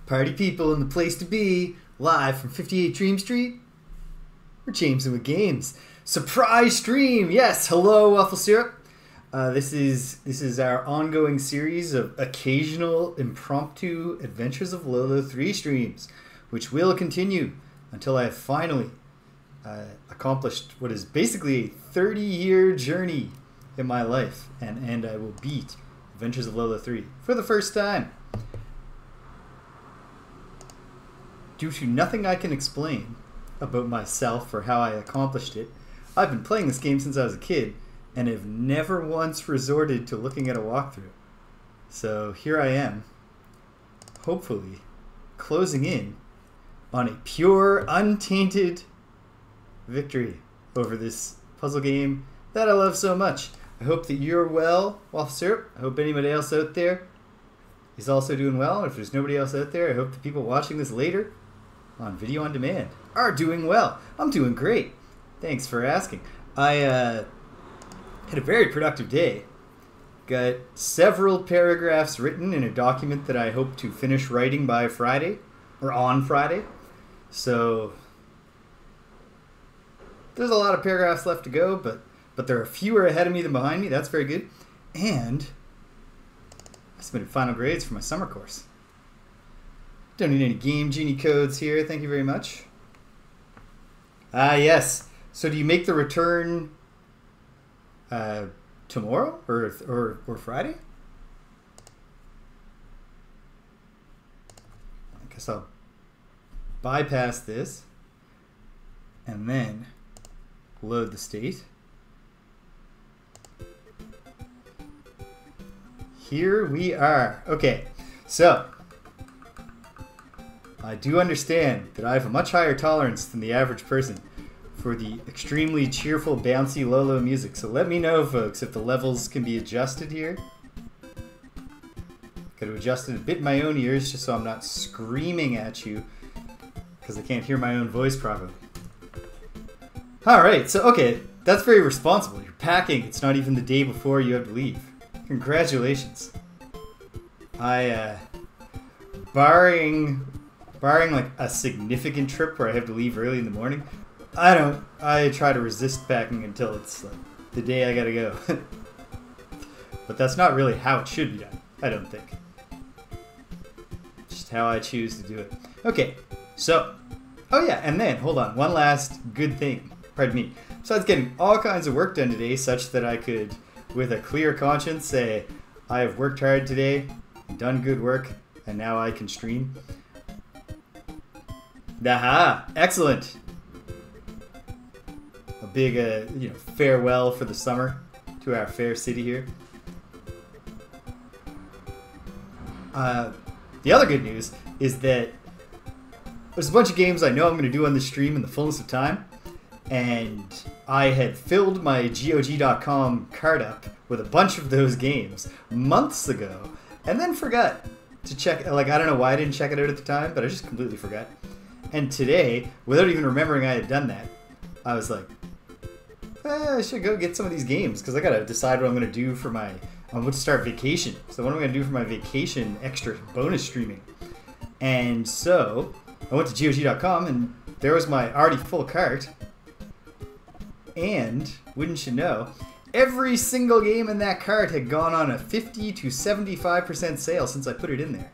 Party people in the place to be, live from 58 Dream Street. We're James with Games. Surprise stream! Yes, hello Waffle Syrup. This is our ongoing series of occasional impromptu Adventures of Lolo 3 streams, which will continue until I have finally accomplished what is basically a 30-year journey in my life, and I will beat Adventures of Lolo 3 for the first time. Due to nothing I can explain about myself or how I accomplished it, I've been playing this game since I was a kid and have never once resorted to looking at a walkthrough. So here I am, hopefully closing in on a pure, untainted victory over this puzzle game that I love so much. I hope that you're well, Waffle Syrup. I hope anybody else out there is also doing well. And if there's nobody else out there, I hope the people watching this later on video on demand are doing well. I'm doing great. Thanks for asking. I had a very productive day. Got several paragraphs written in a document that I hope to finish writing by Friday, or on Friday. So there's a lot of paragraphs left to go, but there are fewer ahead of me than behind me. That's very good. And I submitted final grades for my summer course. Don't need any Game Genie codes here. Thank you very much. Ah, yes. So do you make the return tomorrow or Friday? I guess I'll bypass this and then load the state. Here we are. Okay, so I do understand that I have a much higher tolerance than the average person for the extremely cheerful, bouncy Lolo music. So let me know, folks, if the levels can be adjusted here. Got to adjust it a bit in my own ears just so I'm not screaming at you because I can't hear my own voice properly. Alright, so okay, that's very responsible. You're packing. It's not even the day before you have to leave. Congratulations. Barring like a significant trip where I have to leave early in the morning, I try to resist packing until it's like the day I gotta go. But that's not really how it should be done, I don't think. Just how I choose to do it. Okay, so, oh yeah, and then, hold on, one last good thing, pardon me. Besides getting all kinds of work done today such that I could, with a clear conscience, say, I have worked hard today, done good work, and now I can stream. Aha! Excellent! A big, farewell for the summer to our fair city here. The other good news is that there's a bunch of games I know I'm going to do on the stream in the fullness of time, and I had filled my GOG.com card up with a bunch of those games months ago, and then forgot to check. Like, I don't know why I didn't check it out at the time, but I just completely forgot. And today, without even remembering I had done that, I was like, I should go get some of these games because I gotta decide what I'm gonna do for my. I'm going to start vacation. So what am I gonna do for my vacation extra bonus streaming? And so I went to GOG.com and there was my already full cart. And wouldn't you know, every single game in that cart had gone on a 50 to 75% sale since I put it in there.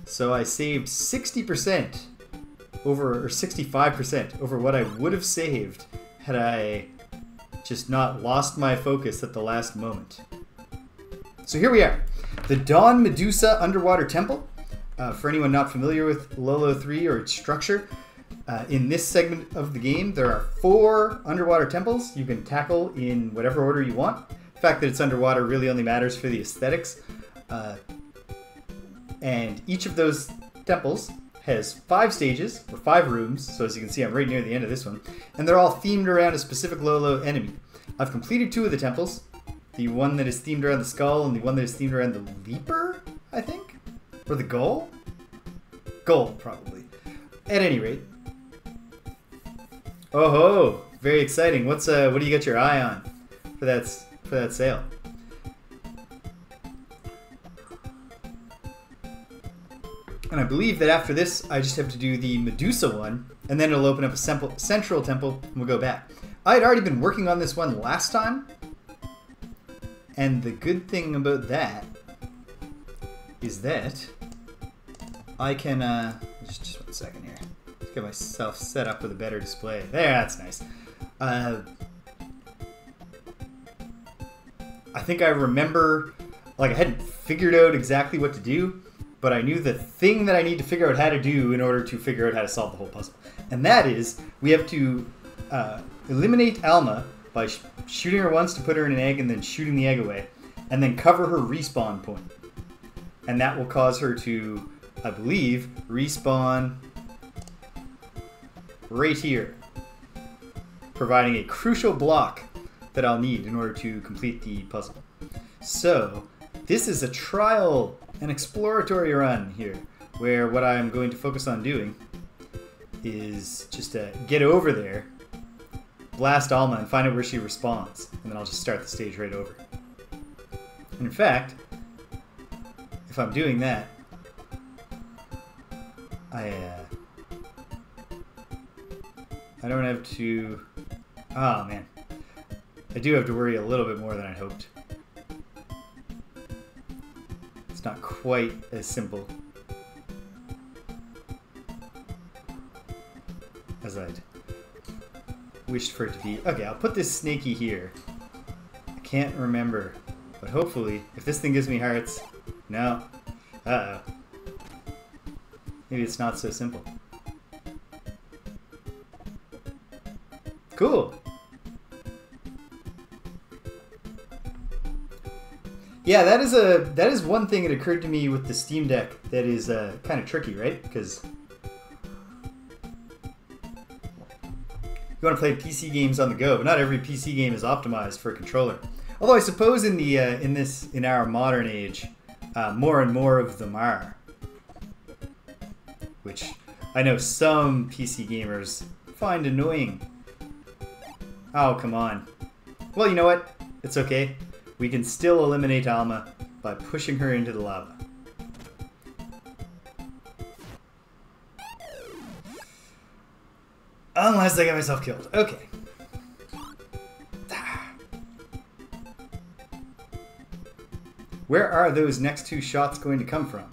So I saved 60% over, or 65% over what I would have saved had I just not lost my focus at the last moment. So here we are. The Don Medusa Underwater Temple. For anyone not familiar with Lolo 3 or its structure, in this segment of the game, there are 4 underwater temples you can tackle in whatever order you want. The fact that it's underwater really only matters for the aesthetics. And each of those temples has 5 stages, or 5 rooms, so as you can see I'm right near the end of this one, and they're all themed around a specific Lolo enemy. I've completed 2 of the temples, the one that is themed around the skull and the one that is themed around the leaper, I think? Or the gull? Gull, probably. At any rate. Oh ho! Very exciting. What do you got your eye on for that sale? And I believe that after this, I just have to do the Medusa one, and then it'll open up a central temple, and we'll go back. I had already been working on this one last time, and the good thing about that is that I can, just 1 second here. Let's get myself set up with a better display. There, that's nice. I think I remember, like I hadn't figured out exactly what to do, but I knew the thing that I need to figure out how to do in order to figure out how to solve the whole puzzle. And that is, we have to eliminate Alma by shooting her once to put her in an egg and then shooting the egg away, and then cover her respawn point. And that will cause her to, I believe, respawn right here, providing a crucial block that I'll need in order to complete the puzzle. So, this is a trial and exploratory run here, where what I'm going to focus on doing is just get over there, blast Alma, and find out where she respawns, and then I'll just start the stage right over. And in fact, if I'm doing that, I don't have to... Oh, man. I do have to worry a little bit more than I hoped. It's not quite as simple as I'd wished for it to be. Okay, I'll put this snaky here. I can't remember, but hopefully, if this thing gives me hearts... No. Uh-oh. Maybe it's not so simple. Cool! Yeah, that is one thing that occurred to me with the Steam Deck that is kind of tricky, right? Because you want to play PC games on the go, but not every PC game is optimized for a controller. Although I suppose in our modern age, more and more of them are, which I know some PC gamers find annoying. Oh, come on. Well, you know what? It's okay. We can still eliminate Alma by pushing her into the lava. Unless I get myself killed. Okay. Where are those next two shots going to come from?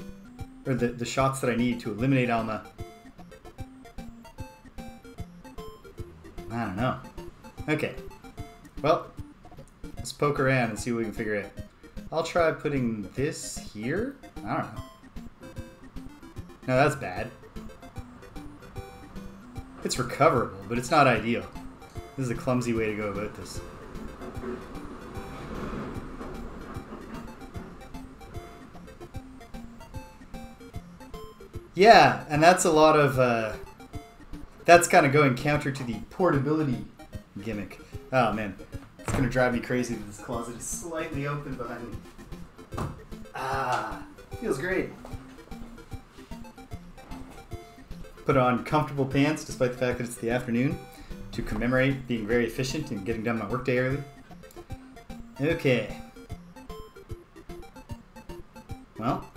Or the shots that I need to eliminate Alma? I don't know. Okay. Well, let's poke around and see what we can figure out. I'll try putting this here? I don't know. No, that's bad. It's recoverable, but it's not ideal. This is a clumsy way to go about this. Yeah, and that's a lot of... that's kind of going counter to the portability gimmick. Oh, man. It's going to drive me crazy that this closet is slightly open behind me. Ah, feels great. Put on comfortable pants despite the fact that it's the afternoon to commemorate being very efficient and getting done my workday early. Okay. Well,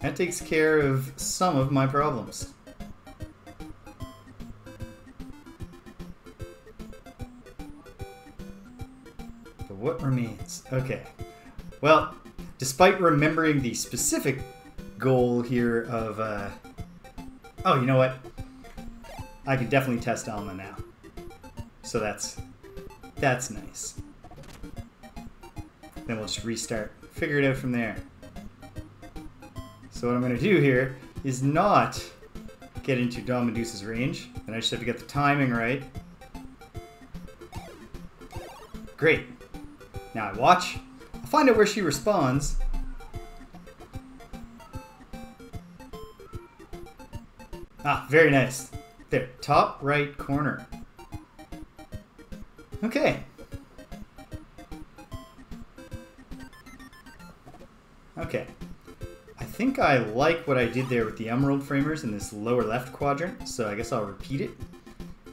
that takes care of some of my problems. But what remains? Okay. Well, despite remembering the specific goal here of, oh, you know what? I can definitely test Alma now. So that's nice. Then we'll just restart. Figure it out from there. So what I'm going to do here is not get into Don Medusa's range, and I just have to get the timing right. Great. Now I watch. I'll find out where she respawns. Ah, very nice. There, top right corner. Okay. Okay. I think I like what I did there with the emerald framers in this lower left quadrant, so I guess I'll repeat it.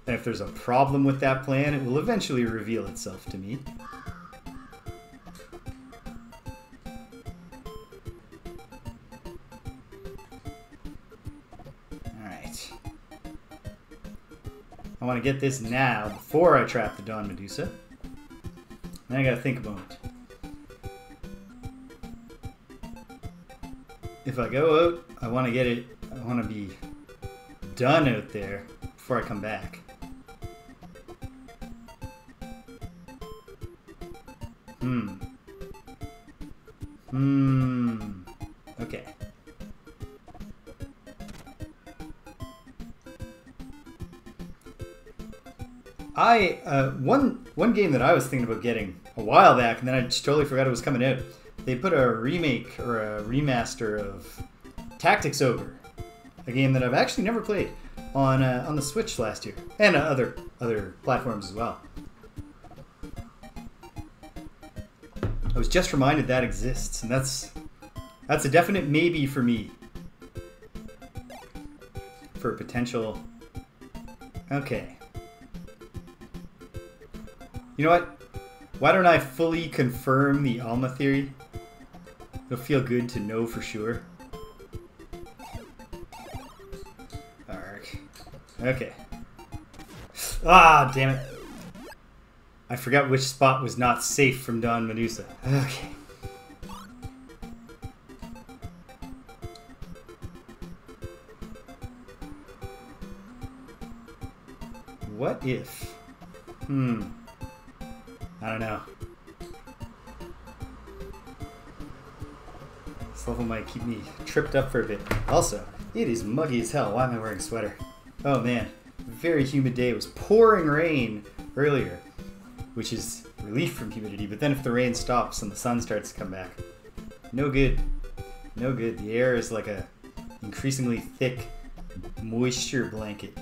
And if there's a problem with that plan, it will eventually reveal itself to me. I want to get this now before I trap the Don Medusa. Then I gotta think a moment. If I go out, I want to get it, I want to be done out there before I come back. Okay. One game that I was thinking about getting a while back, and then I just totally forgot it was coming out. They put a remake or a remaster of Tactics Ogre, a game that I've actually never played, on the Switch last year, and other platforms as well. I was just reminded that exists, and that's a definite maybe for me. For potential. Okay. You know what? Why don't I fully confirm the Alma theory? It'll feel good to know for sure. Ark. Okay. Ah, damn it. I forgot which spot was not safe from Don Medusa. Okay. What if? I don't know. This level might keep me tripped up for a bit. Also, it is muggy as hell. Why am I wearing a sweater? Oh man, very humid day. It was pouring rain earlier, which is relief from humidity, but then if the rain stops and the sun starts to come back, no good. No good. The air is like a increasingly thick moisture blanket.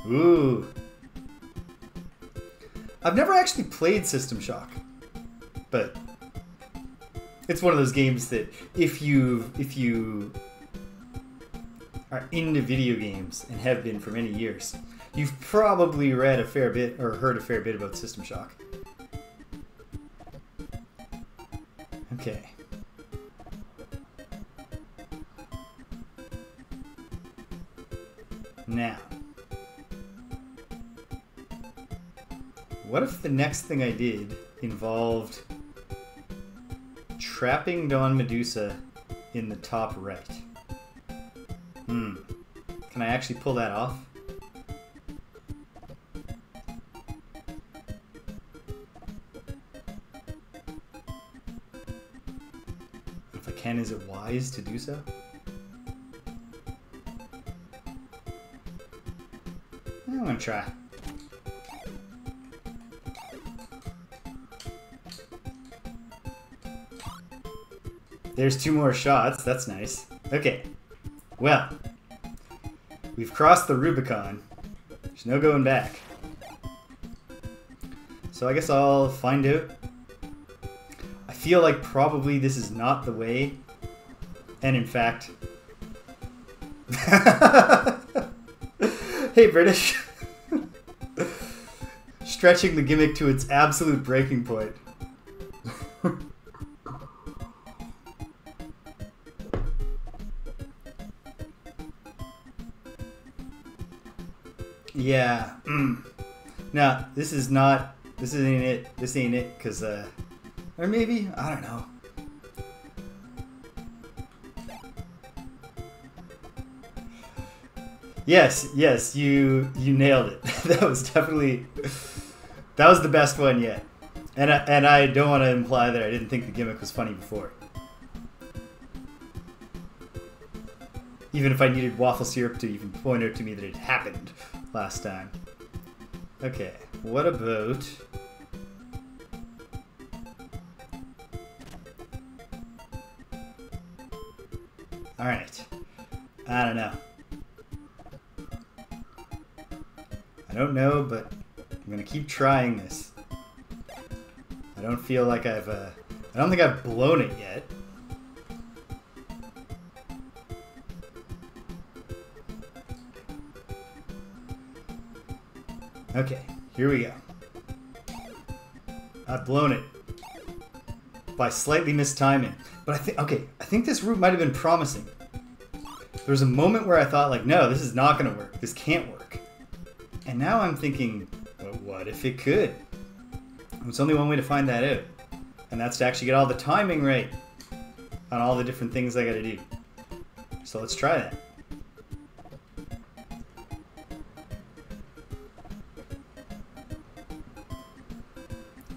Ooh. I've never actually played System Shock, but it's one of those games that if you are into video games and have been for many years, you've probably read a fair bit or heard a fair bit about System Shock. Okay. Now, what if the next thing I did involved trapping Don Medusa in the top right? Can I actually pull that off? If I can, is it wise to do so? I'm gonna try. There's 2 more shots. That's nice. Okay. Well, we've crossed the Rubicon. There's no going back. So I guess I'll find out. I feel like probably this is not the way. And in fact... Hey, British. Stretching the gimmick to its absolute breaking point. Yeah. No, this ain't it. This ain't it, because, or maybe, I don't know. Yes, you nailed it. That was definitely, that was the best one yet. And I don't want to imply that I didn't think the gimmick was funny before. Even if I needed waffle syrup to even point out to me that it happened last time. Okay, what about... Alright. I don't know. I don't know, but I'm gonna keep trying this. I don't feel like I don't think I've blown it yet. Okay, here we go. I've blown it. by slightly mistiming. But I think this route might have been promising. There was a moment where I thought, like, no, this is not going to work. This can't work. And now I'm thinking, but what if it could? There's only one way to find that out. And that's to actually get all the timing right on all the different things I got to do. So let's try that.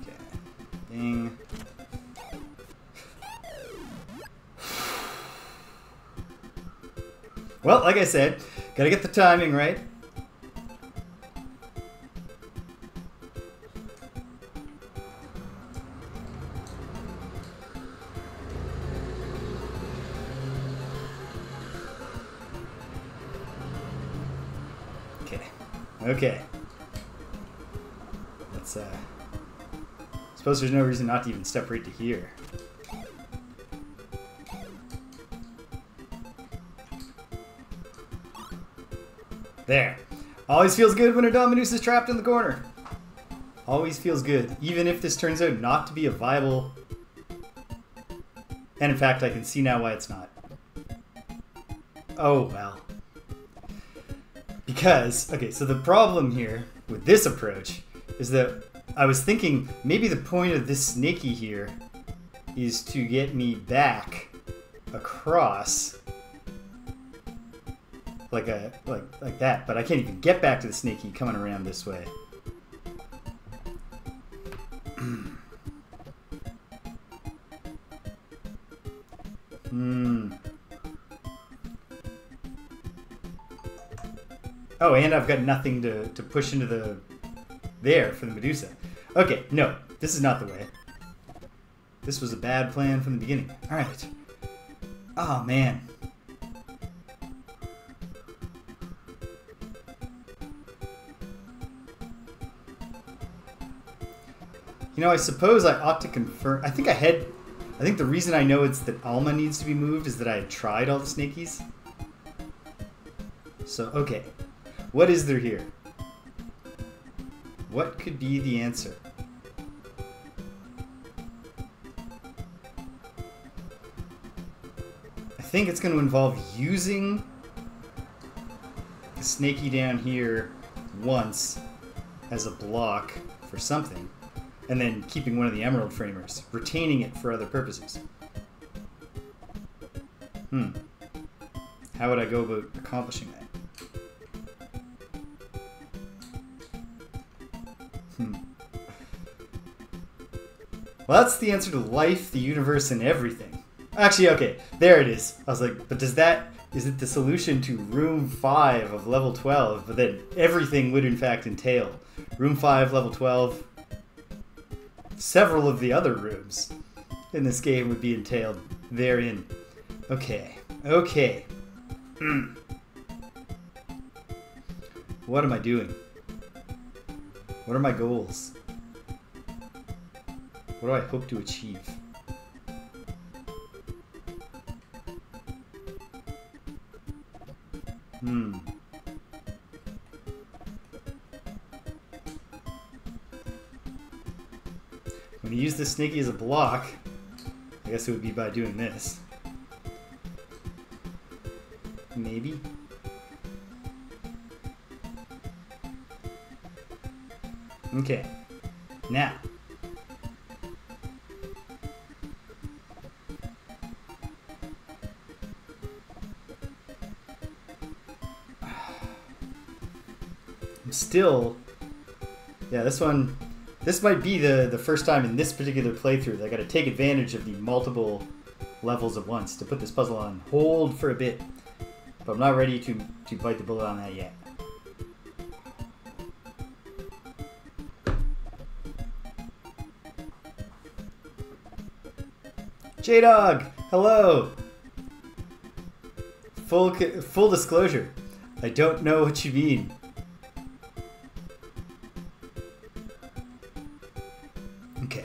Okay. Ding. Well, like I said, gotta get the timing right. Okay. Let's, suppose there's no reason not to even step right to here. There. Always feels good when a Don Medusa is trapped in the corner. Always feels good, even if this turns out not to be a viable... And in fact, I can see now why it's not. Oh, well. Because, okay, so the problem here with this approach is that I was thinking maybe the point of this snaky here is to get me back across like that, but I can't even get back to the snaky coming around this way. Oh, and I've got nothing to push into the... there for the Medusa. Okay, no, this is not the way. This was a bad plan from the beginning. Alright. Oh, man. You know, I suppose I ought to confirm... I think the reason I know it's that Alma needs to be moved is that I had tried all the snakies. So, okay. What is there here? What could be the answer? I think it's going to involve using the snaky down here once as a block for something, and then keeping one of the emerald framers, retaining it for other purposes. How would I go about accomplishing that? Well, that's the answer to life, the universe, and everything. Actually, okay, there it is. I was like, but is it the solution to room 5 of level 12? But then everything would in fact entail. Room 5, level 12, several of the other rooms in this game would be entailed therein. Okay, okay. What am I doing? What are my goals? What do I hope to achieve? I'm going to use this snaky as a block. I guess it would be by doing this. Maybe. Okay. Now. I'm still... Yeah, this might be the first time in this particular playthrough that I got to take advantage of the multiple levels at once to put this puzzle on hold for a bit. But I'm not ready to bite the bullet on that yet. J-Dog, hello. Full disclosure, I don't know what you mean. Okay.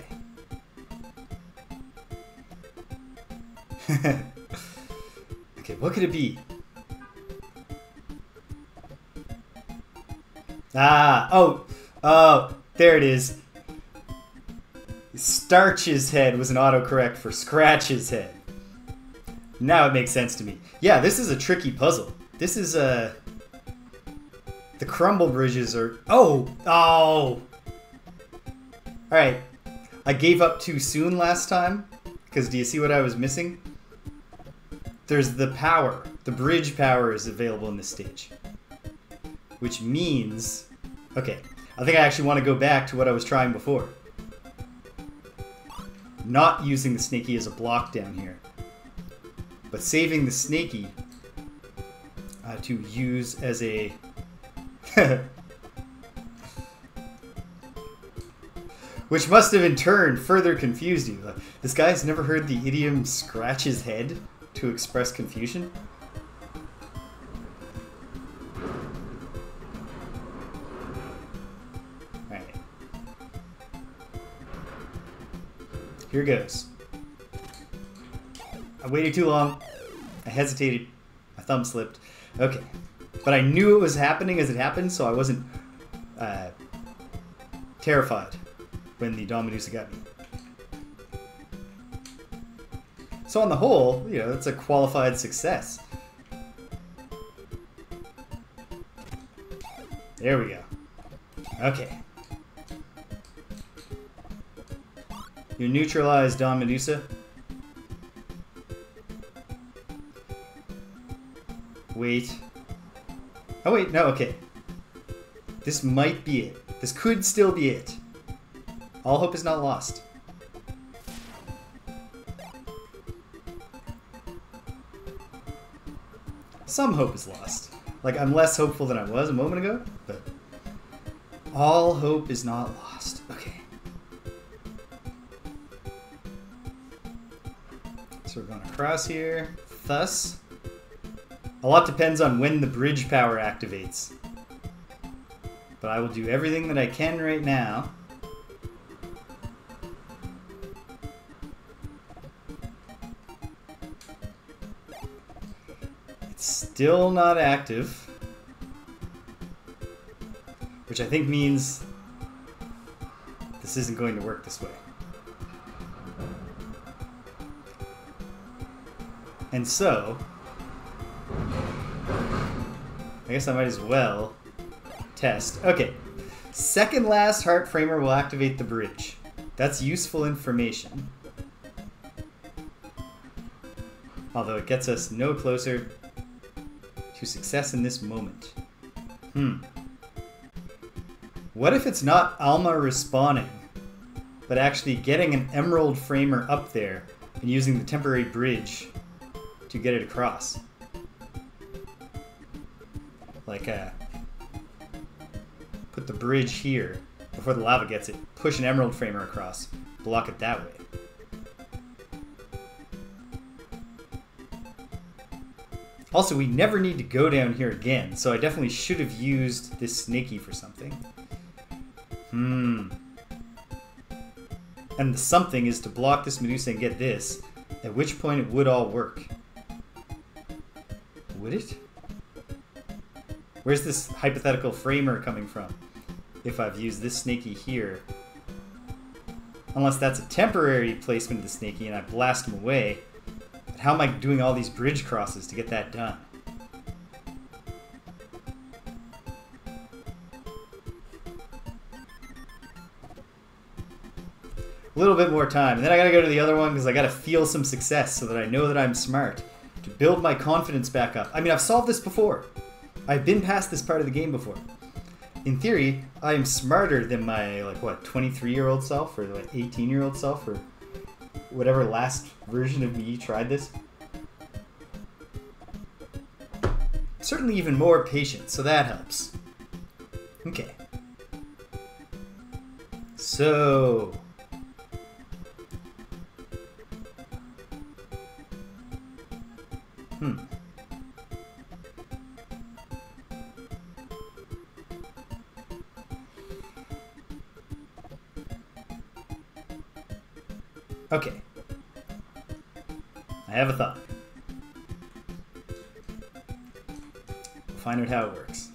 Okay, what could it be? Oh, there it is. Starch's head was an autocorrect for Scratch's head. Now it makes sense to me. Yeah, this is a tricky puzzle. This is the crumble bridges are... Oh! Alright. I gave up too soon last time. Because do you see what I was missing? There's the power. The bridge power is available in this stage. Which means... Okay. I think I actually want to go back to what I was trying before. Not using the snaky as a block down here. But saving the snaky to use as a... Which must have in turn further confused you. This guy's never heard the idiom scratch his head to express confusion? Alright. Here goes. I waited too long. I hesitated. My thumb slipped. Okay. But I knew it was happening as it happened, so I wasn't terrified when the Don Medusa got me. So on the whole, you know, it's a qualified success. There we go. Okay. You neutralized Don Medusa. Wait. Oh wait, no, okay. This might be it. This could still be it. All hope is not lost. Some hope is lost. Like, I'm less hopeful than I was a moment ago, but all hope is not lost. Okay. So we're going across here. Thus, a lot depends on when the bridge power activates. But I will do everything that I can right now. Still not active, which I think means this isn't going to work this way. And so, I guess I might as well test. Okay, second last heart framer will activate the bridge. That's useful information. Although it gets us no closer to success in this moment. What if it's not Alma respawning, but actually getting an emerald framer up there and using the temporary bridge to get it across? Like, put the bridge here before the lava gets it, push an emerald framer across, block it that way. Also, we never need to go down here again, so I definitely should have used this snaky for something. And the something is to block this Medusa and get this, at which point it would all work. Would it? Where's this hypothetical framer coming from? If I've used this snaky here. Unless that's a temporary placement of the snaky and I blast him away. But how am I doing all these bridge crosses to get that done? A little bit more time. And then I gotta go to the other one because I gotta feel some success so that I know that I'm smart. To build my confidence back up. I mean, I've solved this before. I've been past this part of the game before. In theory, I am smarter than my, like, what, 23-year-old self or, like, 18-year-old self or whatever last version of me tried this. Certainly even more patient, so that helps. Okay. So... Okay. I have a thought. We'll find out how it works.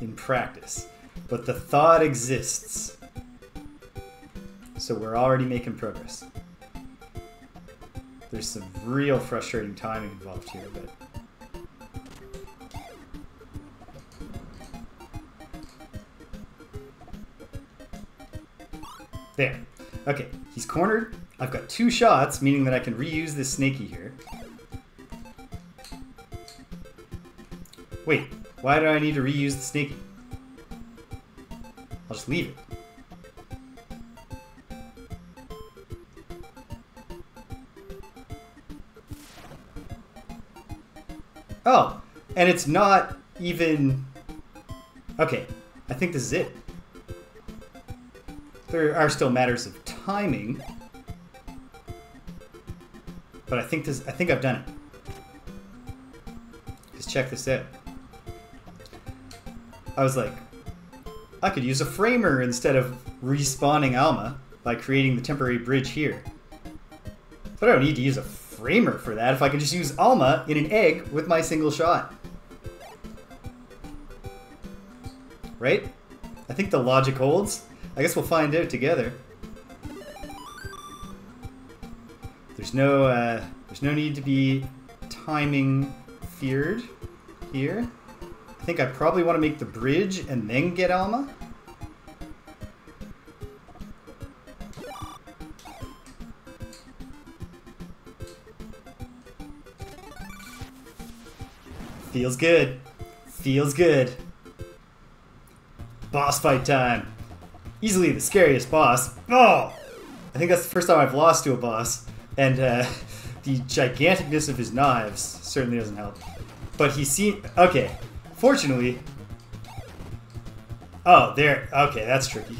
In practice. But the thought exists. So we're already making progress. There's some real frustrating timing involved here, but... There. Okay, he's cornered. I've got 2 shots, meaning that I can reuse this snaky here. Wait, why do I need to reuse the snaky? I'll just leave it. Oh, and it's not even... Okay, I think this is it. There are still matters of timing, but I think I've done it. Just check this out. I was like, I could use a framer instead of respawning Alma by creating the temporary bridge here. But I don't need to use a framer for that if I can just use Alma in an egg with my single shot. Right? I think the logic holds. I guess we'll find out together. There's no need to be timing feared here. I think I probably want to make the bridge and then get Alma. Feels good. Feels good. Boss fight time. Easily the scariest boss. Oh! I think that's the first time I've lost to a boss. And the giganticness of his knives certainly doesn't help. But he seemed... Okay. Fortunately... Oh, there... Okay, that's tricky.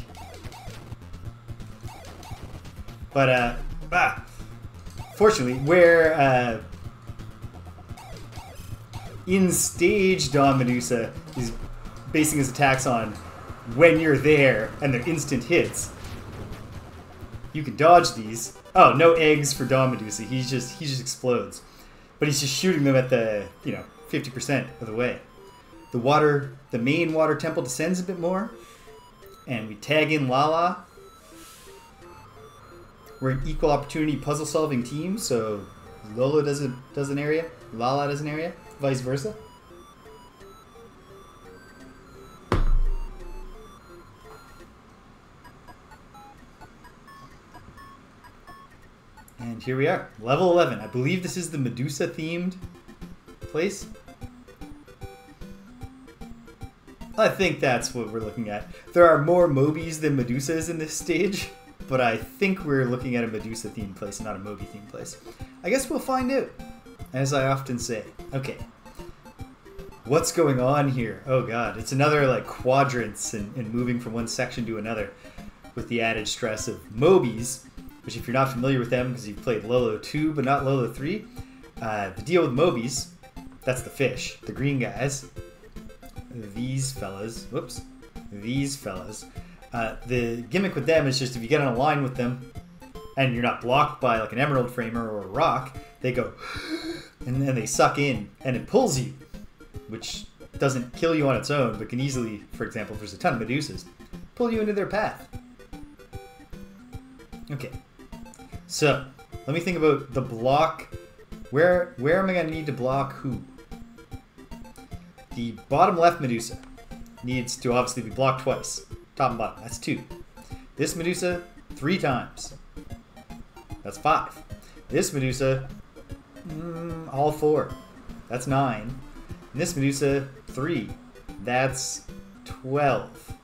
But, fortunately, where, in stage Don Medusa is basing his attacks on when you're there and they're instant hits, you can dodge these. Oh, no eggs for Don Medusa. He just explodes. But he's just shooting them at the, 50% of the way. The main water temple descends a bit more, and we tag in Lala. We're an equal opportunity puzzle solving team, so Lolo does an area, Lala does an area, vice versa. And here we are, level 11. I believe this is the Medusa-themed place. I think that's what we're looking at. There are more Mobies than Medusas in this stage, but I think we're looking at a Medusa-themed place, not a Moby-themed place. I guess we'll find out, as I often say. Okay. What's going on here? Oh god, it's another like quadrants and moving from one section to another with the added stress of Mobies. Which, if you're not familiar with them because you've played Lolo 2 but not Lolo 3, the deal with Mobies, that's the fish, the green guys, these fellas, whoops, these fellas, the gimmick with them is just if you get on a line with them and you're not blocked by like an emerald framer or a rock, they go and then they suck in and it pulls you, which doesn't kill you on its own but can easily, for example, if there's a ton of Medusas, pull you into their path. Okay. So, let me think about the block. Where am I going to need to block who? The bottom left Medusa needs to obviously be blocked twice. Top and bottom, that's 2. This Medusa, 3 times. That's 5. This Medusa, all 4. That's 9. And this Medusa, 3. That's 12.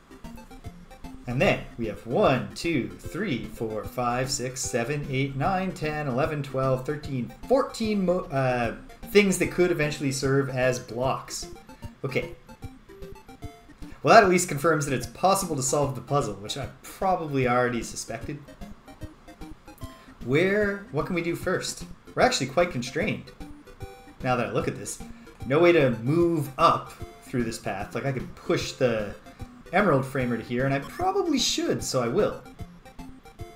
And then we have 1, 2, 3, 4, 5, 6, 7, 8, 9, 10, 11, 12, 13, 14 things that could eventually serve as blocks. Okay. Well, that at least confirms that it's possible to solve the puzzle, which I probably already suspected. What can we do first? We're actually quite constrained, now that I look at this. No way to move up through this path. Like, I could push the emerald framer to here, and I probably should, so I will.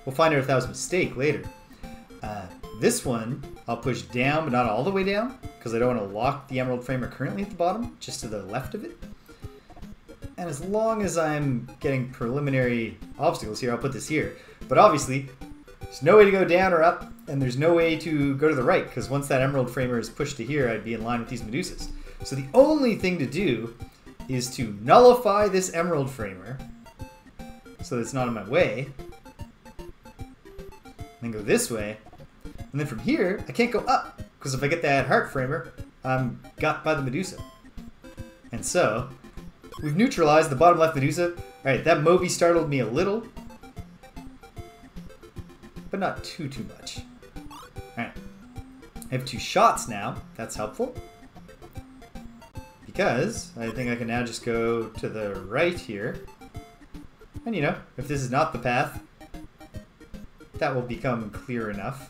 We'll find out if that was a mistake later. This one, I'll push down, but not all the way down, because I don't want to lock the emerald framer currently at the bottom, just to the left of it. And as long as I'm getting preliminary obstacles here, I'll put this here. But But obviously, there's no way to go down or up, and there's no way to go to the right, because once that emerald framer is pushed to here, I'd be in line with these Medusas. So the only thing to do is to nullify this emerald framer, so that it's not in my way, then go this way, and then from here, I can't go up, because if I get that heart framer, I'm got by the Medusa. And so, we've neutralized the bottom left Medusa. Alright, that Moby startled me a little, but not too much. Alright, I have 2 shots now. That's helpful. Because I think I can now just go to the right here. And you know, if this is not the path, that will become clear enough.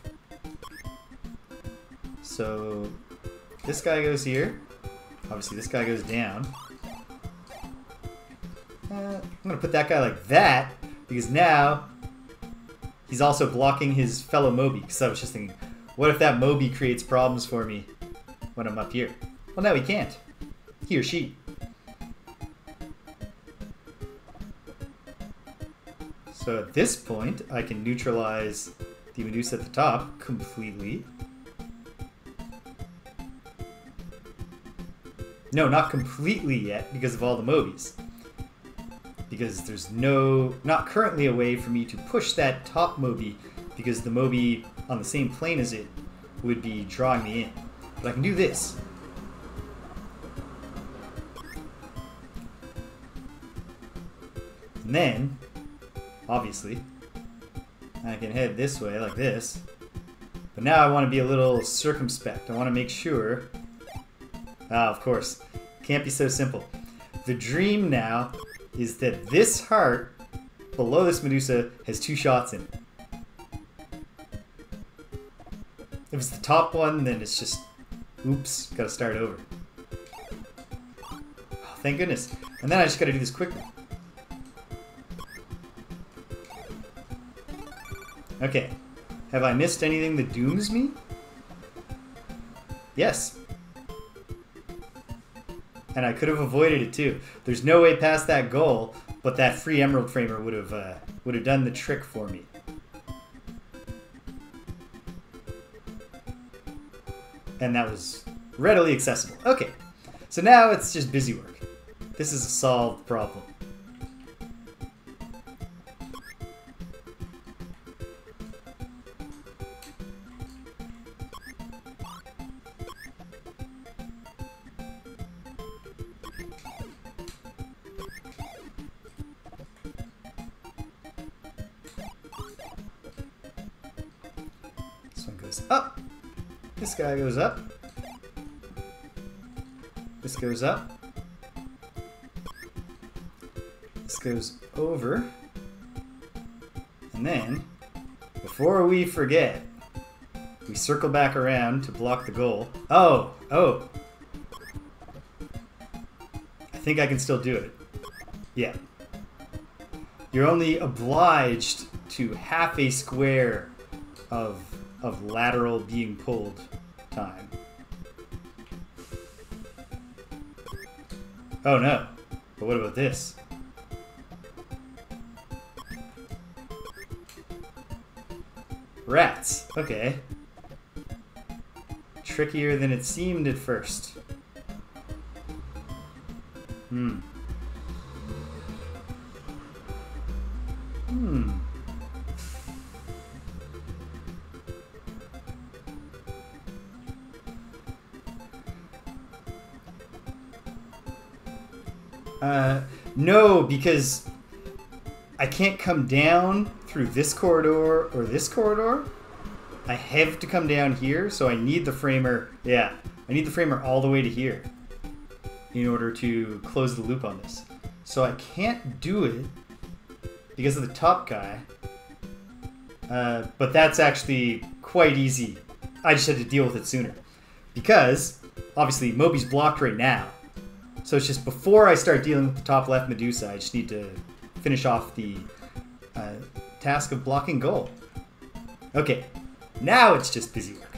So, this guy goes here. Obviously, this guy goes down. I'm going to put that guy like that, because now he's also blocking his fellow Moby. Because I was just thinking, what if that Moby creates problems for me when I'm up here? Well, now he can't. He or she. So at this point, I can neutralize the Medusa at the top completely. No, not completely yet, because of all the Mobies. Because there's not currently a way for me to push that top Moby, because the Moby on the same plane as it would be drawing me in. But I can do this. And then, obviously, I can head this way like this. But now I want to be a little circumspect. I want to make sure... Ah, of course. Can't be so simple. The dream now is that this heart below this Medusa has 2 shots in it. If it's the top one, then it's just... Oops, gotta start over. Oh, thank goodness. And then I just gotta do this quickly. Okay. Have I missed anything that dooms me? Yes. And I could have avoided it too. There's no way past that goal, but that free emerald framer would have done the trick for me. And that was readily accessible. Okay, so now it's just busy work. This is a solved problem. Up. This guy goes up. This goes up. This goes over. And then, before we forget, we circle back around to block the goal. Oh! I think I can still do it. Yeah. You're only obliged to half a square of lateral being pulled time. Oh no. But what about this? Rats. Okay. Trickier than it seemed at first. No, because I can't come down through this corridor or this corridor. I have to come down here, so I need the framer. Yeah, I need the framer all the way to here in order to close the loop on this. So I can't do it because of the top guy. But that's actually quite easy. I just had to deal with it sooner. Because, obviously, Moby's blocked right now. So it's just before I start dealing with the top left Medusa, I just need to finish off the task of blocking goal. Okay, now it's just busy work.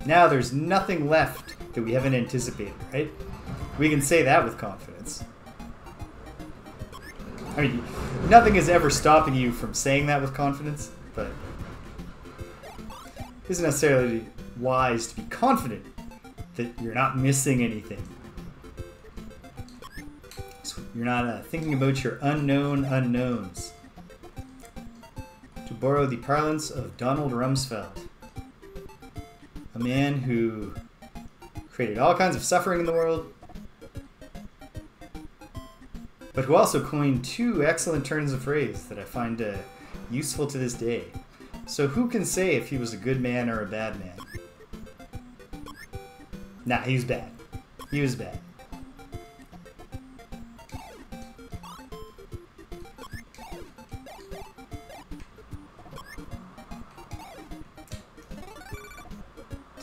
Now there's nothing left that we haven't anticipated, right? We can say that with confidence. I mean, nothing is ever stopping you from saying that with confidence, but it isn't necessarily wise to be confident that you're not missing anything. So you're not thinking about your unknown unknowns. To borrow the parlance of Donald Rumsfeld, a man who created all kinds of suffering in the world, but who also coined two excellent turns of phrase that I find useful to this day. So who can say if he was a good man or a bad man? Nah, he was bad. He was bad.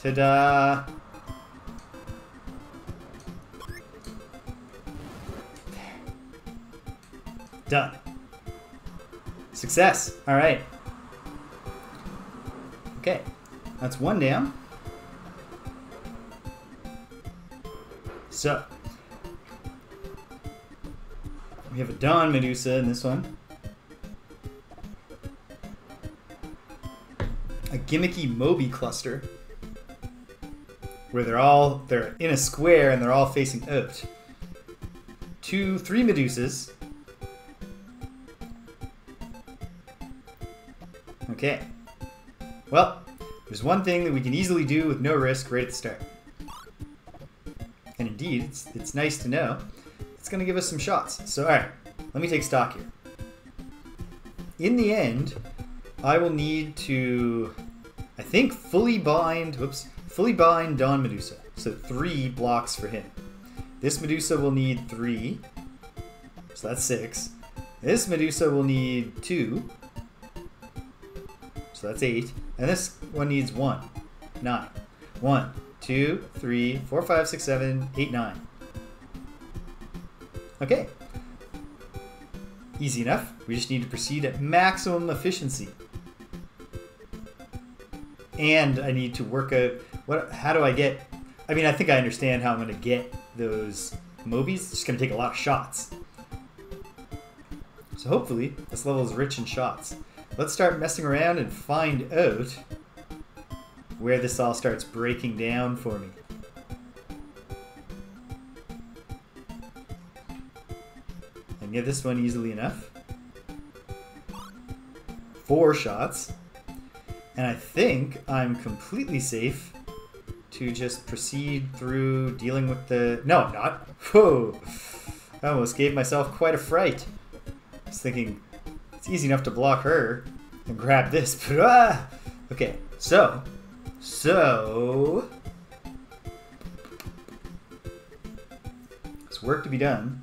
Ta-da! Done. Success. All right. Okay. That's one down. So, we have a Don Medusa in this one. A gimmicky Moby cluster, where they're in a square and they're all facing out. 3 Medusas. Okay. Well, there's one thing that we can easily do with no risk right at the start. And indeed, it's nice to know. It's going to give us some shots. So, alright, let me take stock here. In the end, I will need to, I think, fully bind Don Medusa. So 3 blocks for him. This Medusa will need 3. So that's 6. This Medusa will need 2. So that's 8. And this one needs 1. 9. 1, 2, 3, 4, 5, 6, 7, 8, 9. Okay. Easy enough. We just need to proceed at maximum efficiency. And I need to work out how do I get, I mean, I think I understand how I'm going to get those Mobies. It's just going to take a lot of shots. So hopefully this level is rich in shots. Let's start messing around and find out where this all starts breaking down for me. I can get this one easily enough. 4 shots. And I think I'm completely safe to just proceed through dealing with the... No, I'm not. Whoa! I almost gave myself quite a fright. I was thinking, it's easy enough to block her and grab this, but okay, so there's work to be done,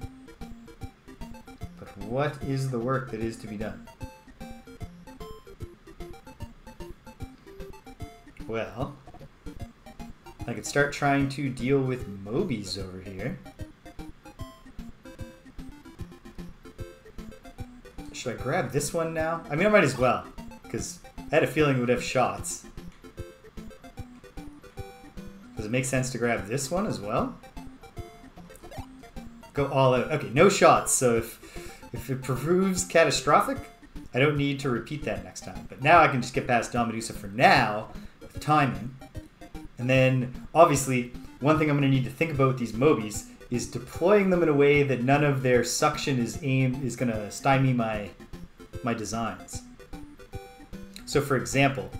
but what is the work that is to be done? Well, I could start trying to deal with Mobies over here. Should I grab this one now? I mean, I might as well, because I had a feeling it would have shots. Does it make sense to grab this one as well? Go all out. Okay, no shots, so if it proves catastrophic, I don't need to repeat that next time. But now I can just get past Don Medusa for now, with timing. And then, obviously, one thing I'm going to need to think about with these Mobies is deploying them in a way that none of their suction is going to stymie my designs. So for example,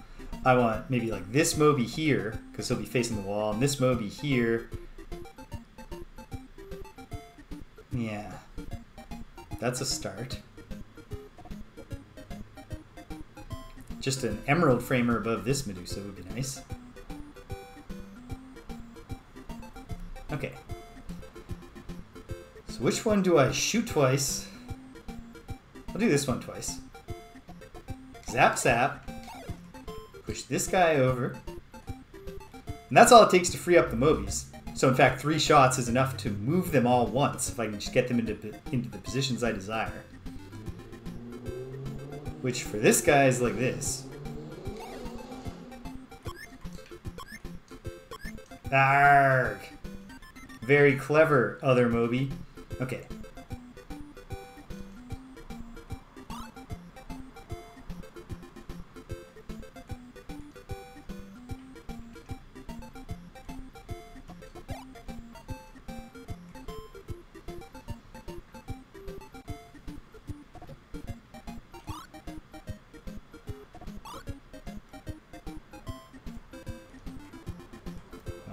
I want maybe like this Moby here, because he'll be facing the wall, and this Moby here. Yeah, that's a start. Just an emerald framer above this Medusa would be nice. Okay. So which one do I shoot twice? I'll do this one twice. Zap, zap. Push this guy over. And that's all it takes to free up the Mobies. So in fact, 3 shots is enough to move them all once, if I can just get them into the positions I desire. Which for this guy is like this. Arrgh! Very clever, other Moby. Okay.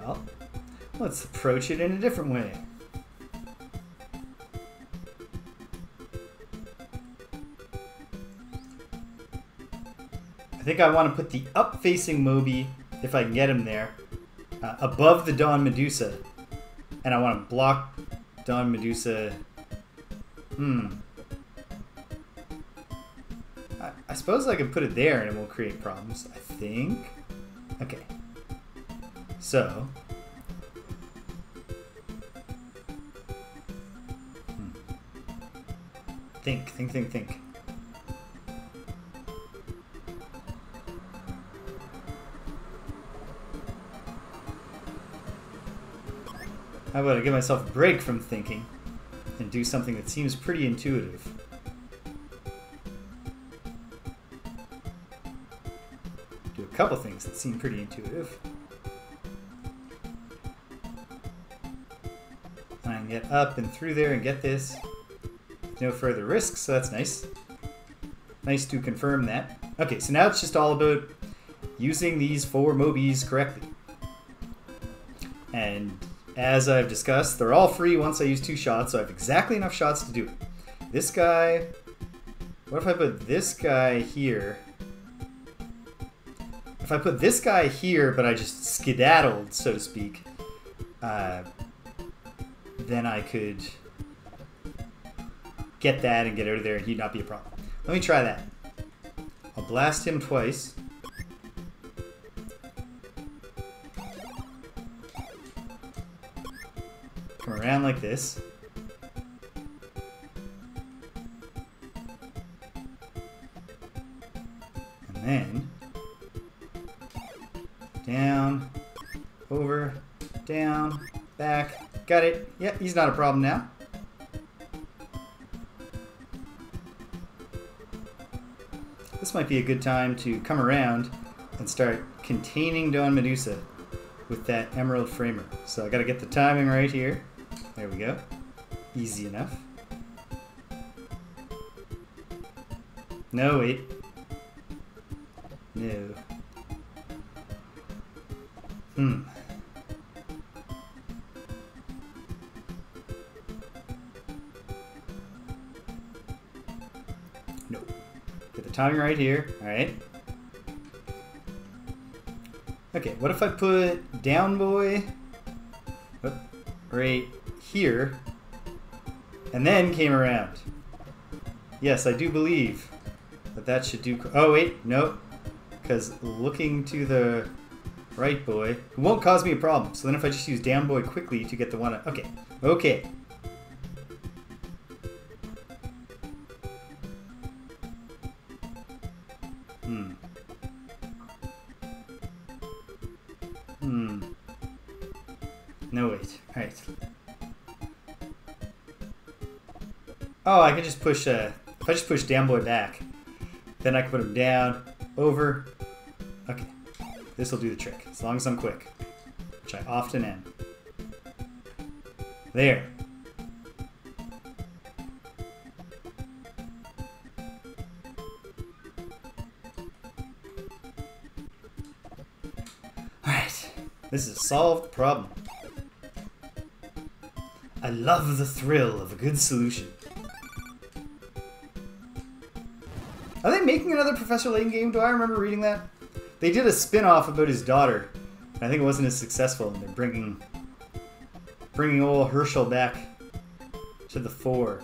Well, let's approach it in a different way. I think I want to put the up-facing Moby, if I can get him there, above the Don Medusa. And I want to block Don Medusa. I suppose I could put it there and it won't create problems, I think. Okay. So. Think. How about I give myself a break from thinking and do something that seems pretty intuitive? Do a couple things that seem pretty intuitive. I can get up and through there and get this. No further risks, so that's nice. Nice to confirm that. Okay, so now it's just all about using these 4 Mobies correctly. And as I've discussed, they're all free once I use 2 shots, so I have exactly enough shots to do it. This guy... What if I put this guy here? If I put this guy here, but I just skedaddled, so to speak, then I could get that and get out of there and he'd not be a problem. Let me try that. I'll blast him twice. Come around like this. And then down, over, down, back. Got it. Yep, he's not a problem now. This might be a good time to come around and start containing Don Medusa with that emerald framer. So I gotta get the timing right here. There we go. Easy enough. No, wait. No. No. Get the timing right here. Alright. Okay, what if I put down boy right here and then came around? Yes, I do believe that that should do... Oh, wait, no. Because looking to the right boy it won't cause me a problem. So then if I just use down boy quickly to get the one... Okay, okay. No, wait. Alright. Oh, I can just push, if I just push down boy back, then I can put him down, over. Okay. This will do the trick, as long as I'm quick, which I often am. There. Alright. This is a solved problem. I love the thrill of a good solution. Are they making another Professor Layton game? Do I remember reading that? They did a spin-off about his daughter. I think it wasn't as successful, and they're bringing old Herschel back to the fore.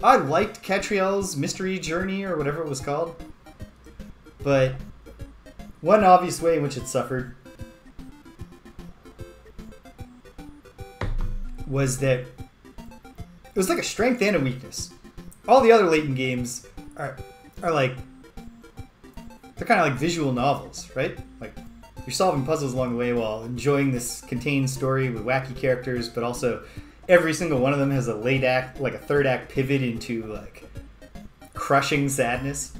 I liked Catriel's Mystery Journey, or whatever it was called. But one obvious way in which it suffered was that it was like a strength and a weakness. All the other Layton games are like, they're kind of like visual novels, right? Like, you're solving puzzles along the way while enjoying this contained story with wacky characters, but also every single one of them has a late act, like a third act pivot into like crushing sadness.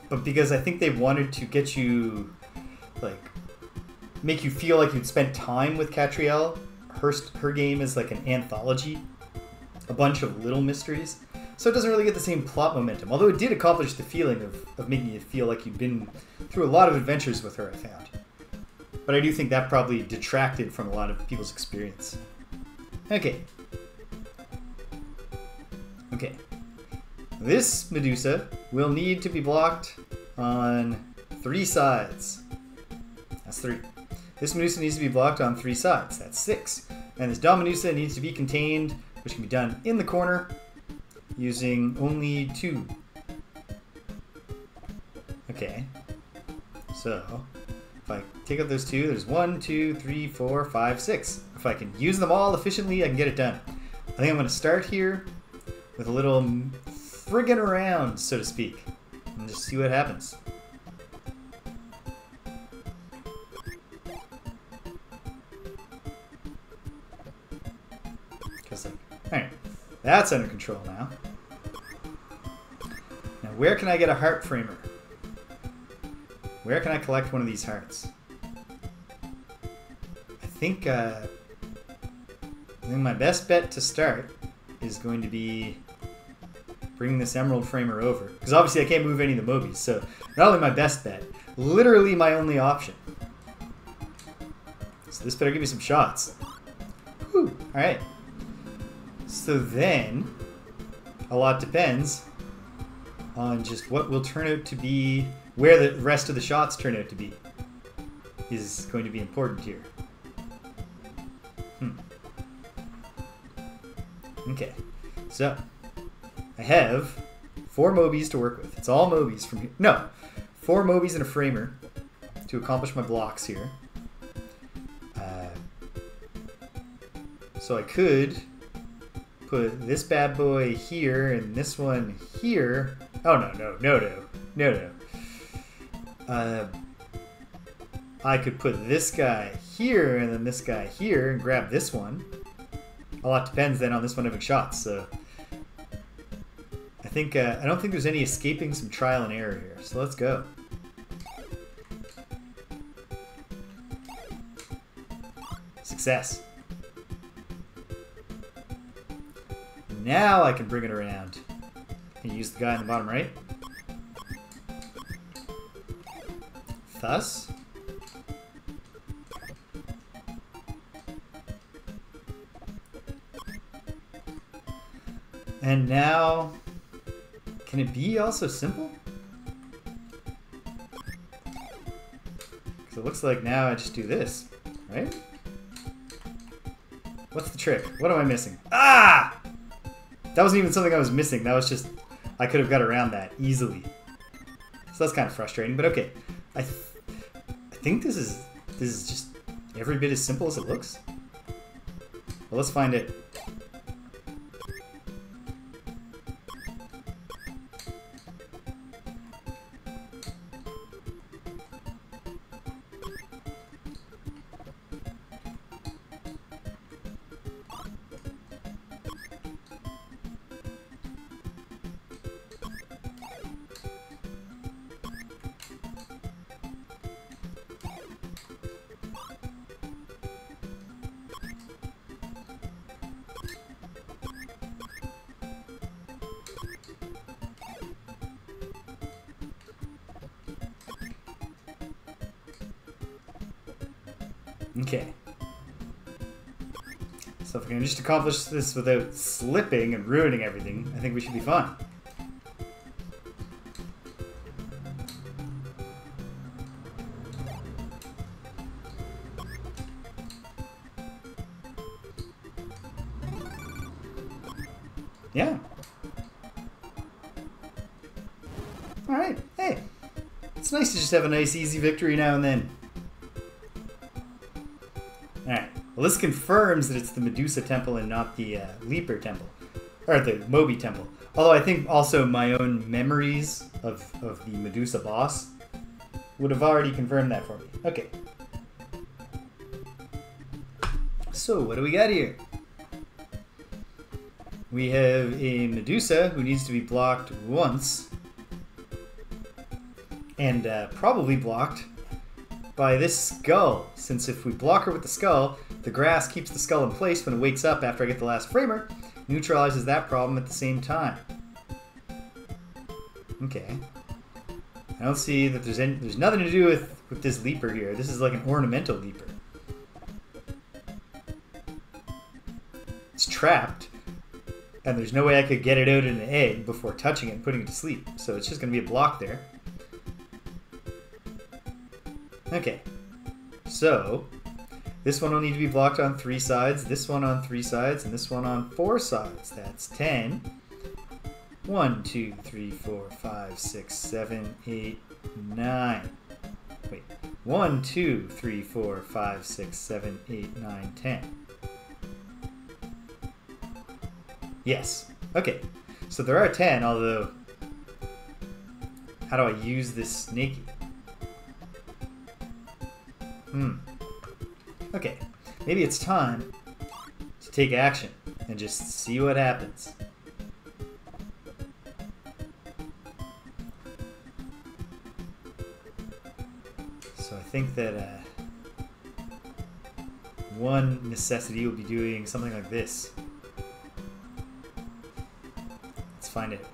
But because I think they wanted to get you, like, make you feel like you'd spent time with Catriel, her game is like an anthology, a bunch of little mysteries. So it doesn't really get the same plot momentum, although it did accomplish the feeling of making you feel like you've been through a lot of adventures with her, I found. But I do think that probably detracted from a lot of people's experience. Okay. Okay. This Medusa will need to be blocked on 3 sides. That's 3. This Medusa needs to be blocked on 3 sides. That's 6. And this Don Medusa needs to be contained, which can be done in the corner, using only 2. Okay. So, if I take out those 2, there's 1, 2, 3, 4, 5, 6. If I can use them all efficiently, I can get it done. I think I'm going to start here with a little friggin' around, so to speak, and just see what happens. Alright, that's under control now. Now, where can I get a heart framer? Where can I collect one of these hearts? I think my best bet to start is going to be bringing this emerald framer over. Because obviously I can't move any of the Mobies, so not only my best bet, literally my only option. So this better give me some shots. Whew, alright. So then, a lot depends on just what will turn out to be, where the rest of the shots turn out to be, is going to be important here. Okay, so I have 4 Mobies to work with. It's all Mobies from here. No, 4 Mobies and a framer to accomplish my blocks here. So I could put this bad boy here and this one here. Oh, no. I could put this guy here and then this guy here and grab this one. A lot depends then on this one having shots, so I think I don't think there's any escaping some trial and error here, so let's go. Success. Now I can bring it around and use the guy in the bottom right. Thus. And now, can it be also simple? Because it looks like now I just do this, right? What's the trick? What am I missing? Ah! That wasn't even something I was missing. That was just, I could have got around that easily. So that's kind of frustrating, but okay. I think this is just every bit as simple as it looks. Well, let's find it. Okay. So if we can just accomplish this without slipping and ruining everything, I think we should be fine. Yeah. Alright, hey. It's nice to just have a nice easy victory now and then. Alright, well this confirms that it's the Medusa Temple and not the Leaper Temple. Or the Moby Temple. Although I think also my own memories of the Medusa boss would have already confirmed that for me. Okay. So, what do we got here? We have a Medusa who needs to be blocked once. And probably blocked by this skull, since if we block her with the skull, the grass keeps the skull in place when it wakes up after I get the last framer, neutralizes that problem at the same time. Okay. I don't see that there's nothing to do with this leaper here. This is like an ornamental leaper. It's trapped, and there's no way I could get it out in an egg before touching it and putting it to sleep. So it's just going to be a block there. Okay. So this one will need to be blocked on 3 sides, this one on 3 sides, and this one on 4 sides. That's 10. 1, 2, 3, 4, 5, 6, 7, 8, 9. Wait. 1, 2, 3, 4, 5, 6, 7, 8, 9, 10. Yes. Okay. So there are 10, although how do I use this snaky? Okay. Maybe it's time to take action and just see what happens. So I think that one necessity will be doing something like this. Let's find it.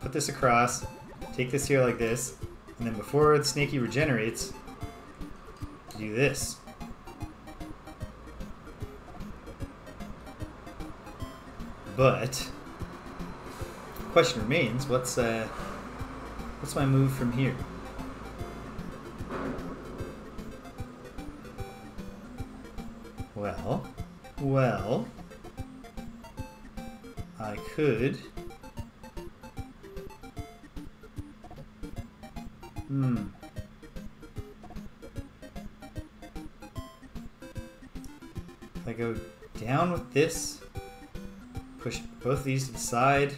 Put this across, take this here like this, and then before the snaky regenerates, do this. But the question remains, what's my move from here? Well, I could if I go down with this, push both of these to the side,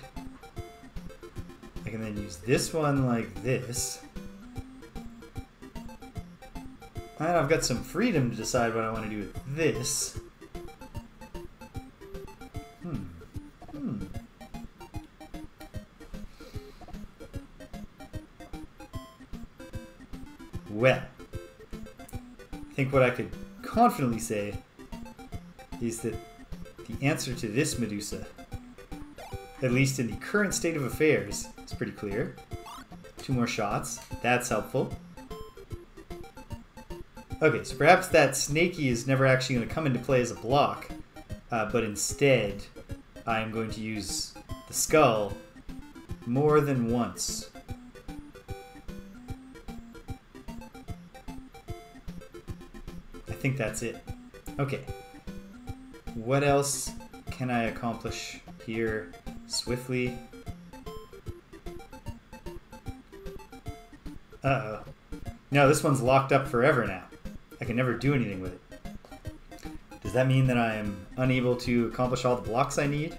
I can then use this one like this. And I've got some freedom to decide what I want to do with this. Well, I think what I could confidently say is that the answer to this Medusa, at least in the current state of affairs, is pretty clear. 2 more shots. That's helpful. Okay, so perhaps that snaky is never actually going to come into play as a block, but instead I'm going to use the skull more than once. I think that's it. Okay. What else can I accomplish here swiftly? Uh-oh. No, this one's locked up forever now. I can never do anything with it. Does that mean that I am unable to accomplish all the blocks I need?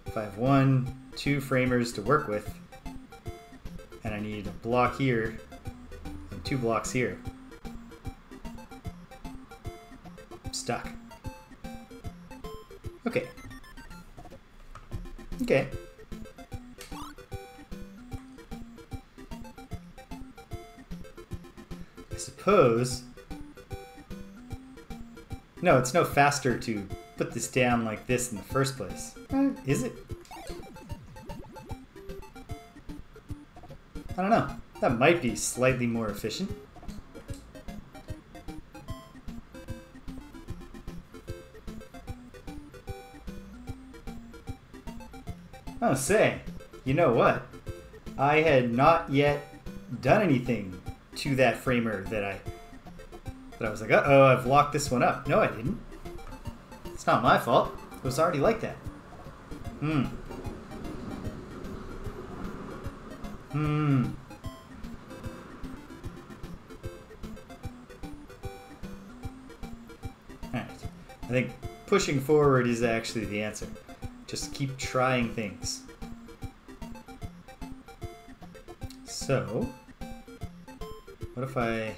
If I have 1, 2 framers to work with, and I need a block here and 2 blocks here, I'm stuck. Okay. Okay. I suppose... No, it's no faster to put this down like this in the first place. Is it? I don't know. That might be slightly more efficient. Oh, say, you know what? I had not yet done anything to that framer that I was like, uh-oh, I've locked this one up. No, I didn't. It's not my fault. It was already like that. Alright. I think pushing forward is actually the answer. Just keep trying things. So, what if I...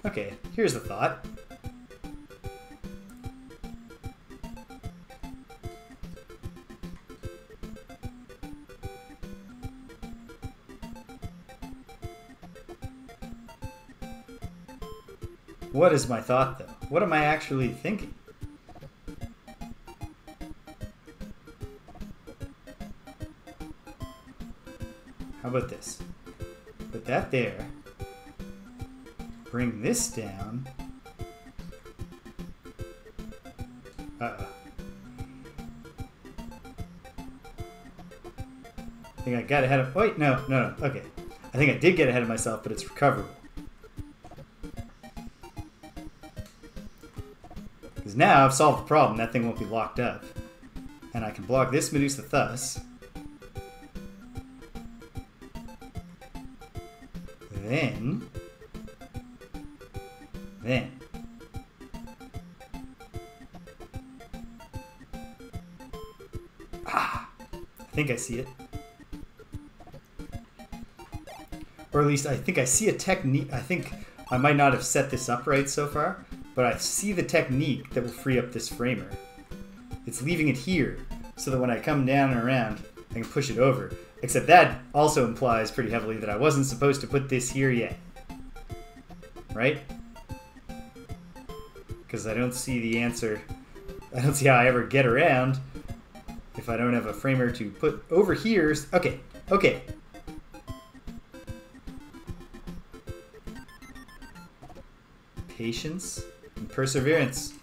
Okay, here's the thought. What is my thought, though? What am I actually thinking? How about this? Put that there. Bring this down. Uh-oh. I think I got ahead of... Wait, no. Okay. I think I did get ahead of myself, but it's recoverable. Because now I've solved the problem. That thing won't be locked up. And I can block this Medusa thus. Then... I think I see it. Or at least I think I see a technique. I think I might not have set this up right so far, but I see the technique that will free up this framer. It's leaving it here so that when I come down and around, I can push it over. Except that also implies pretty heavily that I wasn't supposed to put this here yet. Right? Because I don't see the answer. I don't see how I ever get around if I don't have a framer to put over here. Okay. Patience and perseverance.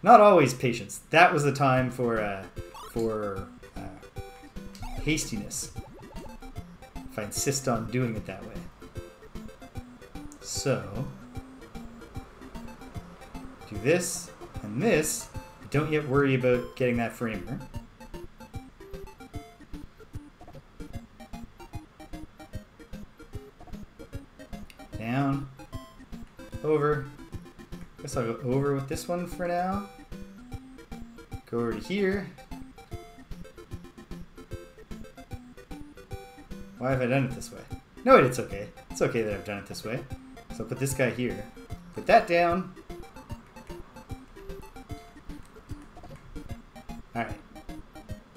Not always patience. That was the time for hastiness. If I insist on doing it that way. So, do this and this. Don't yet worry about getting that framer. Down, over. Guess I'll go over with this one for now. Go over to here. Why have I done it this way? No, it's okay. It's okay that I've done it this way. So I'll put this guy here. Put that down. Alright.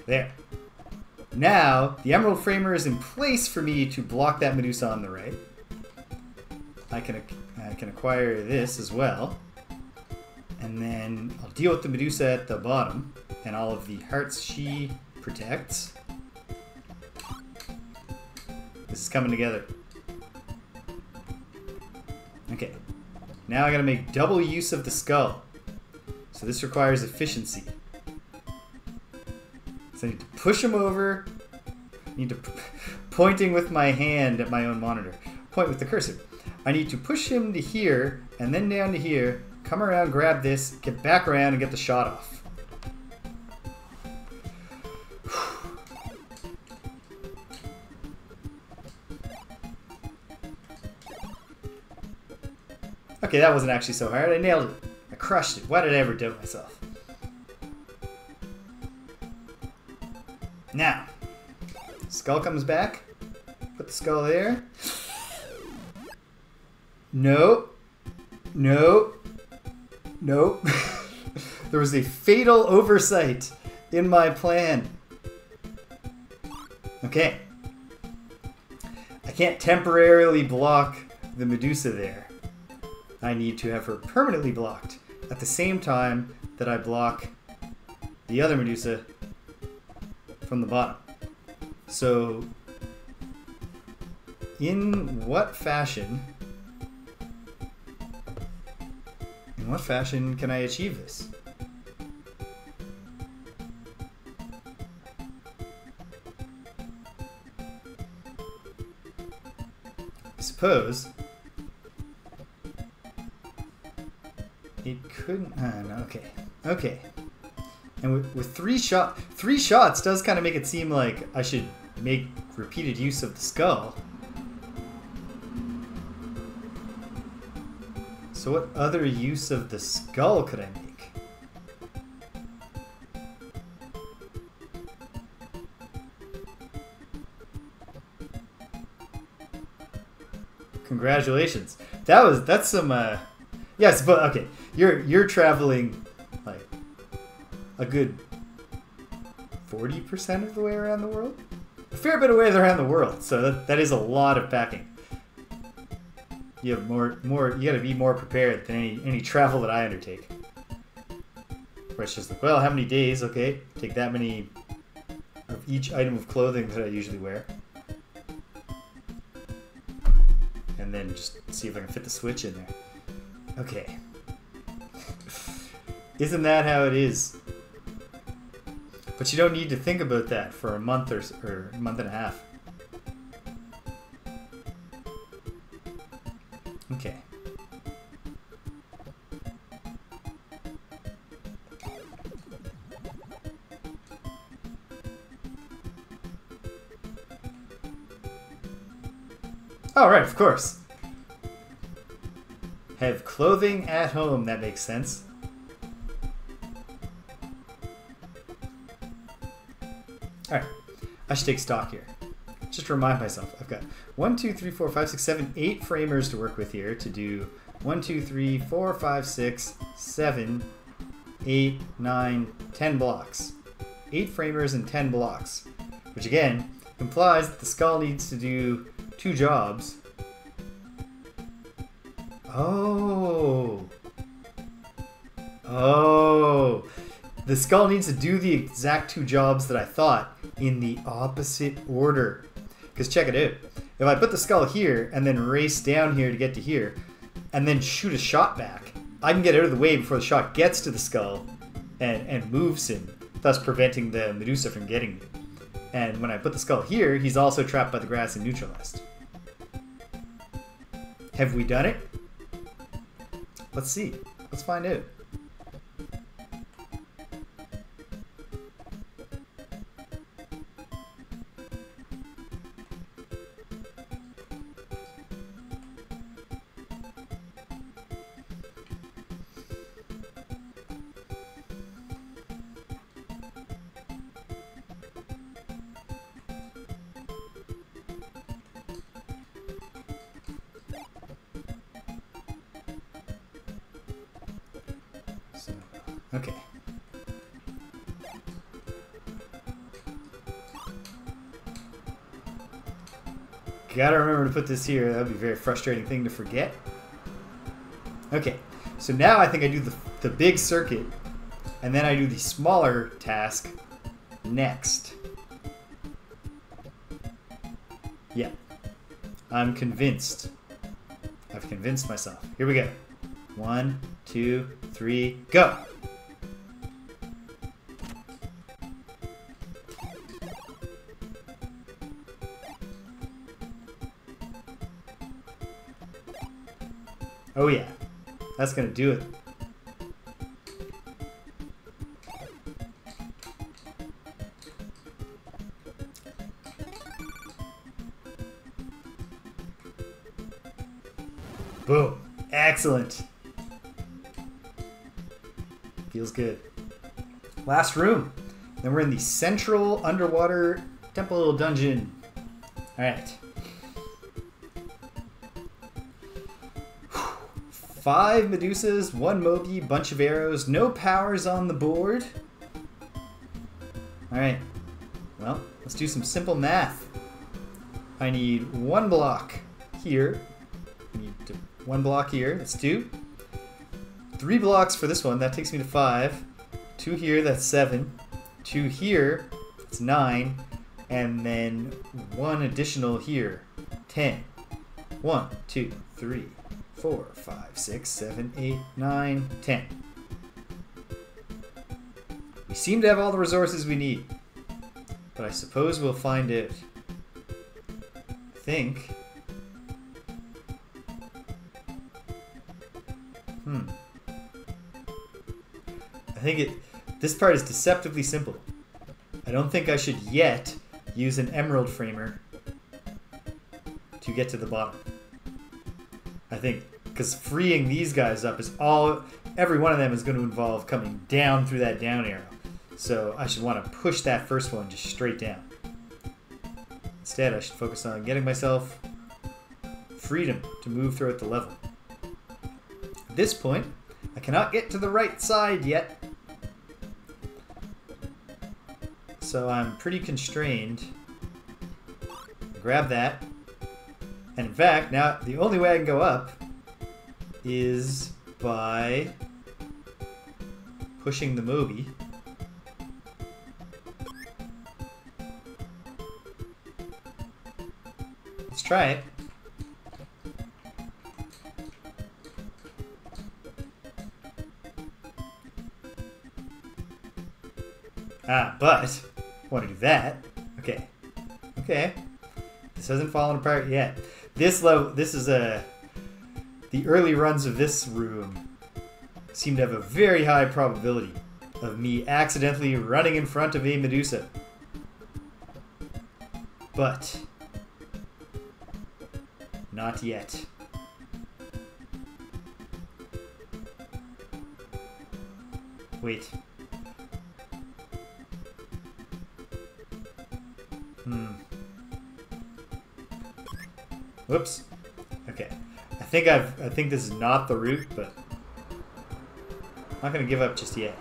There. Now, the Emerald Framer is in place for me to block that Medusa on the right. I can acquire this as well. And then I'll deal with the Medusa at the bottom and all of the hearts she protects. This is coming together. Okay. Now I gotta make double use of the skull. So this requires efficiency. So I need to push him over. I need to... Pointing with my hand at my own monitor. Point with the cursor. I need to push him to here, and then down to here, come around, grab this, get back around, and get the shot off. Okay, that wasn't actually so hard. I nailed it. I crushed it. Why did I ever doubt myself? Now, skull comes back. Put the skull there. Nope. Nope. Nope. There was a fatal oversight in my plan. Okay. I can't temporarily block the Medusa there. I need to have her permanently blocked at the same time that I block the other Medusa from the bottom. So, in what fashion can I achieve this? I suppose it couldn't. No, okay. And with three shots does kind of make it seem like I should make repeated use of the skull. So what other use of the skull could I make? Congratulations. That's some yes, but okay. You're traveling like a good 40% of the way around the world? A fair bit of way around the world, so that is a lot of packing. You have you gotta be more prepared than any travel that I undertake. Where it's just like, well, how many days? Okay, take that many of each item of clothing that I usually wear. And then just see if I can fit the switch in there. Okay. Isn't that how it is? But you don't need to think about that for a month or a month and a half. Okay. Oh, right, of course. Have clothing at home, that makes sense. Alright, I should take stock here. Just to remind myself, I've got 1, 2, 3, 4, 5, 6, 7, 8 framers to work with here to do 1, 2, 3, 4, 5, 6, 7, 8, 9, 10 blocks. 8 framers and 10 blocks. Which again, implies that the skull needs to do 2 jobs. Oh. Oh. The skull needs to do the exact 2 jobs that I thought in the opposite order. Because check it out. If I put the skull here and then race down here to get to here and then shoot a shot back, I can get out of the way before the shot gets to the skull and moves him, thus preventing the Medusa from getting me. And when I put the skull here, he's also trapped by the grass and neutralized. Have we done it? Let's see. Let's find out. Okay. Gotta remember to put this here. That would be a very frustrating thing to forget. Okay, so now I think I do the big circuit, and then I do the smaller task next. Yeah, I'm convinced. I've convinced myself. Here we go. 1, 2, 3, go! Oh yeah, that's gonna do it. Boom. Excellent. Feels good. Last room. Then we're in the central underwater temple dungeon. Alright. 5 Medusas, 1 Moby, bunch of arrows, no powers on the board. Alright. Well, let's do some simple math. I need 1 block here. I need 1 block here. That's 2. 3 blocks for this one. That takes me to 5. 2 here. That's 7. 2 here. That's 9. And then 1 additional here. 10. 1, 2, 3, 4, 5, 6, 7, 8, 9, 10. We seem to have all the resources we need. But I suppose we'll find out. I think. This part is deceptively simple. I don't think I should yet use an emerald framer to get to the bottom. I think, because freeing these guys up is every one of them is going to involve coming down through that down arrow. So I should want to push that first one just straight down. Instead, I should focus on getting myself freedom to move throughout the level. At this point, I cannot get to the right side yet. So I'm pretty constrained. Grab that. And in fact, now the only way I can go up is by pushing the Moby. Let's try it. But want to do that. Okay. Okay. This hasn't fallen apart yet. This level, this is the early runs of this room seem to have a very high probability of me accidentally running in front of a Medusa. But not yet. Wait. Whoops. Okay. I think this is not the route, but I'm not gonna give up just yet.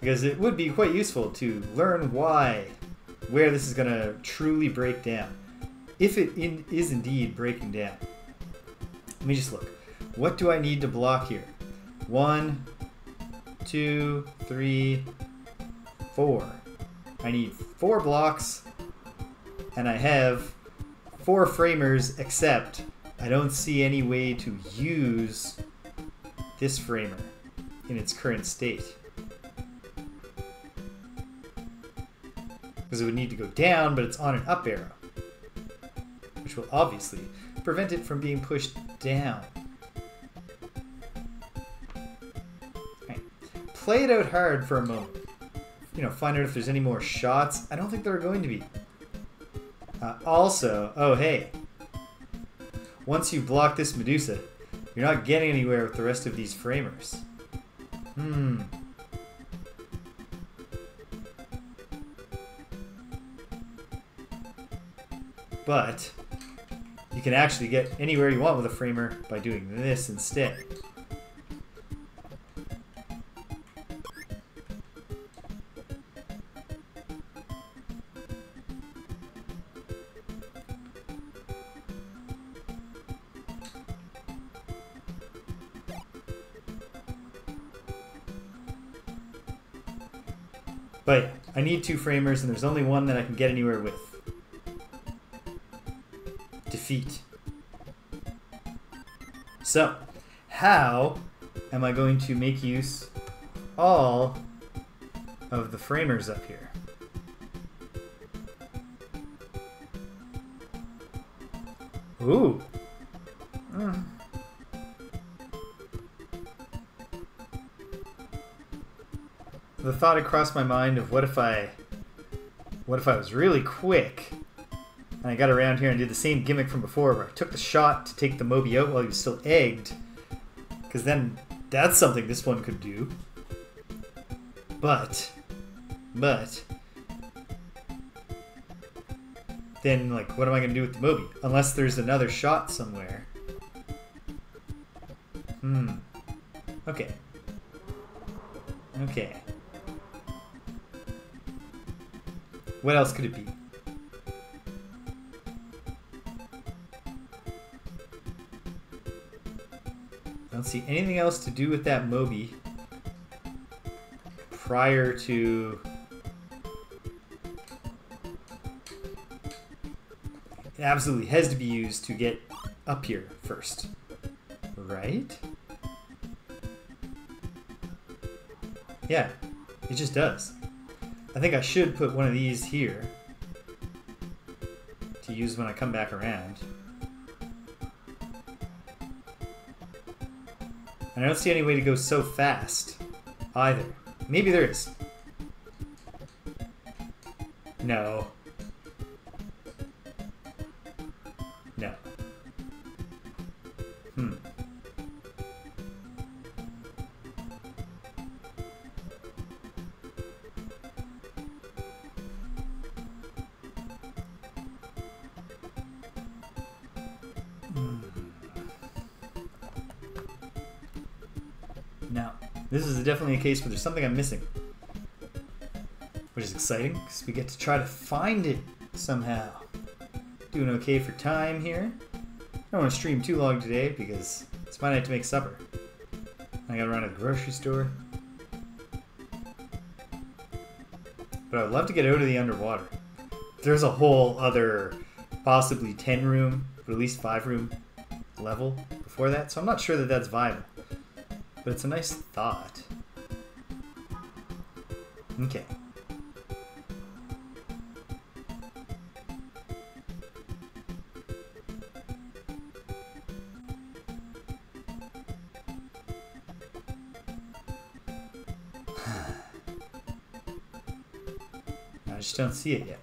Because it would be quite useful to learn where this is gonna truly break down. If it is indeed breaking down. Let me just look. What do I need to block here? 1, 2, 3, 4. I need 4 blocks, and I have 4 framers, except I don't see any way to use this framer in its current state. Because it would need to go down, but it's on an up arrow, which will obviously prevent it from being pushed down. Right. Play it out hard for a moment. You know, find out if there's any more shots. I don't think there are going to be. Also, oh hey, once you block this Medusa, you're not getting anywhere with the rest of these framers. But you can actually get anywhere you want with a framer by doing this instead. But yeah, I need 2 framers, and there's only one that I can get anywhere with. Defeat. So, how am I going to make use all of the framers up here? Ooh. The thought had crossed my mind of what if I was really quick and I got around here and did the same gimmick from before where I took the shot to take the Moby out while he was still egged, because then that's something this one could do. But then, like, what am I going to do with the Moby? Unless there's another shot somewhere. Okay. Okay. What else could it be? I don't see anything else to do with that Moby prior to... It absolutely has to be used to get up here first. Right? Yeah, it just does. I think I should put one of these here to use when I come back around. And I don't see any way to go so fast either. Maybe there is. No. No. Now, this is definitely a case where there's something I'm missing. which is exciting because we get to try to find it somehow. Doing okay for time here. I don't want to stream too long today because it's my night to make supper. I gotta run to the grocery store. But I would love to get out of the underwater. There's a whole other, possibly 10 room, but at least 5 room level before that, so I'm not sure that that's viable. But it's a nice thought. Okay. I just don't see it yet.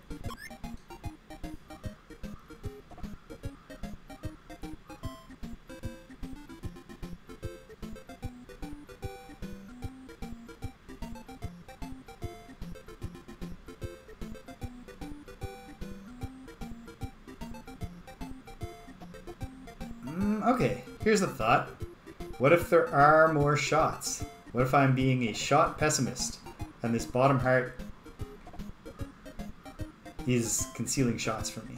Okay, here's the thought. What if there are more shots? What if I'm being a shot pessimist and this bottom heart is concealing shots from me?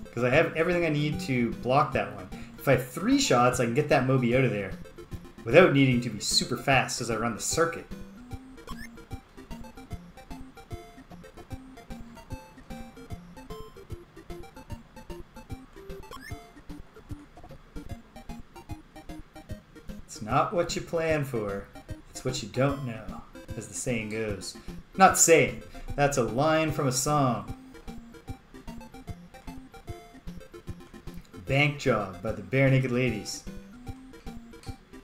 Because I have everything I need to block that one. If I have 3 shots, I can get that Moby out of there without needing to be super fast as I run the circuit. It's not what you plan for, it's what you don't know, as the saying goes. Not saying, that's a line from a song. Bank Job by the Bare Naked Ladies.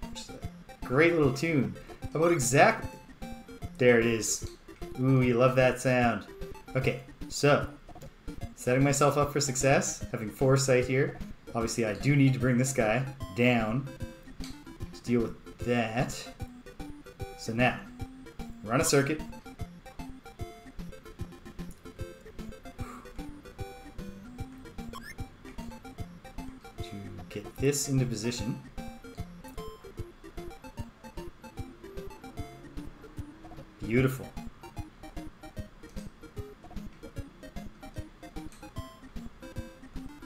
Which is a great little tune. About exactly... There it is. Ooh, you love that sound. Okay, so, setting myself up for success, having foresight here. Obviously I do need to bring this guy down. Deal with that. So now, run a circuit. To get this into position. Beautiful.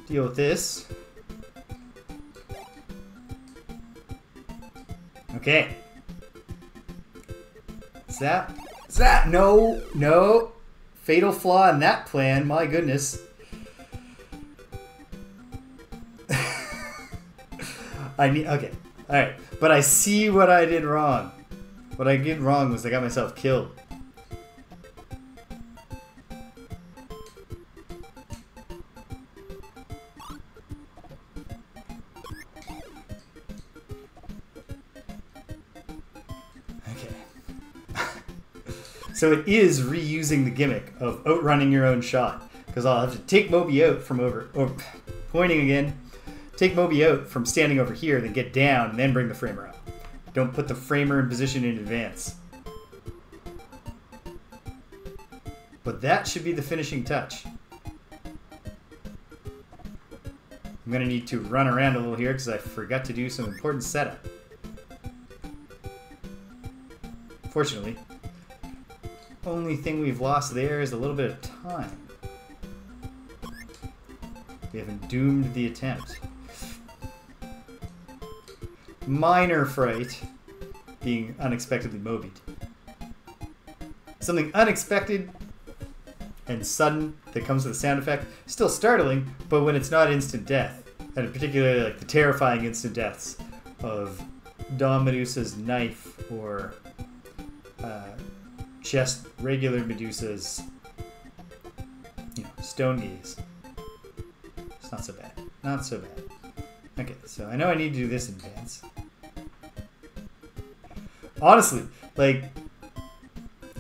Deal with this. Okay. Zap. Zap! No! No! Fatal flaw in that plan, my goodness. I need... Okay. Alright. But I see what I did wrong. What I did wrong was I got myself killed. So it is reusing the gimmick of outrunning your own shot. Because I'll have to take Moby out from pointing again, take Moby out from standing over here, then get down, and then bring the framer up. Don't put the framer in position in advance. But that should be the finishing touch. I'm going to need to run around a little here because I forgot to do some important setup. Fortunately, only thing we've lost there is a little bit of time. We haven't doomed the attempt. Minor fright, being unexpectedly mobied. Something unexpected and sudden that comes with a sound effect, still startling, but when it's not instant death, and particularly like the terrifying instant deaths of Don Medusa's knife or just regular Medusa's, stone gaze. It's not so bad. Not so bad. Okay, so I know I need to do this in advance. Honestly, like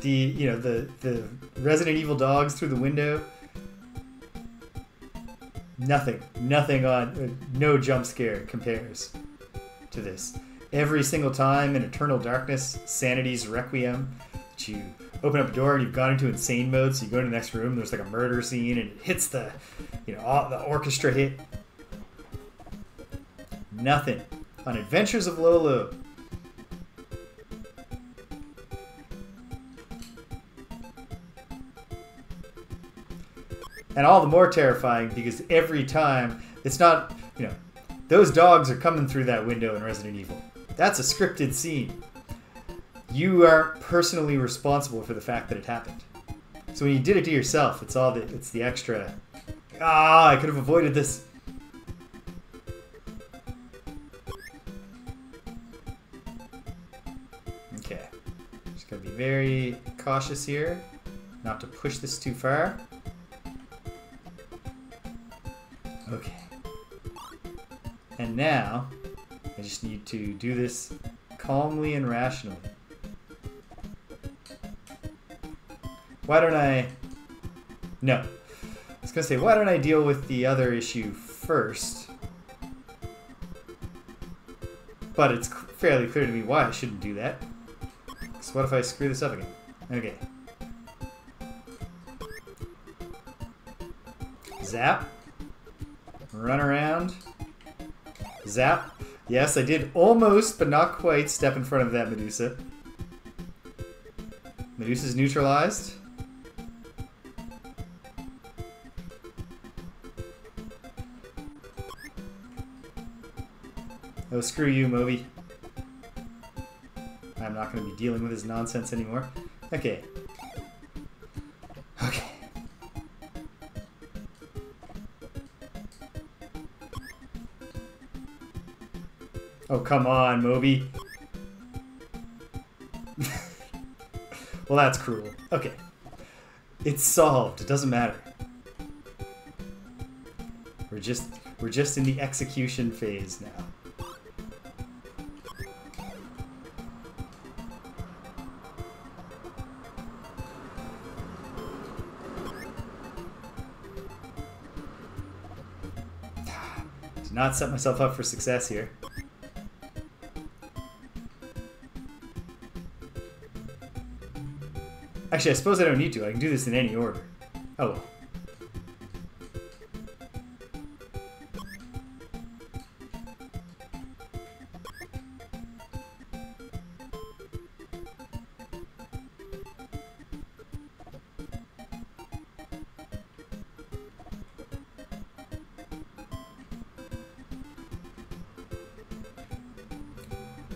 the Resident Evil dogs through the window. Nothing on, no jump scare compares to this. Every single time in Eternal Darkness, Sanity's Requiem, that you open up a door and you've gone into insane mode, so you go to the next room, there's like a murder scene and it hits the, the orchestra hit. Nothing. On Adventures of Lolo. And all the more terrifying because every time, it's not, you know, those dogs are coming through that window in Resident Evil. That's a scripted scene. You aren't personally responsible for the fact that it happened. So when you did it to yourself, it's the extra, I could have avoided this. Okay. Just gotta be very cautious here, not to push this too far. Okay. And now, I just need to do this calmly and rationally. Why don't I... No. I was going to say, why don't I deal with the other issue first? But it's fairly clear to me why I shouldn't do that. So what if I screw this up again? Okay. Zap. Run around. Zap. Yes, I did almost, but not quite, step in front of that Medusa. Medusa's neutralized. Oh, screw you, Moby. I'm not going to be dealing with his nonsense anymore. Okay. Okay. Oh, come on, Moby. Well, that's cruel. Okay. It's solved. It doesn't matter. We're just in the execution phase now. Did not set myself up for success here. Actually, I suppose I don't need to. I can do this in any order. Oh well.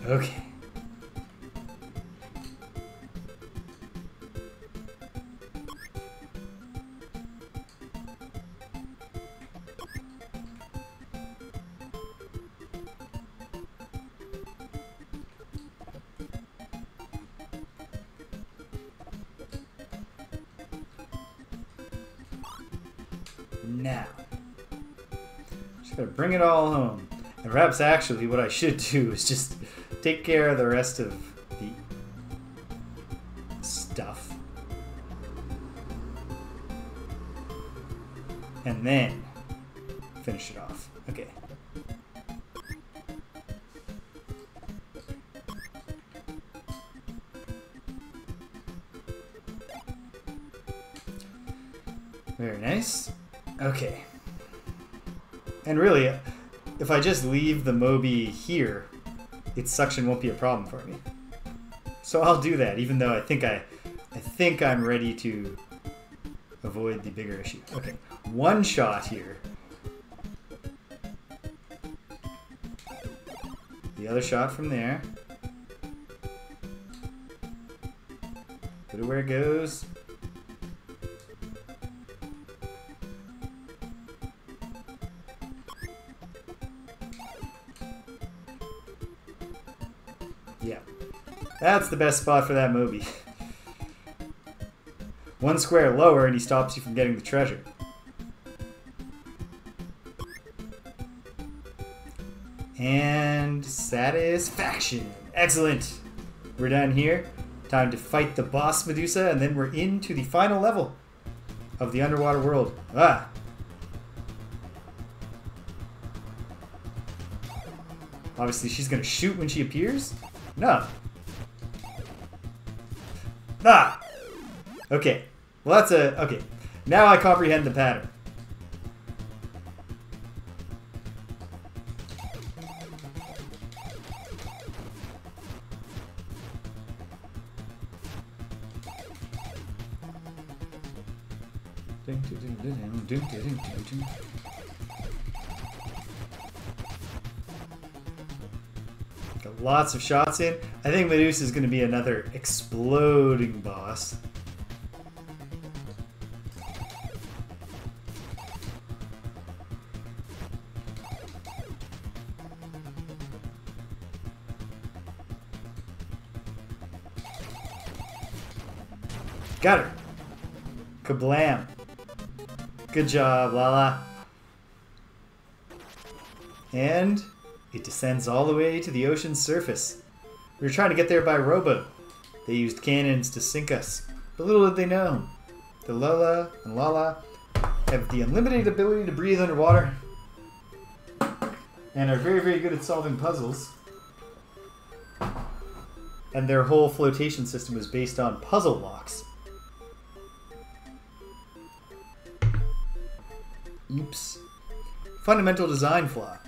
Okay. Now, just gotta bring it all home. And perhaps actually what I should do is just take care of the rest of the stuff. And then finish it off. Okay. Very nice. Okay. And really, if I just leave the Moby here, its suction won't be a problem for me. So I'll do that, even though I think I'm ready to avoid the bigger issue. Okay, one shot here. The other shot from there. Go to where it goes. Yeah, that's the best spot for that Moby. One square lower and he stops you from getting the treasure. And satisfaction. Excellent. We're done here. Time to fight the boss Medusa, and then we're into the final level of the underwater world. Ah. Obviously she's gonna shoot when she appears? No. Ah! Okay. Well, that's a... Okay. Now I comprehend the pattern. Got lots of shots in. I think Medusa is going to be another exploding boss. Got her. Kablam. Good job, Lala. And it descends all the way to the ocean's surface. We were trying to get there by rowboat. They used cannons to sink us. But little did they know, the Lola and Lala have the unlimited ability to breathe underwater and are very, very good at solving puzzles. And their whole flotation system is based on puzzle locks. Oops. Fundamental design flaw.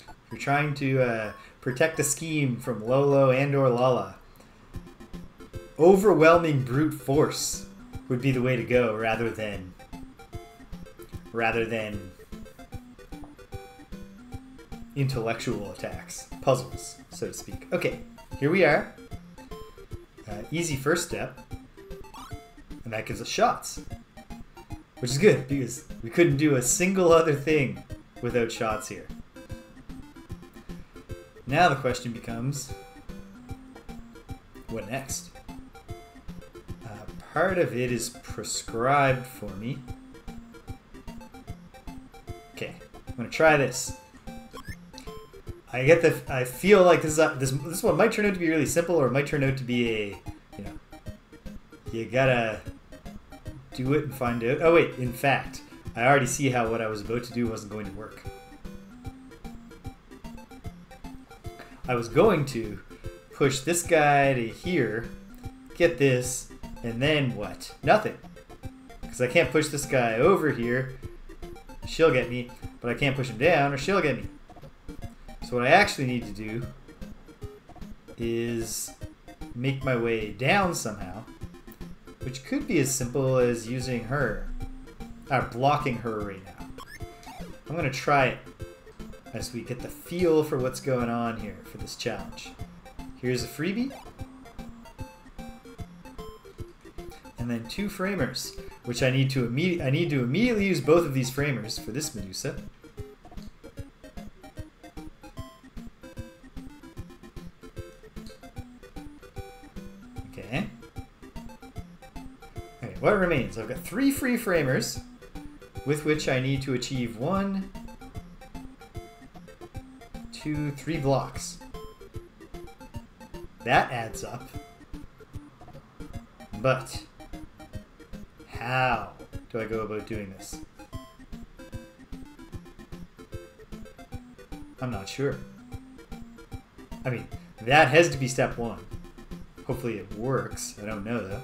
If you're trying to protect a scheme from Lolo and or Lala, overwhelming brute force would be the way to go rather than intellectual attacks. Puzzles, so to speak. Okay, here we are. Easy first step. And that gives us shots. Which is good, because we couldn't do a single other thing without shots here. Now the question becomes, what next? Part of it is prescribed for me. Okay, I'm gonna try this. I feel like this one might turn out to be really simple, or it might turn out to be you gotta do it and find out. Oh wait, in fact, I already see how what I was about to do wasn't going to work. I was going to push this guy to here, get this, and then what? Nothing. Because I can't push this guy over here, she'll get me, but I can't push him down or she'll get me. So what I actually need to do is make my way down somehow, which could be as simple as using her, or blocking her right now. I'm going to try it as we get the feel for what's going on here for this challenge. Here's a freebie. And then 2 framers, which I need to immediately use both of these framers for this Medusa. Okay. Okay, what remains? I've got 3 free framers with which I need to achieve 1, 2, 3 blocks. That adds up. But how do I go about doing this? I'm not sure. I mean, that has to be step 1. Hopefully it works. I don't know though.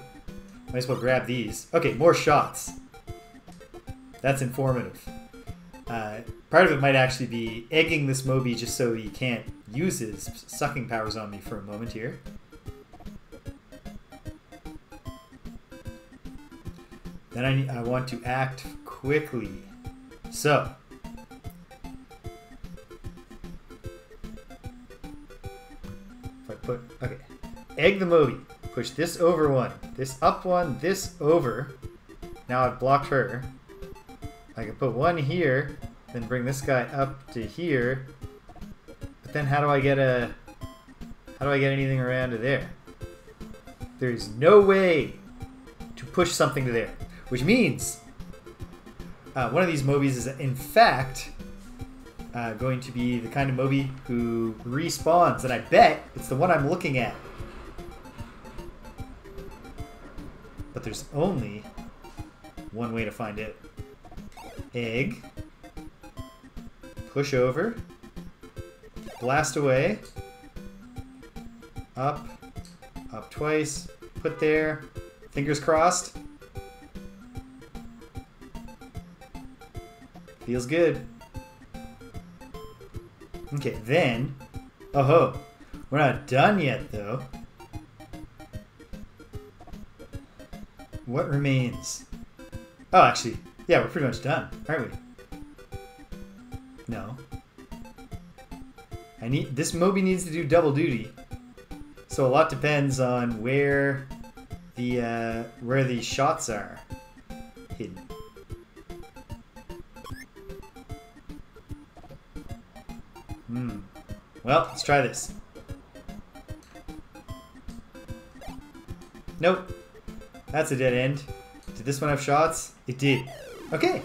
Might as well grab these. Okay, more shots. That's informative. Part of it might actually be egging this Moby just so he can't use his sucking powers on me for a moment here. Then I want to act quickly. So, if I put, okay, egg the Moby, push this over one, this up one, this over. Now I've blocked her. I can put one here, then bring this guy up to here. But then how do I get anything around to there? There's no way to push something to there. Which means one of these Mobies is in fact going to be the kind of Moby who respawns. And I bet it's the one I'm looking at. But there's only one way to find it. Egg. Push over. Blast away. Up. Up twice. Put there. Fingers crossed. Feels good. Okay, then... Oh-ho. We're not done yet, though. What remains? Oh, actually, yeah, we're pretty much done, aren't we? No. This Moby needs to do double duty. So a lot depends on where the shots are hidden. Well, let's try this. Nope. That's a dead end. Did this one have shots? It did. Okay.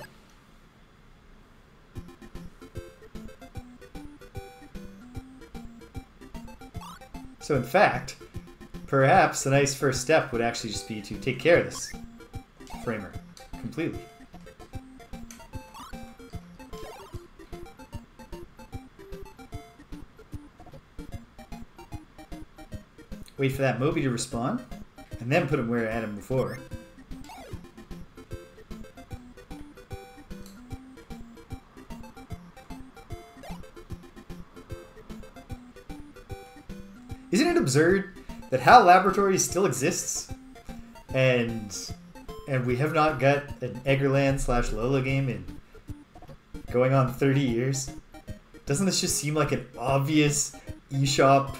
So in fact, perhaps the nice first step would actually just be to take care of this framer completely. Wait for that Moby to respawn, and then put him where I had him before. Isn't it absurd that HAL Laboratories still exists, and we have not got an Eggerland/Lolo game in going on 30 years? Doesn't this just seem like an obvious eShop?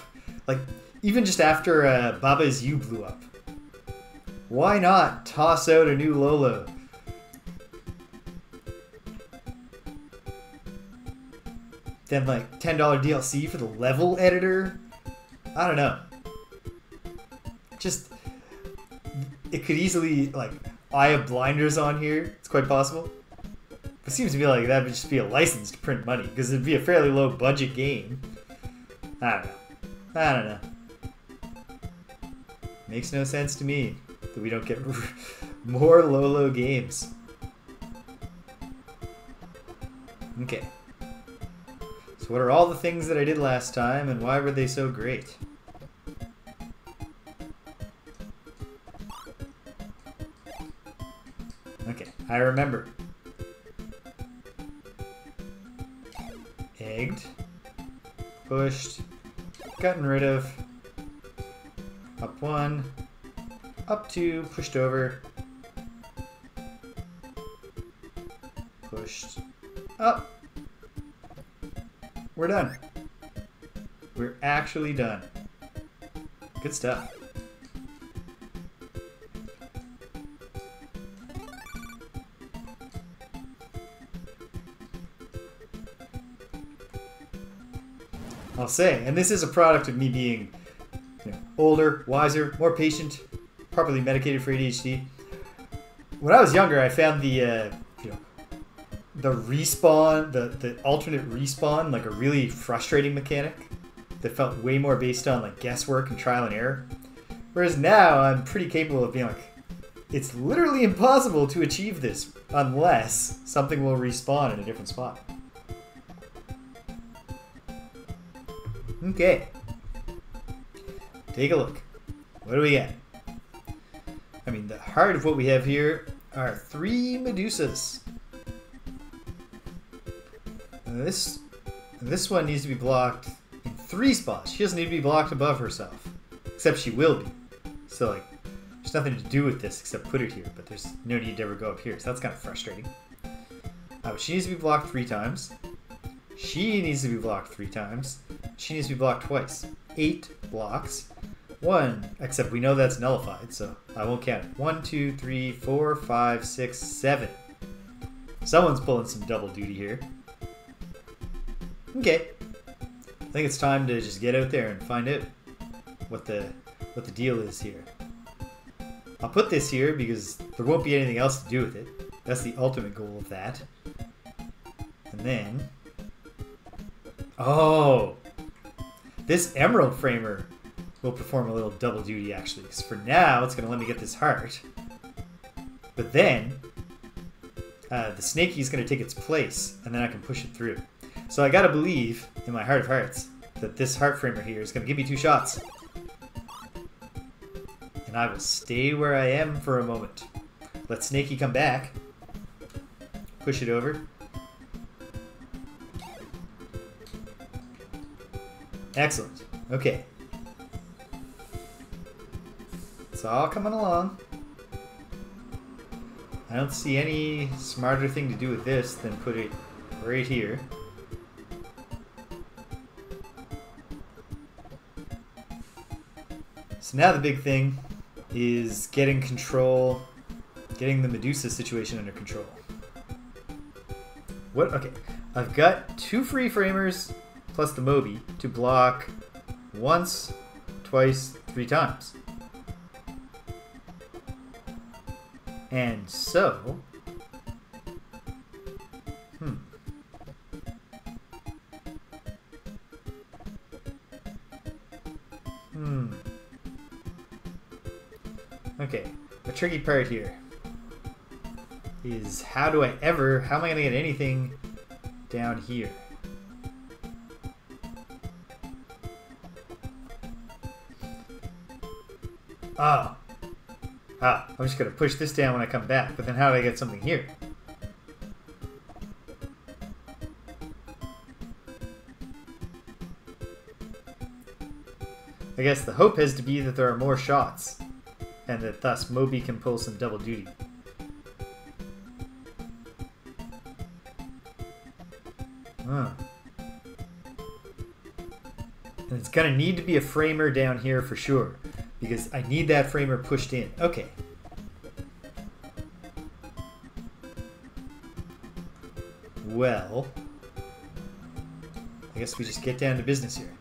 Like, even just after Baba Is You blew up. Why not toss out a new Lolo? Then like $10 DLC for the level editor? I don't know. Just, it could easily, like, Eye of Blinders on here. It's quite possible. It seems to me like that would just be a license to print money, because it'd be a fairly low budget game. I don't know. Makes no sense to me that we don't get more Lolo games. Okay. So what are all the things that I did last time, and why were they so great? Okay, I remember. Egged. Pushed. Gotten rid of. Up 1. Up 2. Pushed over. Pushed up. We're done. We're actually done. Good stuff. I'll say, and this is a product of me being, older, wiser, more patient, properly medicated for ADHD. When I was younger, I found the respawn, the alternate respawn, like a really frustrating mechanic that felt way more based on like guesswork and trial and error. Whereas now, I'm pretty capable of being like, it's literally impossible to achieve this unless something will respawn in a different spot. Okay. Take a look. What do we got? I mean, the heart of what we have here are 3 Medusas. This one needs to be blocked in 3 spots. She doesn't need to be blocked above herself. Except she will be. So, like, there's nothing to do with this except put it here. But there's no need to ever go up here. So that's kind of frustrating. She needs to be blocked 3 times. She needs to be blocked 3 times. She needs to be blocked twice. 8 blocks. 1, except we know that's nullified, so I won't count it. 1, 2, 3, 4, 5, 6, 7. Someone's pulling some double duty here. Okay. I think it's time to just get out there and find out what the deal is here. I'll put this here because there won't be anything else to do with it. That's the ultimate goal of that. And then... oh! This emerald framer will perform a little double duty actually. Because for now, it's going to let me get this heart. But then, the snaky is going to take its place, and then I can push it through. So I gotta believe, in my heart of hearts, that this heart framer here is going to give me 2 shots. And I will stay where I am for a moment. Let Snaky come back. Push it over. Excellent. Okay. It's all coming along. I don't see any smarter thing to do with this than put it right here. So now the big thing is getting the Medusa situation under control. What? Okay, I've got 2 free framers plus the Moby to block once, twice, 3 times. And so... Okay, the tricky part here is how am I going to get anything down here? I'm just going to push this down when I come back, but then how do I get something here? I guess the hope has to be that there are more shots, and that thus Moby can pull some double duty. And it's going to need to be a framer down here for sure, because I need that framer pushed in. Okay. Well, I guess we just get down to business here.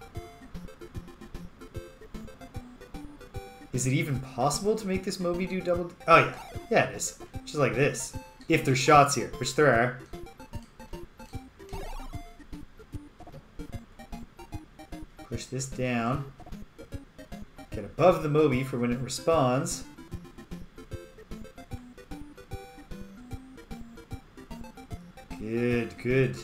Is it even possible to make this Moby do double... Oh, yeah. Yeah, it is. Just like this. If there's shots here, which there are. Push this down. Get above the Moby for when it responds. Good, good.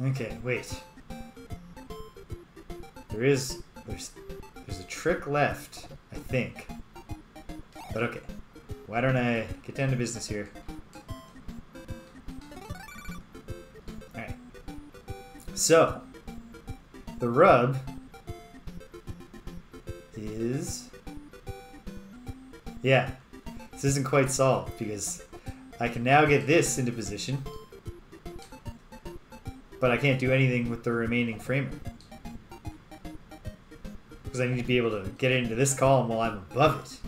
Okay, wait. There's a trick left, I think. But okay. Why don't I get down to business here? Alright. So, the rub is... Yeah, this isn't quite solved because I can now get this into position, but I can't do anything with the remaining framer because I need to be able to get into this column while I'm above it.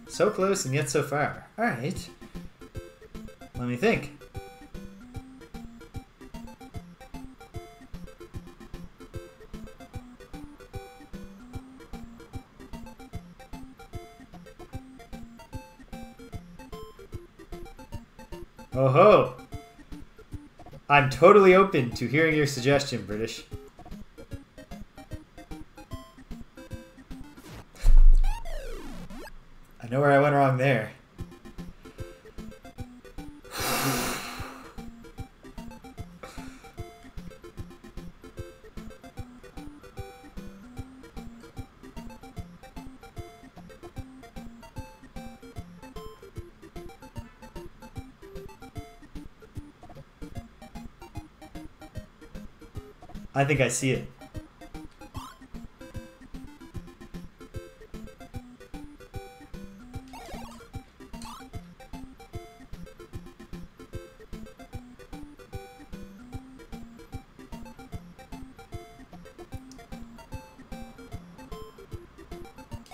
So close and yet so far. Alright. Let me think. Oh ho! I'm totally open to hearing your suggestion, British. I know where I went wrong there. I think I see it.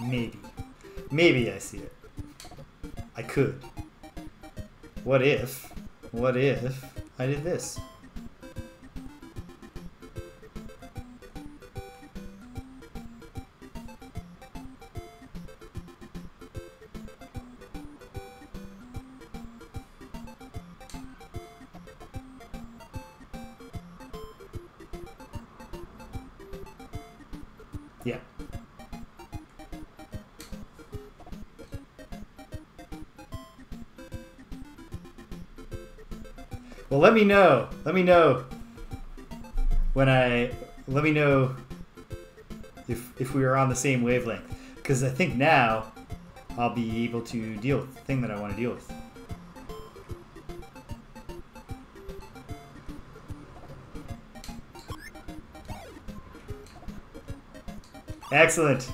Maybe. Maybe I see it. I could. What if I did this? Yeah. Well, let me know. Let me know if we are on the same wavelength, because I think now I'll be able to deal with the thing that I want to deal with. Excellent.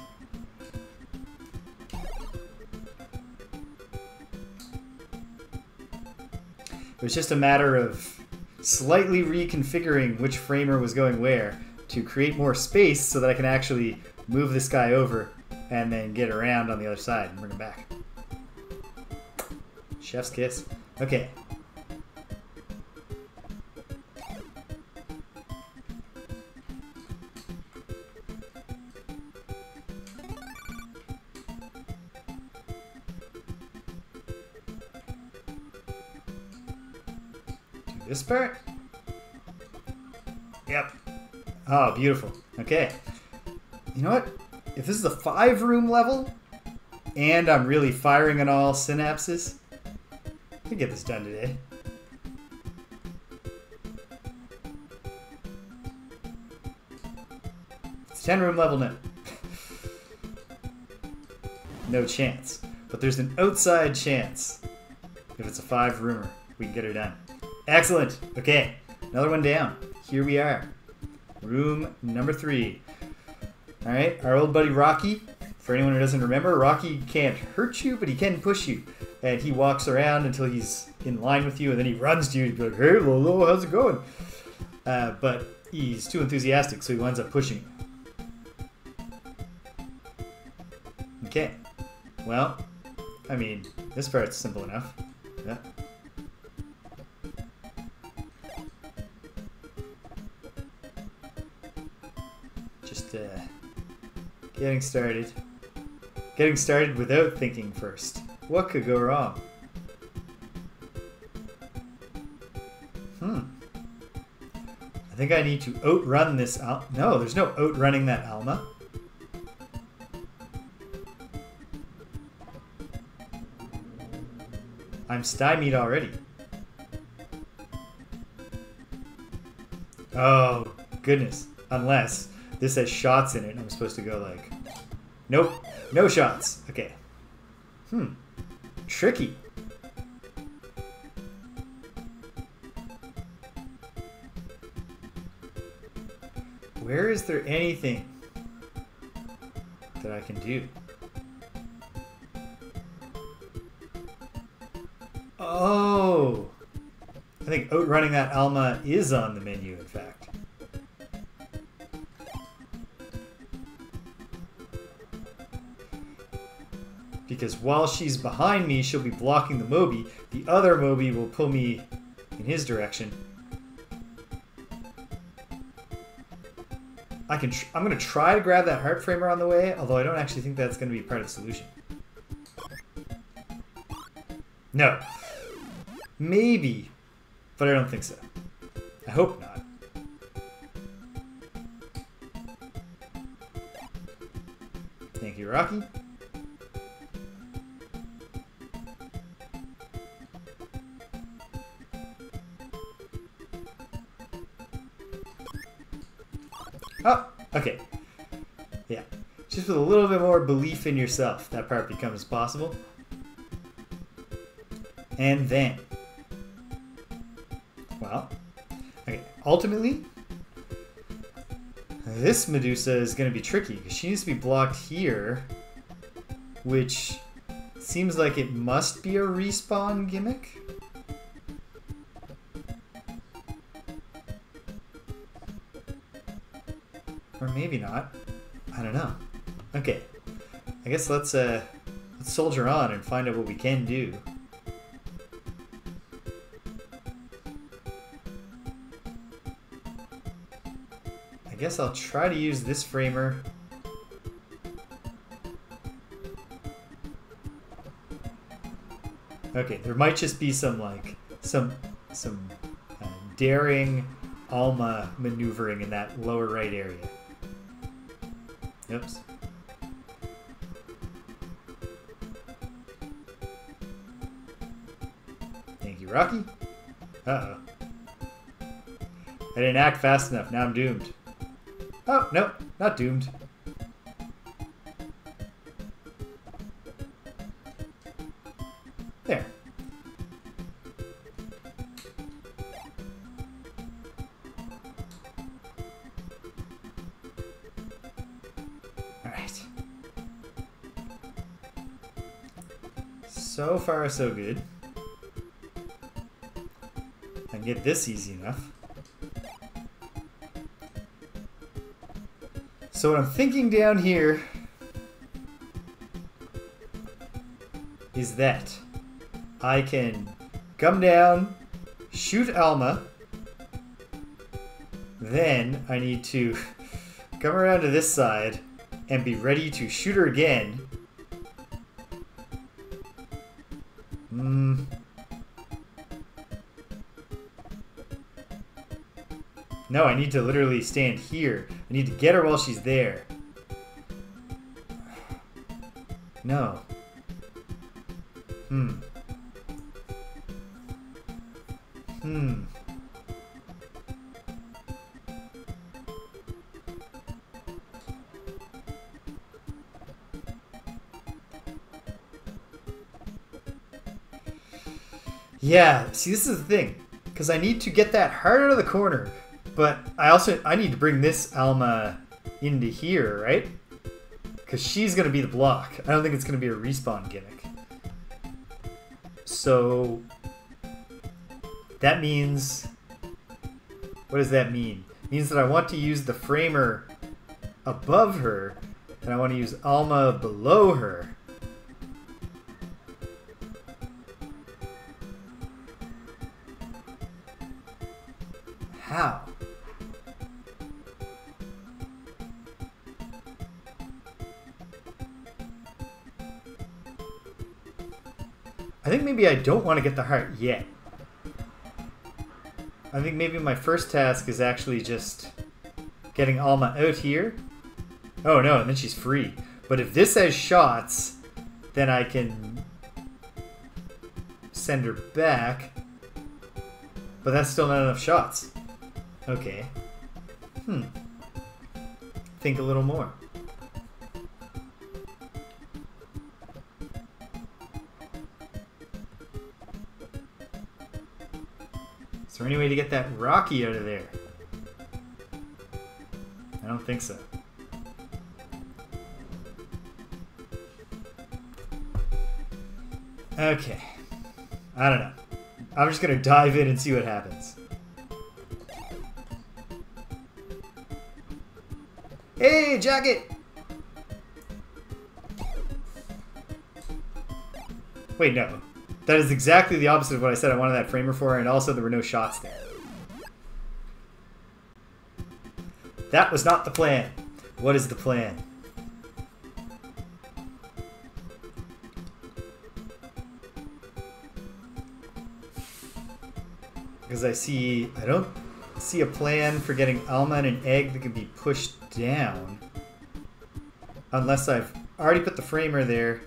It was just a matter of slightly reconfiguring which framer was going where to create more space so that I can actually move this guy over and then get around on the other side and bring him back. Chef's kiss. Okay. Do this part. Yep. Oh, beautiful. Okay. You know what? If this is a 5-room level, and I'm really firing on all synapses, I can get this done today. It's 10-room level now. No chance. But there's an outside chance. If it's a 5-roomer, we can get her done. Excellent. Okay. Another one down. Here we are. Room number 3. Alright, our old buddy Rocky. For anyone who doesn't remember, Rocky can't hurt you, but he can push you. And he walks around until he's in line with you, and then he runs to you and be like, "Hey, Lolo, how's it going?" But he's too enthusiastic, so he winds up pushing you. Okay. Well, I mean, this part's simple enough. Yeah. Just, getting started. Getting started without thinking first. What could go wrong? I think I need to outrun this No, there's no outrunning that Alma. I'm stymied already. Oh, goodness. Unless this has shots in it and I'm supposed to go like... Nope. No shots. Okay. Tricky. Where is there anything that I can do? Oh! I think outrunning that Alma is on the menu, in fact. Because while she's behind me, she'll be blocking the Moby. The other Moby will pull me in his direction. I'm going to try to grab that heart framer on the way, although I don't actually think that's going to be part of the solution. No. Maybe, but I don't think so. I hope not. Thank you, Rocky. Oh, okay. Yeah. Just with a little bit more belief in yourself, that part becomes possible. And then... Well, okay. Ultimately, this Medusa is going to be tricky, because she needs to be blocked here, which seems like it must be a respawn gimmick. Or maybe not. I don't know. Okay. I guess let's soldier on and find out what we can do. I guess I'll try to use this framer. Okay, there might just be some daring Alma maneuvering in that lower right area. Oops. Thank you, Rocky. Uh-oh. I didn't act fast enough. Now I'm doomed. Oh, no. Not doomed. So far, so good. I can get this easy enough. So what I'm thinking down here is that I can come down, shoot Alma, then I need to come around to this side and be ready to shoot her again. No, I need to literally stand here. I need to get her while she's there. No. Yeah, see, this is the thing. Because I need to get that heart out of the corner. But I need to bring this Alma into here, right? Because she's going to be the block. I don't think it's going to be a respawn gimmick. So that means... What does that mean? It means that I want to use the framer above her, and I want to use Alma below her. How? I think maybe I don't want to get the heart yet. I think maybe my first task is actually just getting Alma out here. Oh no, and then she's free. But if this has shots, then I can send her back. But that's still not enough shots. Okay. Think a little more. Is there any way to get that Rocky out of there? I don't think so. Okay. I don't know. I'm just gonna dive in and see what happens. Hey, jacket! Wait, no. That is exactly the opposite of what I said I wanted that framer for, and also there were no shots there. That was not the plan. What is the plan? Because I don't see a plan for getting Alma and an egg that can be pushed down. Unless I've already put the framer there.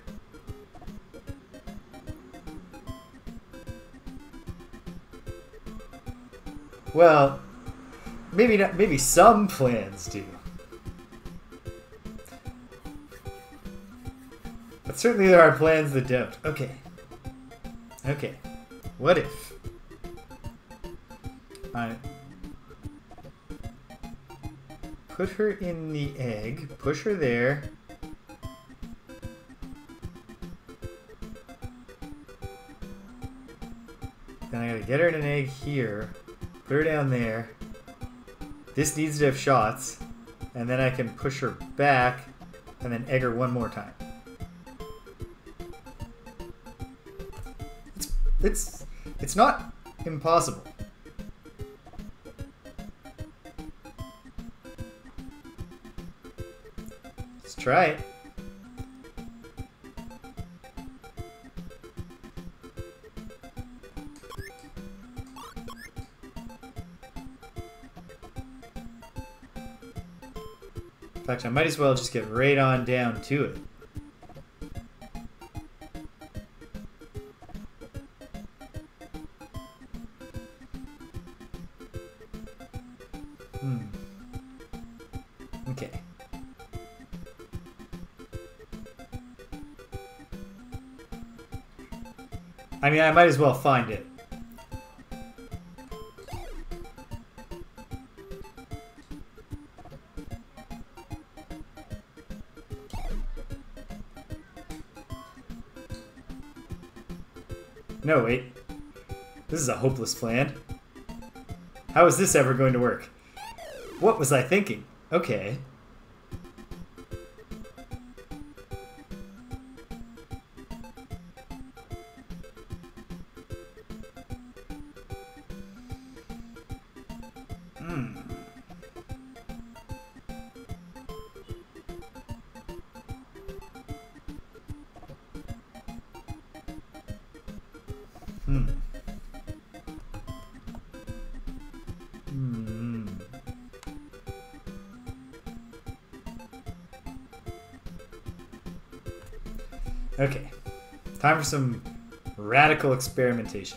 Well, maybe not. Maybe some plans do. But certainly there are plans that don't. Okay. Okay. What if I put her in the egg, push her there, then I gotta get her in an egg here, put her down there, this needs to have shots, and then I can push her back and then egg her one more time. It's not impossible. Let's try it. In fact, I might as well just get right on down to it. Okay. I mean, I might as well find it. No, wait. This is a hopeless plan. How is this ever going to work? What was I thinking? Okay. Okay, time for some radical experimentation.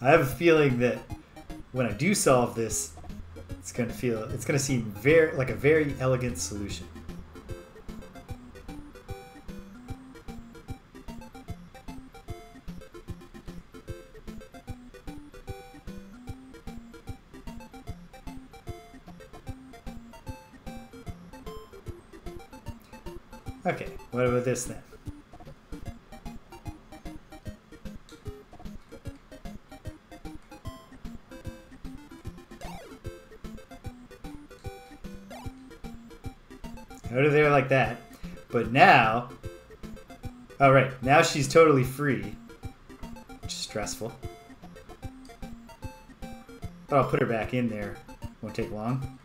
I have a feeling that when I do solve this, it's going to seem very like a very elegant solution. Okay, what about this then? Out of there like that. But now... Oh, right. Now she's totally free. Which is stressful. But I'll put her back in there. Won't take long.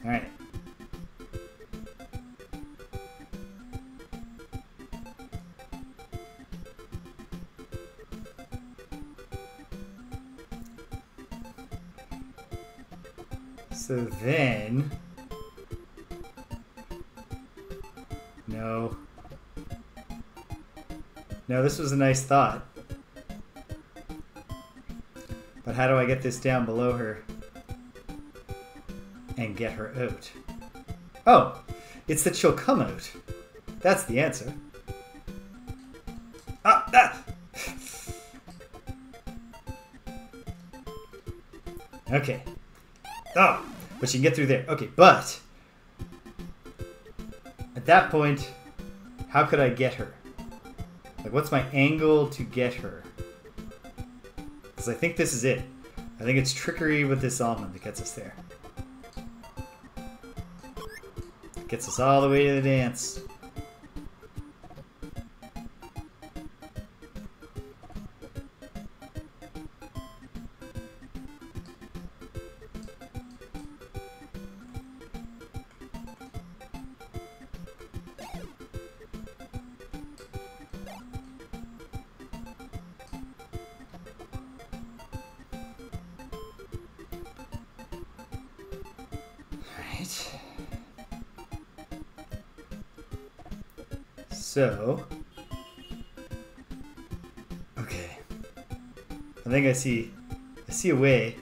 Alright. So then... No. No, this was a nice thought. But how do I get this down below her? And get her out. Oh, it's that she'll come out. That's the answer. Ah! Okay. Oh, but she can get through there. Okay, but at that point, how could I get her? Like, what's my angle to get her? Because I think this is it. I think it's trickery with this almond that gets us there. Gets us all the way to the dance. So, okay, I think I see a way.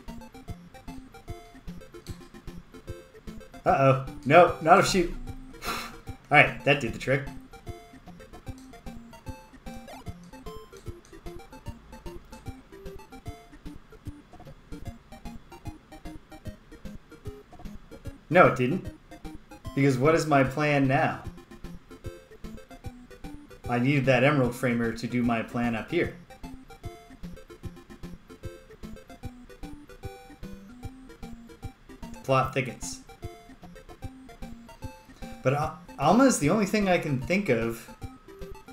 Uh-oh, no, not a shoot. Alright, that did the trick. No, it didn't. Because what is my plan now? I needed that emerald framer to do my plan up here. The plot thickens. But Alma is the only thing I can think of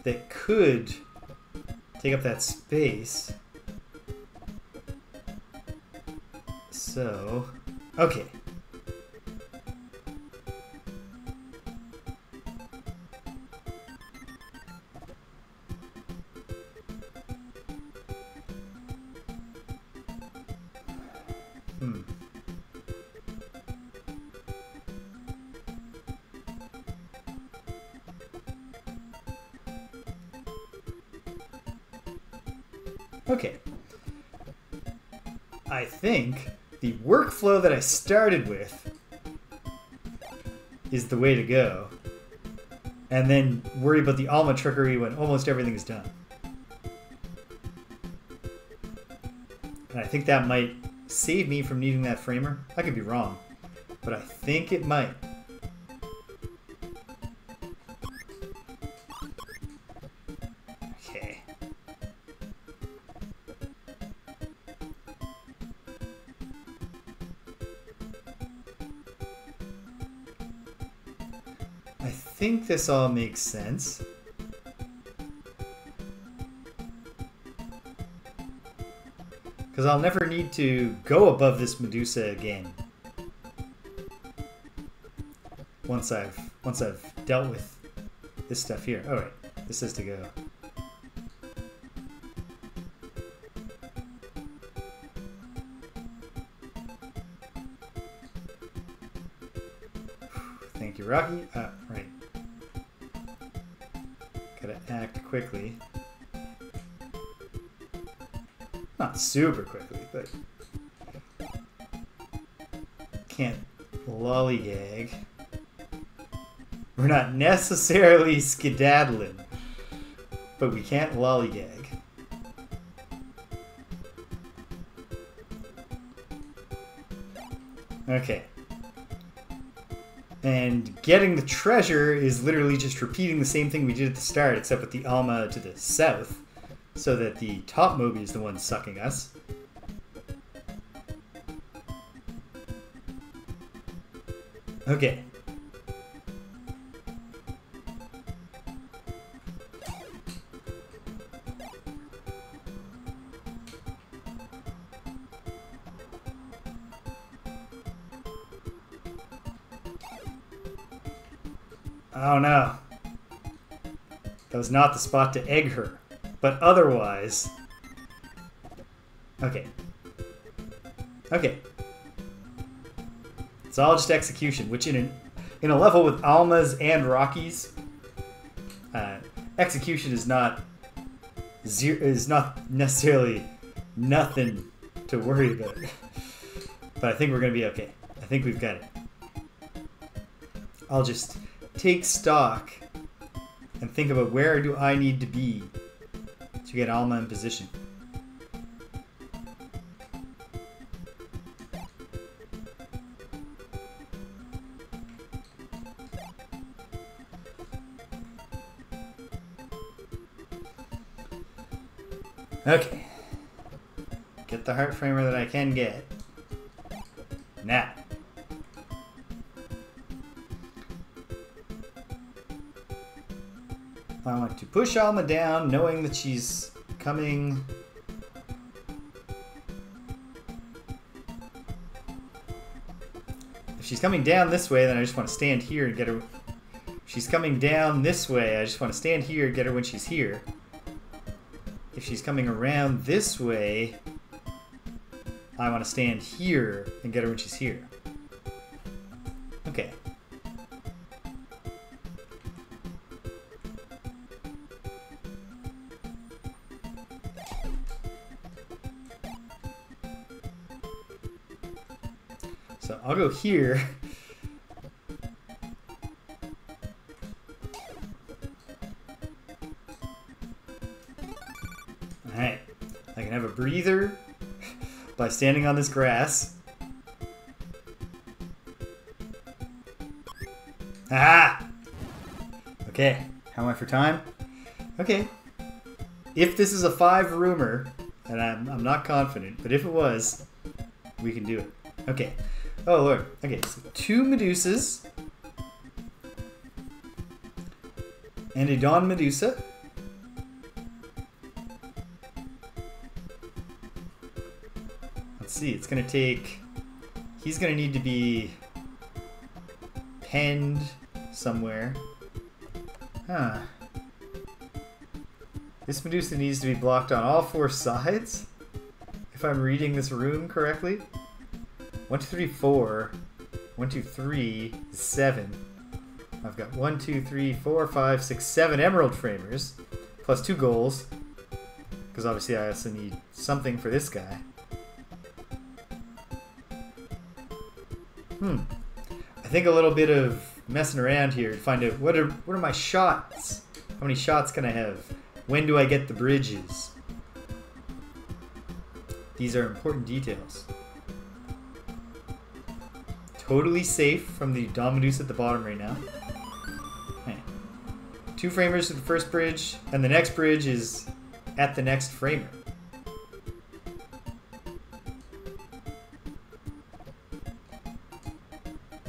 that could take up that space. So, okay. Okay. I think the workflow that I started with is the way to go. And then worry about the Alma trickery when almost everything is done. And I think that might save me from needing that framer. I could be wrong, but I think it might. Okay. I think this all makes sense. Because I'll never need to go above this Medusa again. Once I've dealt with this stuff here. Oh right, this is to go. Thank you, Rocky. Right. Gotta act quickly. Not super quickly, but can't lollygag. We're not necessarily skedaddling, but we can't lollygag. Okay. And getting the treasure is literally just repeating the same thing we did at the start, except with the Alma to the south. So that the top Moby is the one sucking us. Okay. Oh no. That was not the spot to egg her. But otherwise... Okay. Okay. It's all just execution, which in a level with Almas and Rockies, execution is not necessarily nothing to worry about. But I think we're going to be okay. I think we've got it. I'll just take stock and think about where do I need to be to get Alma in position. Okay. Get the heart framer that I can get. Now. I want to push Alma down, knowing that she's coming. If she's coming down this way, then I just want to stand here and get her. If she's coming down this way, I just want to stand here and get her when she's here. If she's coming around this way, I want to stand here and get her when she's here. Okay. So I'll go here. Alright. I can have a breather by standing on this grass. Ah! Okay. How am I for time? Okay. If this is a 5-roomer, and I'm not confident, but if it was, we can do it. Okay. Oh lord. Okay, so 2 Medusas. And a Don Medusa. Let's see, it's gonna take... He's gonna need to be penned somewhere. Huh. This Medusa needs to be blocked on all 4 sides? If I'm reading this room correctly? 1, 2, 3, 4. 1, 2, 3, 7. I've got 1, 2, 3, 4, 5, 6, 7 emerald framers. Plus 2 goals. Because obviously I also need something for this guy. I think a little bit of messing around here to find out what are my shots? How many shots can I have? When do I get the bridges? These are important details. Totally safe from the Don Medusa at the bottom right now. Okay. 2 framers to the first bridge, and the next bridge is at the next framer.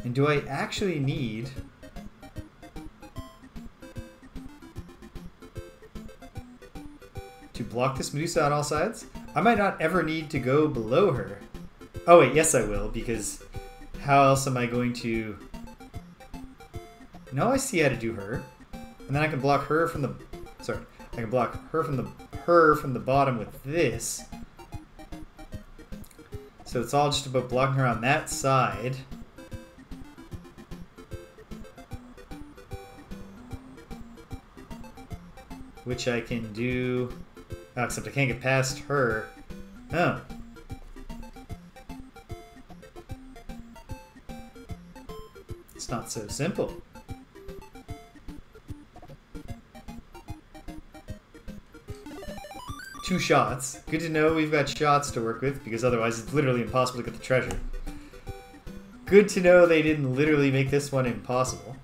And do I actually need to block this Medusa on all sides? I might not ever need to go below her. Oh wait, yes I will, because how else am I going to... No, I see how to do her. And then I can block her from the... Sorry. I can block her from the bottom with this. So it's all just about blocking her on that side. Which I can do... Oh, except I can't get past her. Oh. It's not so simple. Two shots. Good to know we've got shots to work with, because otherwise it's literally impossible to get the treasure. Good to know they didn't literally make this one impossible.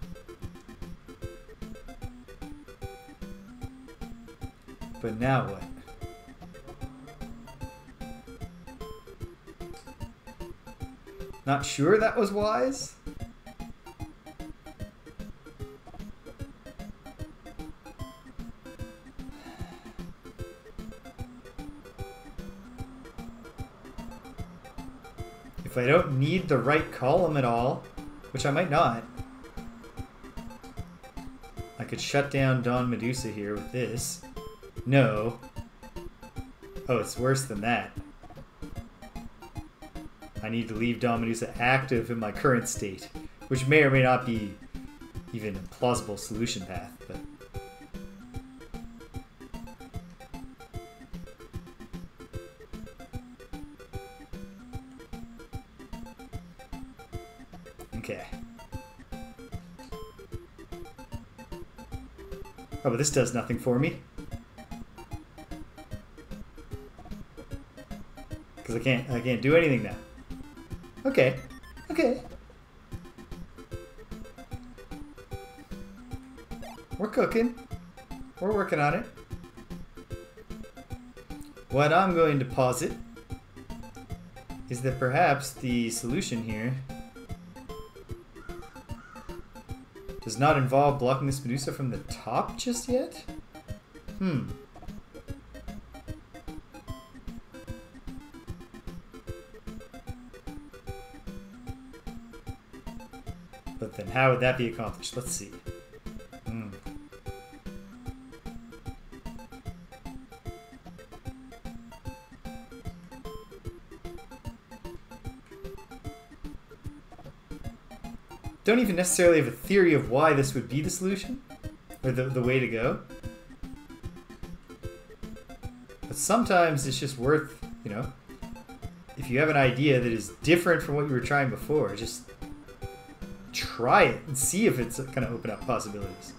But now what? Not sure that was wise? If I don't need the right column at all, which I might not, I could shut down Don Medusa here with this. No. Oh, it's worse than that. I need to leave Don Medusa active in my current state, which may or may not be even a plausible solution path, but... Okay. Oh, but this does nothing for me. Because I can't do anything now. Okay. Okay. We're cooking. We're working on it. What I'm going to posit is that perhaps the solution here does not involve blocking this Medusa from the top just yet? But then how would that be accomplished? Let's see. Don't even necessarily have a theory of why this would be the solution, or the way to go. But sometimes it's just worth, you know, if you have an idea that is different from what you were trying before, just try it and see if it's going to open up possibilities.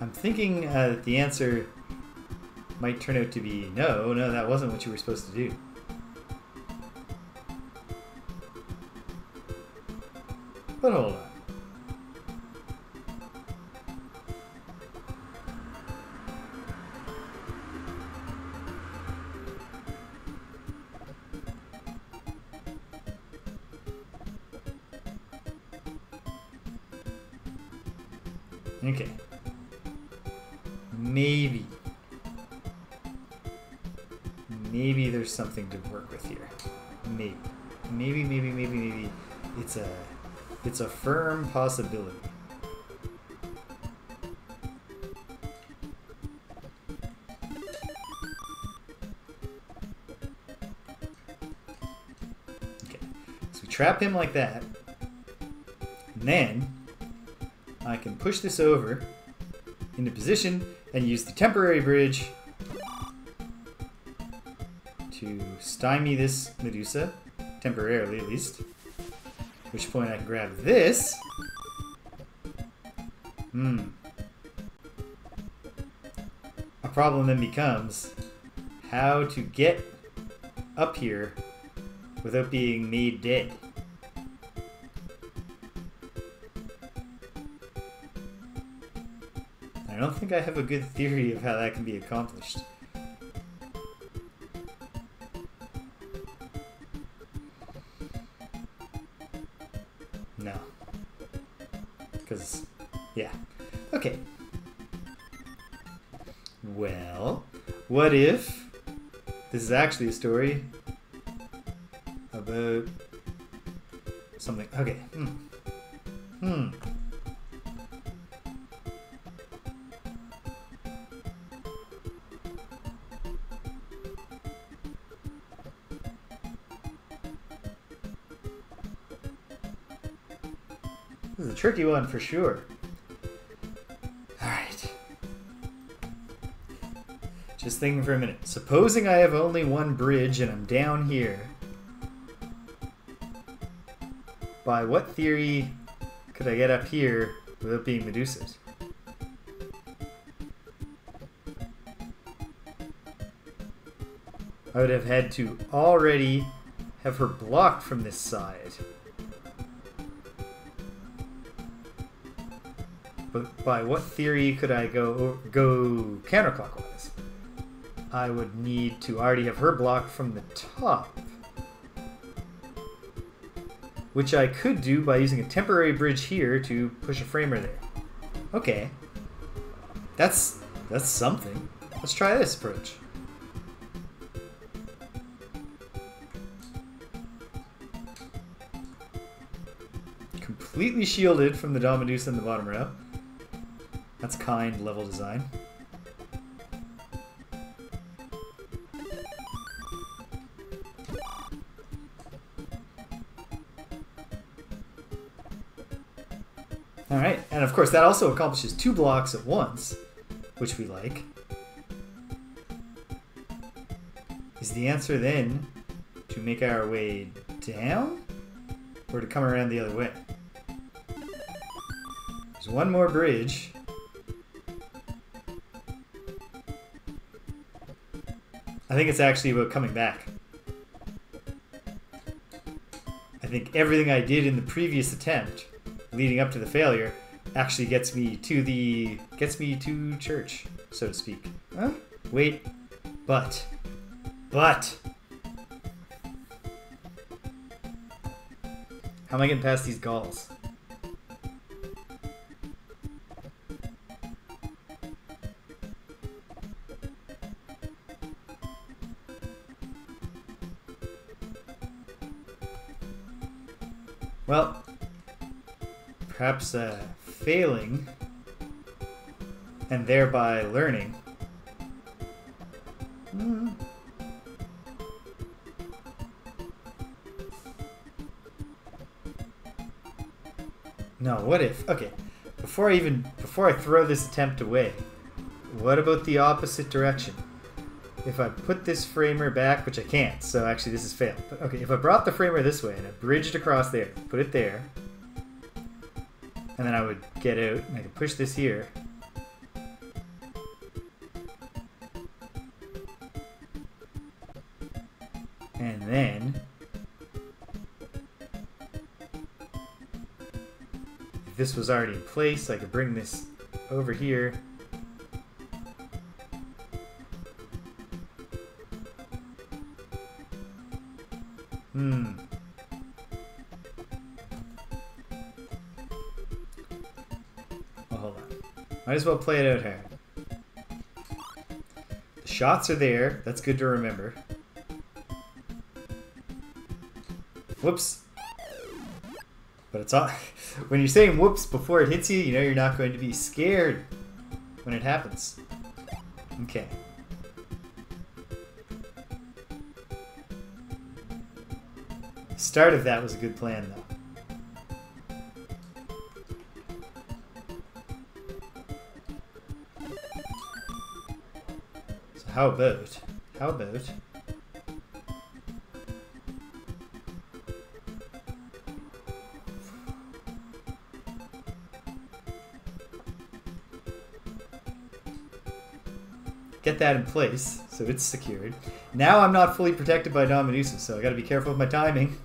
I'm thinking that the answer might turn out to be no, that wasn't what you were supposed to do. But hold on. Okay. Maybe there's something to work with here. Maybe it's a firm possibility. Okay. So we trap him like that. And then I can push this over into position and use the temporary bridge to stymie this Medusa, temporarily at least. which point I can grab this. A problem then becomes how to get up here without being made dead. I don't think I have a good theory of how that can be accomplished. No. Because, yeah. Okay. Well, what if this is actually a story about something? Okay. This is a tricky one for sure. Alright. Just thinking for a minute. Supposing I have only one bridge and I'm down here. By what theory could I get up here without being Medusa'd? I would have had to already have her blocked from this side. But by what theory could I go counterclockwise? I would need to already have her blocked from the top. Which I could do by using a temporary bridge here to push a framer there. Okay. That's something. Let's try this approach. Completely shielded from the Don Medusa in the bottom row. That's kind level design. Alright, and of course that also accomplishes 2 blocks at once, which we like. Is the answer then to make our way down? Or to come around the other way? There's one more bridge. I think it's actually about coming back. I think everything I did in the previous attempt, leading up to the failure, actually gets me to church, so to speak. Huh? Wait, but. How am I getting past these galls? Well, perhaps failing and thereby learning. No, what if? Okay, before I throw this attempt away, what about the opposite direction? If I put this framer back, which I can't, so actually this is failed. But okay, if I brought the framer this way and I bridged across there, put it there, and then I would get out and I could push this here. And then if this was already in place, I could bring this over here. Well, hold on. Might as well play it out hard. The shots are there. That's good to remember. Whoops. But it's all... When you're saying whoops before it hits you, you know you're not going to be scared when it happens. Okay. The start of that was a good plan, though. So how about... get that in place, so it's secured. Now I'm not fully protected by Don Medusa, so I gotta be careful with my timing.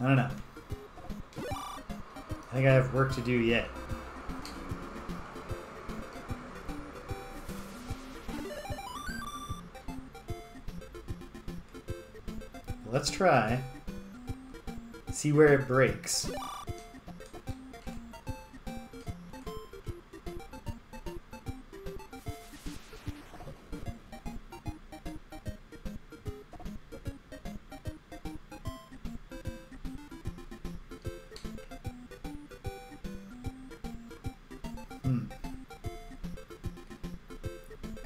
I don't know. I think I have work to do yet. Let's try. See where it breaks.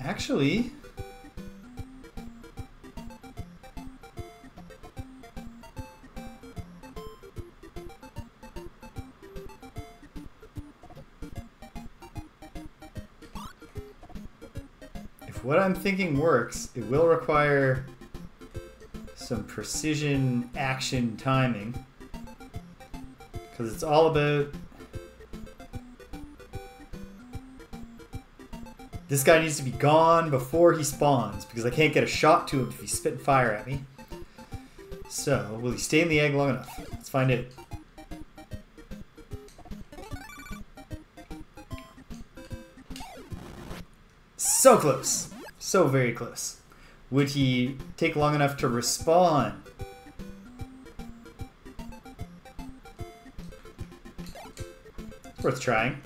Actually, if what I'm thinking works, it will require some precision action timing, because it's all about this guy needs to be gone before he spawns, because I can't get a shot to him if he's spitting fire at me. So, will he stay in the egg long enough? Let's find out. So close. So very close. Would he take long enough to respawn? Worth trying.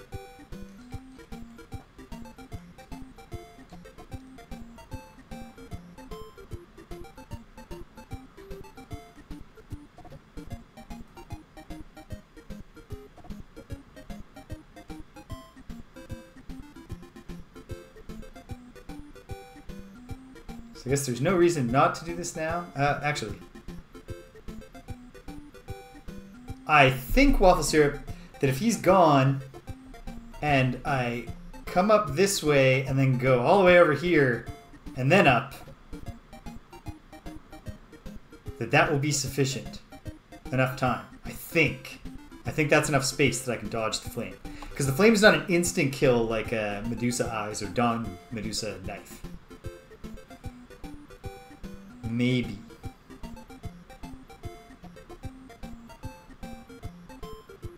I guess there's no reason not to do this now. Actually, I think Waffle Syrup that if he's gone and I come up this way and then go all the way over here and then up, that will be sufficient. Enough time. I think that's enough space that I can dodge the flame. Because the flame is not an instant kill like Medusa Eyes or Don Medusa Knife. Maybe.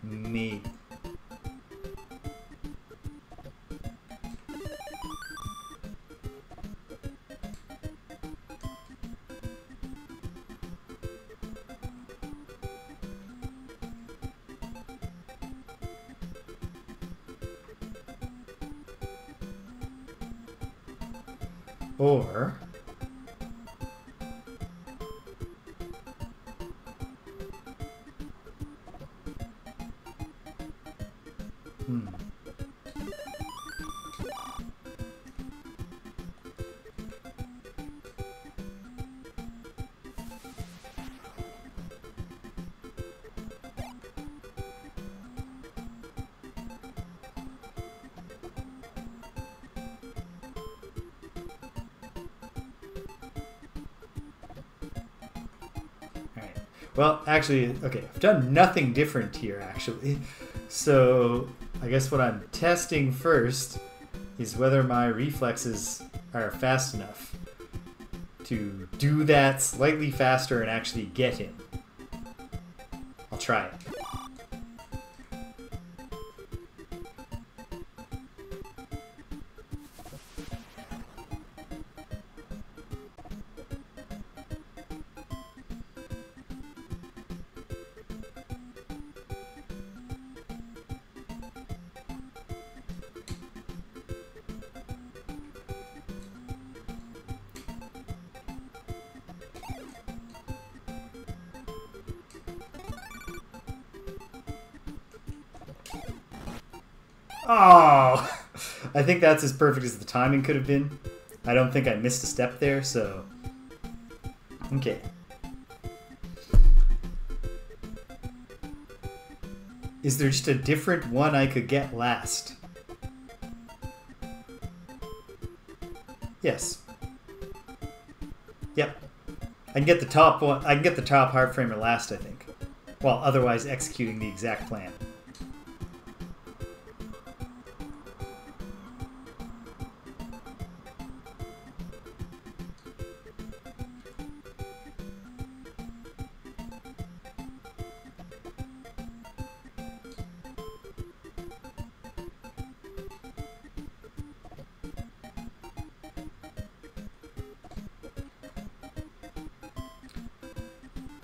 Maybe. Or well, actually, okay, I've done nothing different here, actually. So, I guess what I'm testing first is whether my reflexes are fast enough to do that slightly faster and actually get him. I'll try it. Oh, I think that's as perfect as the timing could have been. I don't think I missed a step there, so... Okay. Is there just a different one I could get last? Yes. Yep. I can get the top one. I can get the top heart framer last, I think, while otherwise executing the exact plan.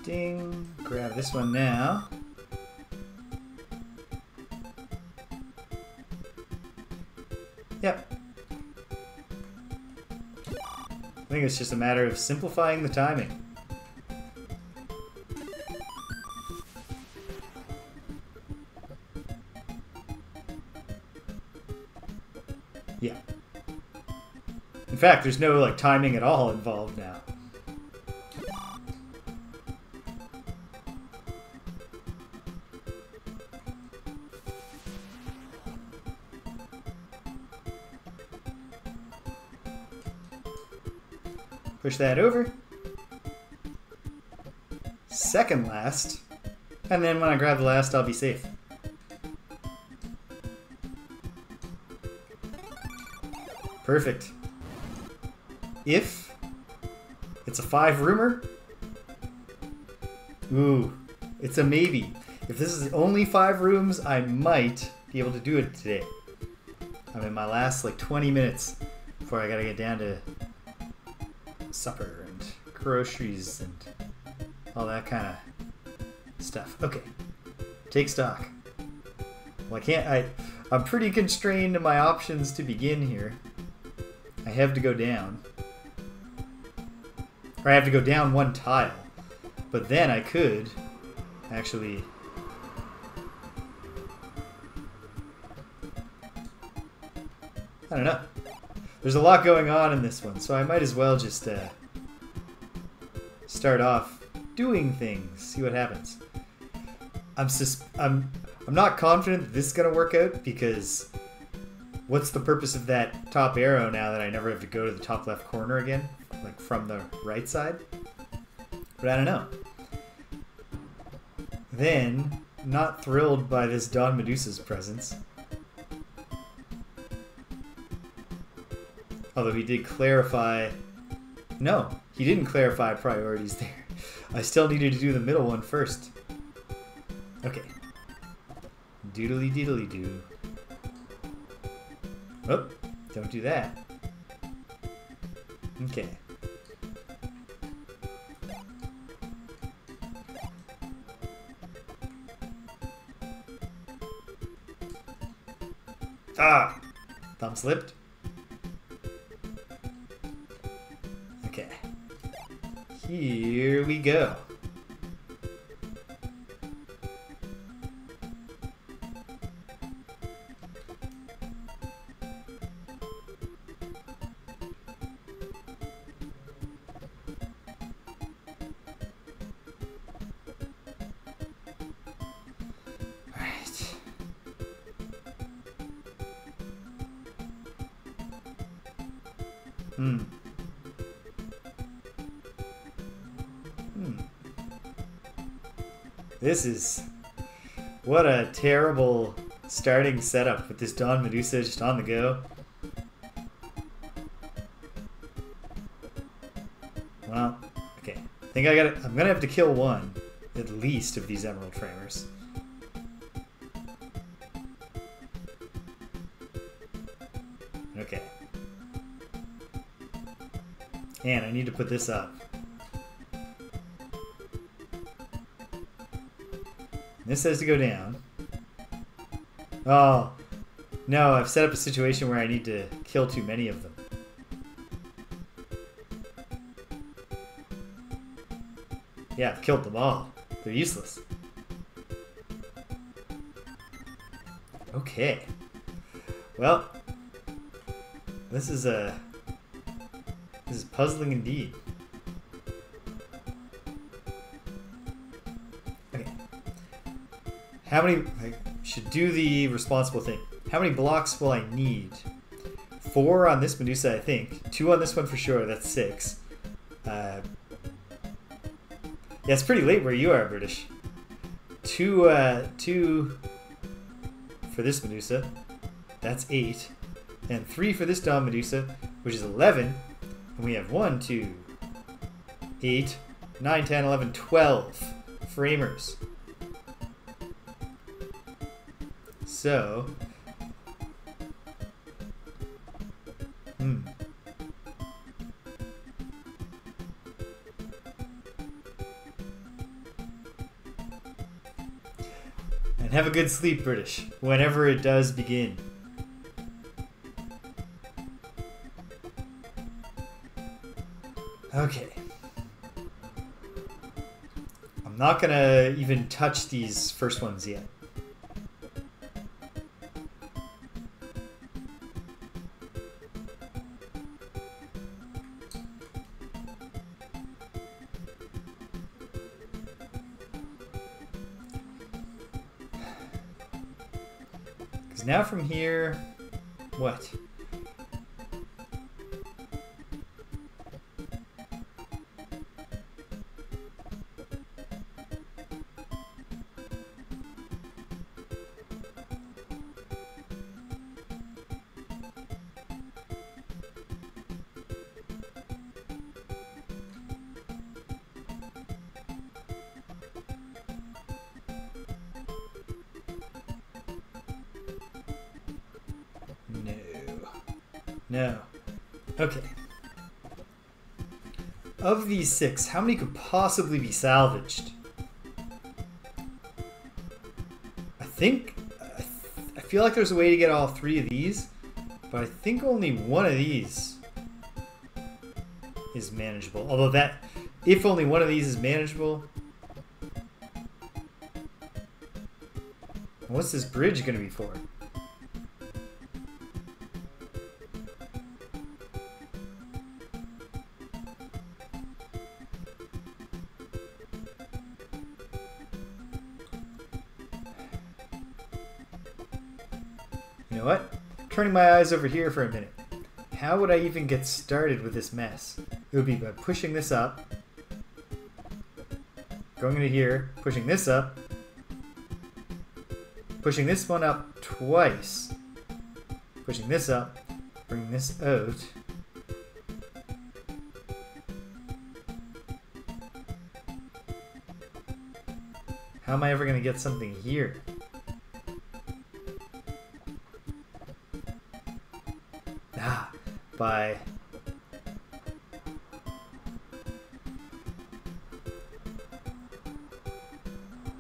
Ding. Grab this one now. Yep. I think it's just a matter of simplifying the timing. Yeah. In fact, there's no like timing at all involved now. Push that over. Second last. And then when I grab the last, I'll be safe. Perfect. If it's a 5-roomer, ooh, it's a maybe. If this is only 5 rooms, I might be able to do it today. I'm in my last like 20 minutes before I gotta get down to supper and groceries and all that kind of stuff. Okay, take stock. Well, I'm pretty constrained in my options to begin here. I have to go down. Or I have to go down 1 tile. But then I could actually... I don't know. There's a lot going on in this one, so I might as well just start off doing things, see what happens. I'm not confident that this is gonna work out, because what's the purpose of that top arrow now that I never have to go to the top left corner again, like from the right side? But I don't know. Then, not thrilled by this Don Medusa's presence. Although he did clarify... No, he didn't clarify priorities there. I still needed to do the middle one first. Okay. Doodly doodly doo. Oh, don't do that. Okay. Ah! Thumb slipped. Okay. Here we go. This is... What a terrible starting setup with this Don Medusa just on the go. Well, okay. I think I'm gonna have to kill one, at least, of these emerald framers. Okay. And I need to put this up. This says to go down. Oh, no, I've set up a situation where I need to kill too many of them. Yeah, I've killed them all. They're useless. Okay. Well, this is a This is puzzling indeed. Okay. How many... I should do the responsible thing. How many blocks will I need? 4 on this Medusa, I think. 2 on this one for sure. That's 6. Yeah, it's pretty late where you are, British. 2 for this Medusa. That's 8. And 3 for this Don Medusa, which is 11. And we have 1, 2, 8, 9, 10, 11, 12 framers. So... And have a good sleep, British, whenever it does begin. Okay. I'm not gonna even touch these first ones yet. Because now from here, what? No. Okay. Of these 6, how many could possibly be salvaged? I feel like there's a way to get all 3 of these, but I think only 1 of these is manageable. Although if only 1 of these is manageable, what's this bridge going to be for? You know what? Turning my eyes over here for a minute. How would I even get started with this mess? It would be by pushing this up, going into here, pushing this up, pushing this one up twice, pushing this up, bring this out. How am I ever going to get something here? By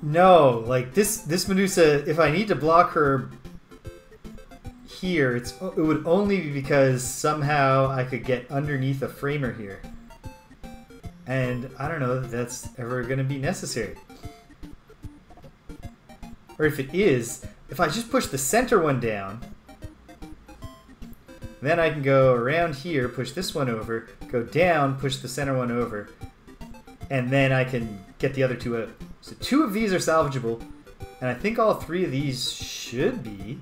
no, like this Medusa, if I need to block her here, it would only be because somehow I could get underneath a framer here. And I don't know that that's ever going to be necessary. Or if it is, if I just push the center one down, then I can go around here, push this one over, go down, push the center one over, and then I can get the other 2 out. So 2 of these are salvageable, and I think all 3 of these should be.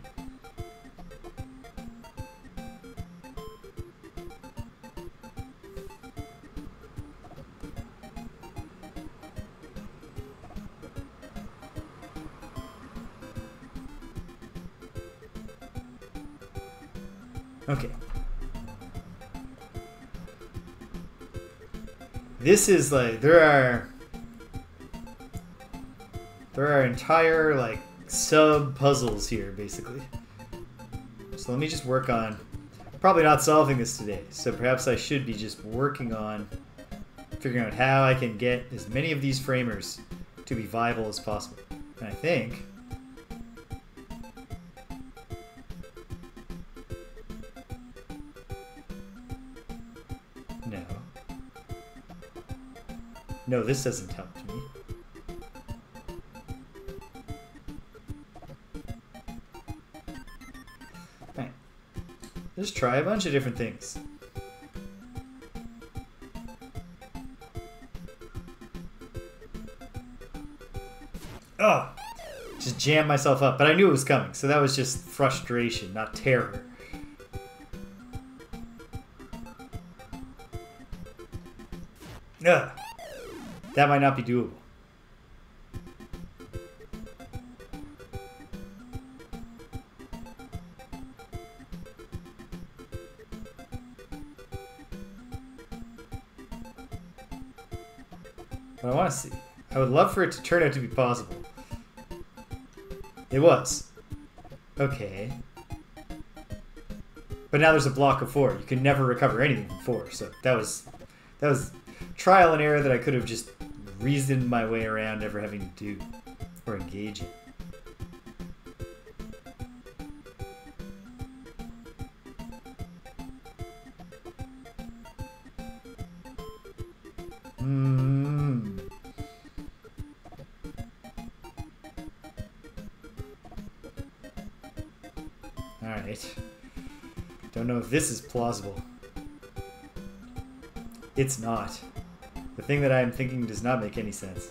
Okay. This is like, there are entire like sub puzzles here basically. So let me just work on, probably not solving this today, so perhaps I should be just working on figuring out how I can get as many of these framers to be viable as possible. And I think no, this doesn't help me. Alright. Let's try a bunch of different things. Oh! Just jammed myself up. But I knew it was coming, so that was just frustration, not terror. Ugh. That might not be doable. But I want to see. I would love for it to turn out to be possible. It was. Okay. But now there's a block of 4. You can never recover anything from 4. So that was trial and error that I could have just reasoned my way around never having to do or engage in. Alright. Don't know if this is plausible. It's not. The thing that I'm thinking does not make any sense.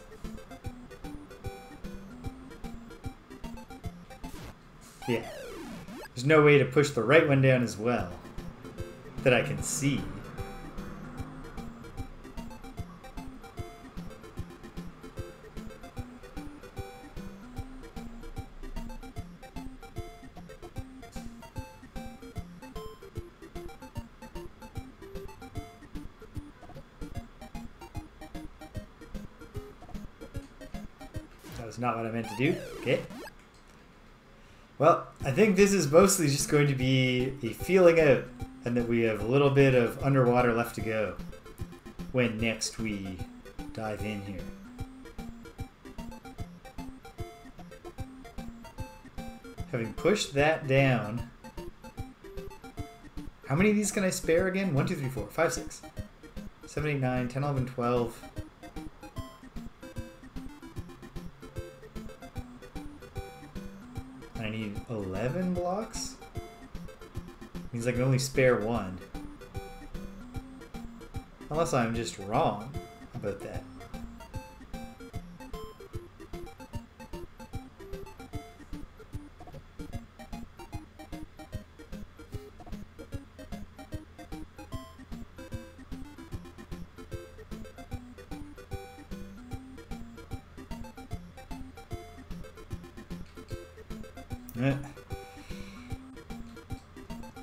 Yeah. There's no way to push the right one down as well. That I can see. That was not what I meant to do. Okay. Well, I think this is mostly just going to be a feeling out, and that we have a little bit of underwater left to go when next we dive in here. Having pushed that down, how many of these can I spare again? 1, 2, 3, 4, 5, 6, 7, 8, 9, 10, 11, 12. I need 11 blocks? Means I can only spare 1. Unless I'm just wrong about that.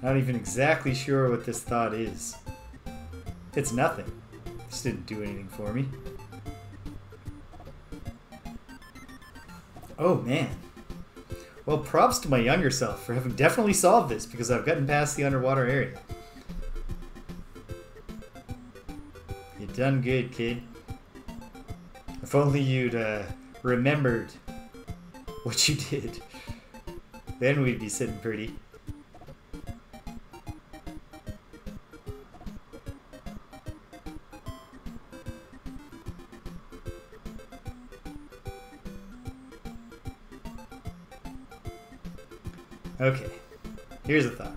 Not even exactly sure what this thought is. It's nothing. This didn't do anything for me. Oh man. Well, props to my younger self for having definitely solved this because I've gotten past the underwater area. You done good, kid. If only you'd remembered what you did. Then we'd be sitting pretty. Okay, here's a thought.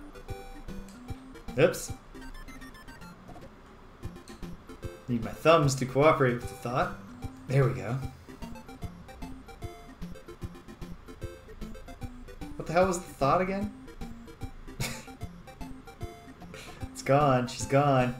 Oops. Need my thumbs to cooperate with the thought. There we go. What the hell was the thought again? It's gone. She's gone.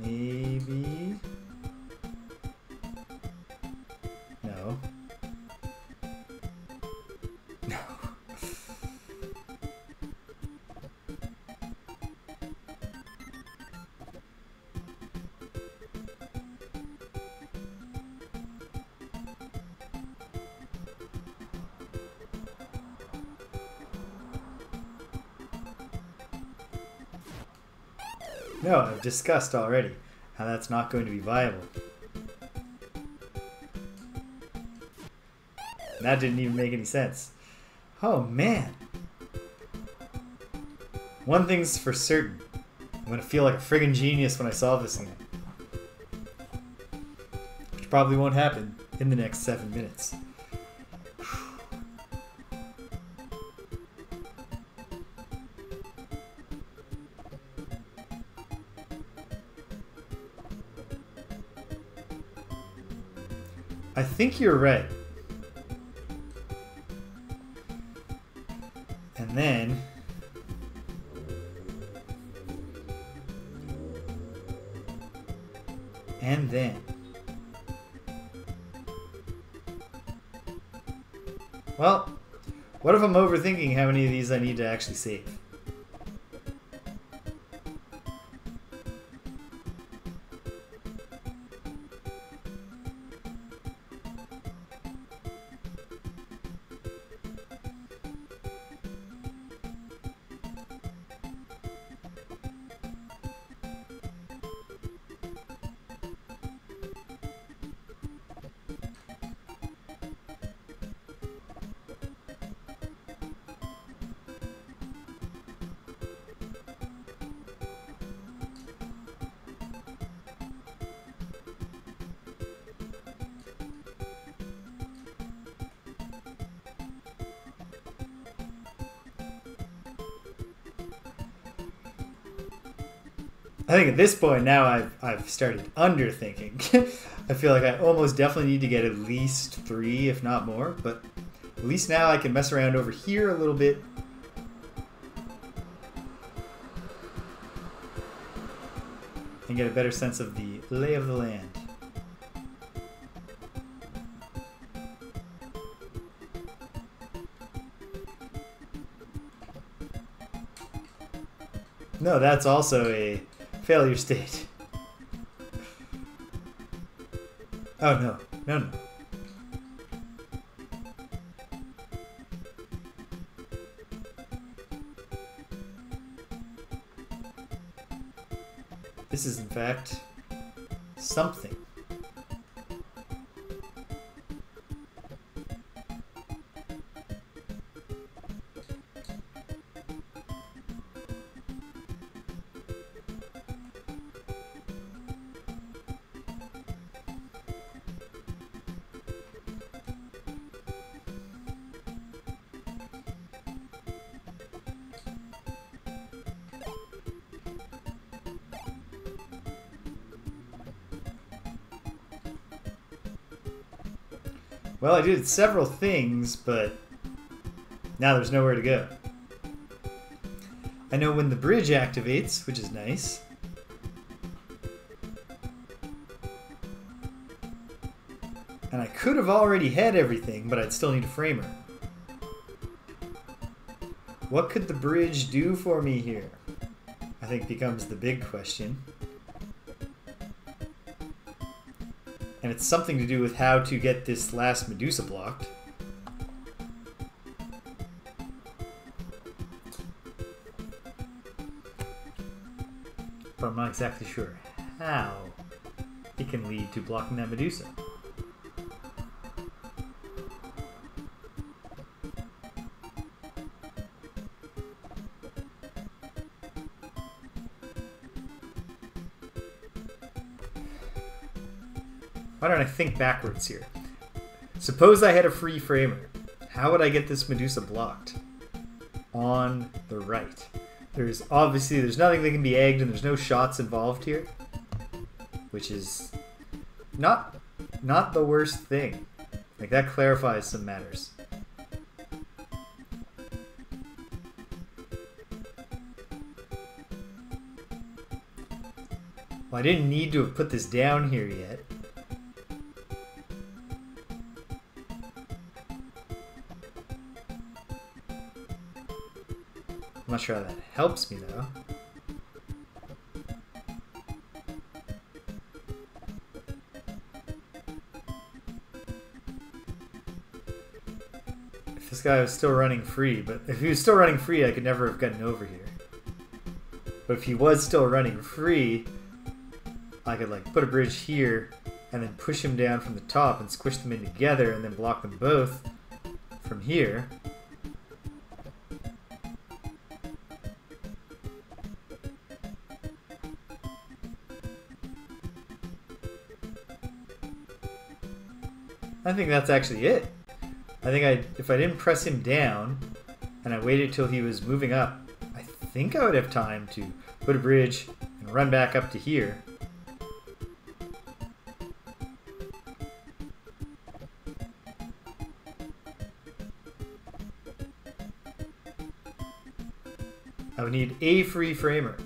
Maybe. No. No. No, I've discussed already how that's not going to be viable. That didn't even make any sense. Oh man. One thing's for certain. I'm gonna feel like a friggin' genius when I solve this thing. Which probably won't happen in the next 7 minutes. I think you're right. And then... Well, what if I'm overthinking how many of these I need to actually save? I think at this point now I've started underthinking. I feel like I almost definitely need to get at least 3, if not more, but at least now I can mess around over here a little bit. And get a better sense of the lay of the land. No, that's also a failure state. Oh no, no, no. This is in fact something. Well, I did several things, but now there's nowhere to go. I know when the bridge activates, which is nice. And I could have already had everything, but I'd still need a framer. What could the bridge do for me here? I think becomes the big question. And it's something to do with how to get this last Medusa blocked. But I'm not exactly sure how it can lead to blocking that Medusa. Why don't I think backwards here? Suppose I had a free framer. How would I get this Medusa blocked? On the right. There's nothing that can be egged and there's no shots involved here. Which is not the worst thing. Like, that clarifies some matters. Well, I didn't need to have put this down here yet. I'm not sure how that helps me, though. If this guy was still running free, but if he was still running free, I could never have gotten over here. But if he was still running free, I could like put a bridge here and then push him down from the top and squish them in together and then block them both from here. I think that's actually it. I think if I didn't press him down and I waited till he was moving up, I think I would have time to put a bridge and run back up to here. I would need a free framer.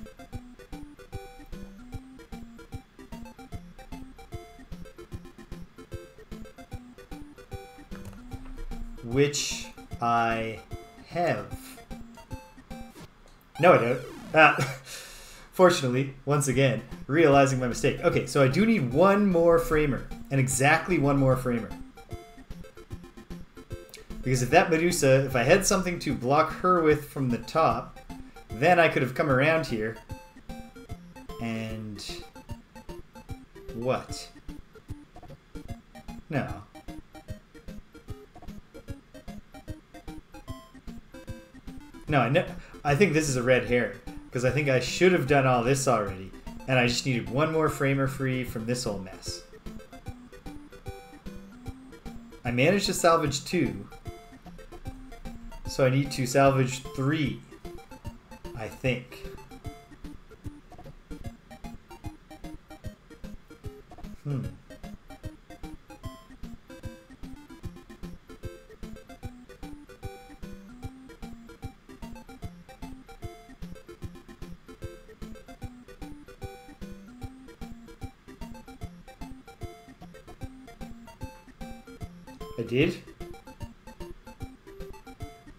Which I have. No, I don't. Fortunately, once again, realizing my mistake. Okay, so I do need one more framer, and exactly one more framer. Because if that Medusa, if I had something to block her with from the top, then I could have come around here and... What? No. No, I think this is a red herring, because I think I should have done all this already, and I just needed one more framer free from this whole mess. I managed to salvage 2, so I need to salvage 3, I think. I did?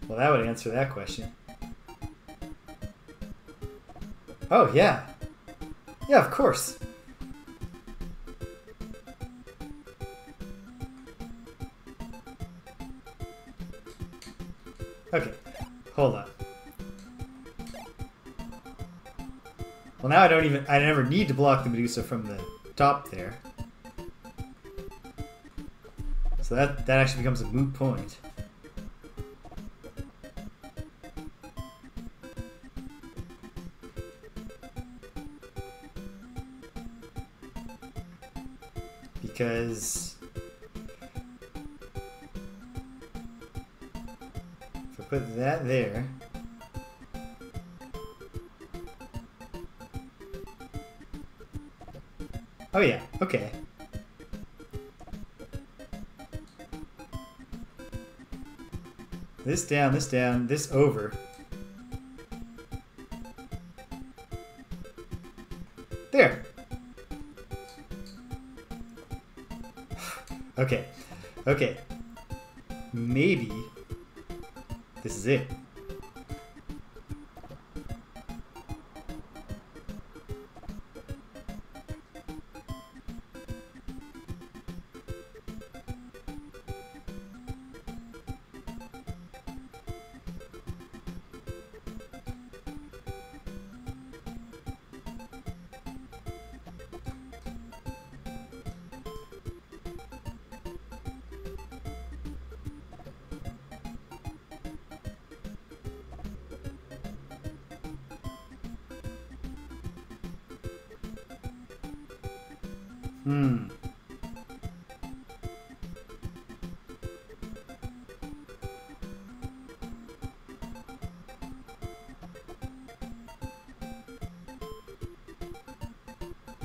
Well, that would answer that question. Oh, yeah. Yeah, of course. Okay, hold on. Well, now I never need to block the Medusa from the top there. So that actually becomes a moot point. Because if I put that there, oh yeah, okay. This down, this over. There. Okay. Okay. Maybe this is it.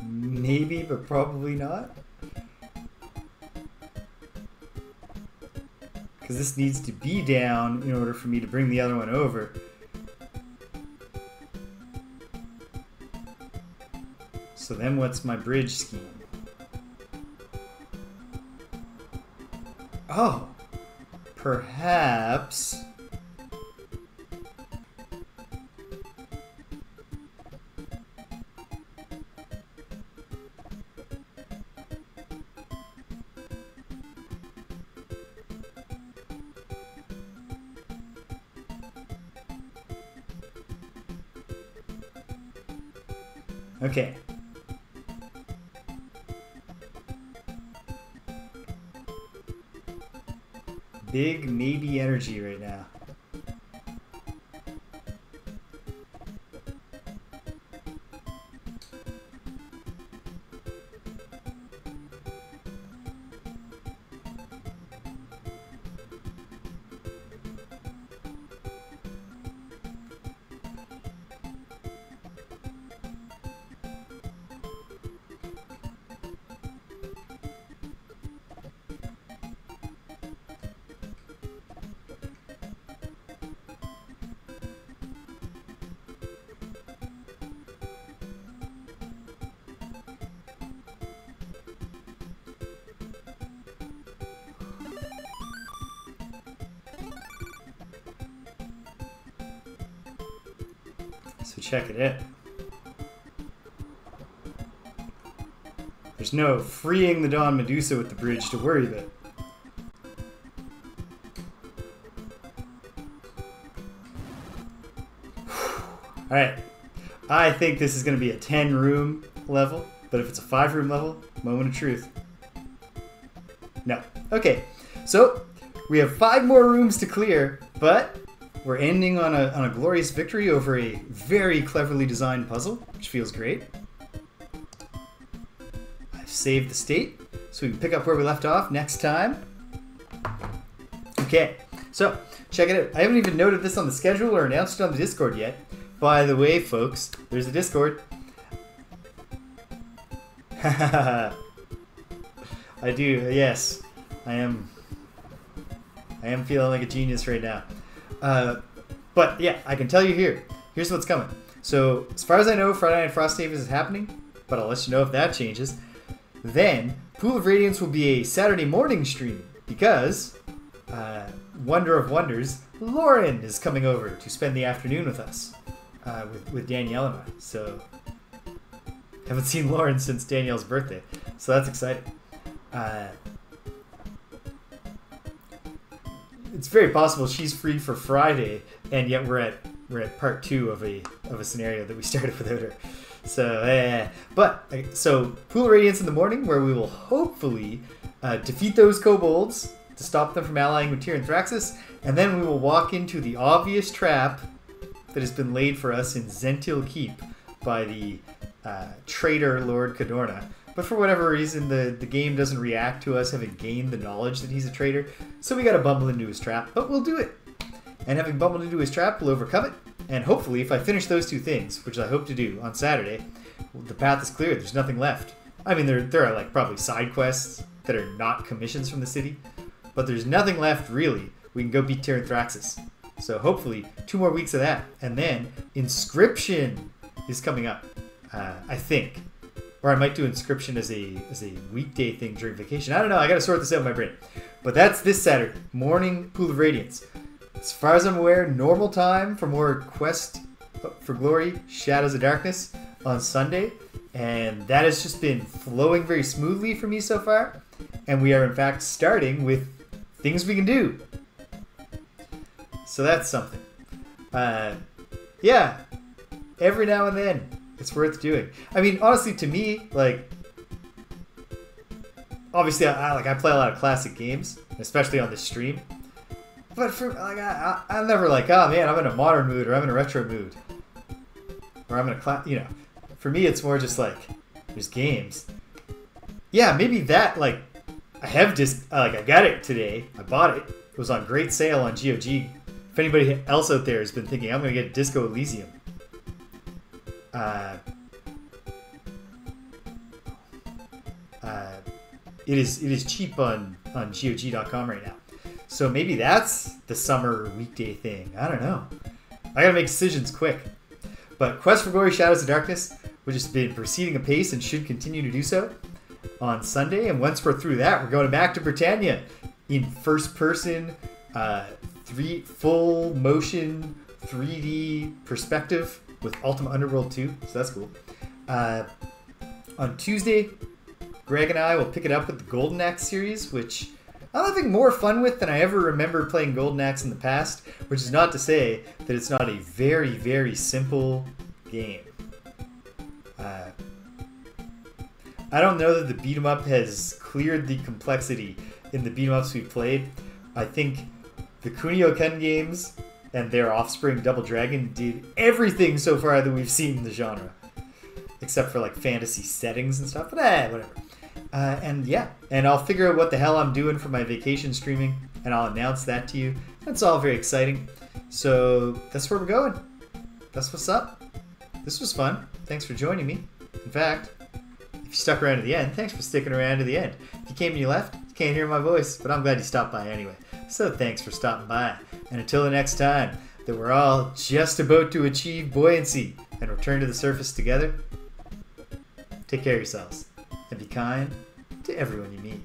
Maybe, but probably not. Because this needs to be down in order for me to bring the other one over. So then what's my bridge scheme? Oh, perhaps... Okay. Big maybe energy right now. So check it out. There's no freeing the Don Medusa with the bridge to worry about. Alright. I think this is going to be a 10-room level, but if it's a 5-room level, moment of truth. No. Okay. So, we have 5 more rooms to clear, but we're ending on a glorious victory over a very cleverly designed puzzle, which feels great. I've saved the state, so we can pick up where we left off next time. Okay, so check it out. I haven't even noted this on the schedule or announced it on the Discord yet. By the way, folks, there's the Discord. I do, yes. I am feeling like a genius right now. But yeah, I can tell you here. Here's what's coming. So, as far as I know, Friday Night Frosthaven is happening, but I'll let you know if that changes. Then, Pool of Radiance will be a Saturday morning stream because, wonder of wonders, Lauren is coming over to spend the afternoon with us, with Danielle and I. So, haven't seen Lauren since Danielle's birthday, so that's exciting. It's very possible she's free for Friday, and yet we're at part 2 of a scenario that we started without her. So, so Pool of Radiance in the morning, where we will hopefully defeat those kobolds to stop them from allying with Ataraxia, and then we will walk into the obvious trap that has been laid for us in Zentil Keep by the traitor Lord Cadorna. But for whatever reason, the game doesn't react to us having gained the knowledge that he's a traitor, so we gotta bumble into his trap, but we'll do it. And having bumbled into his trap, we'll overcome it, and hopefully, if I finish those 2 things, which I hope to do on Saturday, the path is cleared, there's nothing left. I mean, there are like probably side quests that are not commissions from the city, but there's nothing left, really. We can go beat Ataraxia. So hopefully, 2 more weeks of that, and then Inscription is coming up, I think. Or I might do Inscription as a weekday thing during vacation. I don't know. I got to sort this out in my brain. But that's this Saturday. Morning Pool of Radiance. As far as I'm aware, normal time for more Quest for Glory, Shadows of Darkness on Sunday. And that has just been flowing very smoothly for me so far. And we are, in fact, starting with things we can do. So that's something. Yeah. Every now and then. It's worth doing. I mean, honestly, to me, like, obviously, I play a lot of classic games, especially on this stream. But for like, I'm never like, oh man, I'm in a modern mood or I'm in a retro mood, or I'm in a For me, it's more just like, there's games. Yeah, maybe that. Like, I have just I got it today. I bought it. It was on great sale on GOG. If anybody else out there has been thinking, I'm gonna get Disco Elysium. It is cheap on GOG.com right now. So maybe that's the summer weekday thing. I don't know. I gotta make decisions quick. But Quest for Glory Shadows of Darkness, which has been proceeding apace and should continue to do so on Sunday. And once we're through that, we're going back to Britannia in first person, full motion 3D perspective with Ultima Underworld 2. So that's cool. On Tuesday, Greg and I will pick it up with the Golden Axe series, which I'm having more fun with than I ever remember playing Golden Axe in the past, which is not to say that it's not a very, very simple game. I don't know that the beat 'em up has cleared the complexity in the beat 'em ups we've played. I think the Kunio Ken games and their offspring Double Dragon did everything so far that we've seen in the genre. Except for like fantasy settings and stuff, but whatever. And yeah, and I'll figure out what the hell I'm doing for my vacation streaming, and I'll announce that to you. That's all very exciting. So that's where we're going. That's what's up. This was fun. Thanks for joining me. In fact, if you stuck around to the end, thanks for sticking around to the end. If you came and you left, you can't hear my voice, but I'm glad you stopped by anyway. So thanks for stopping by. And until the next time that we're all just about to achieve buoyancy and return to the surface together, take care of yourselves and be kind to everyone you meet.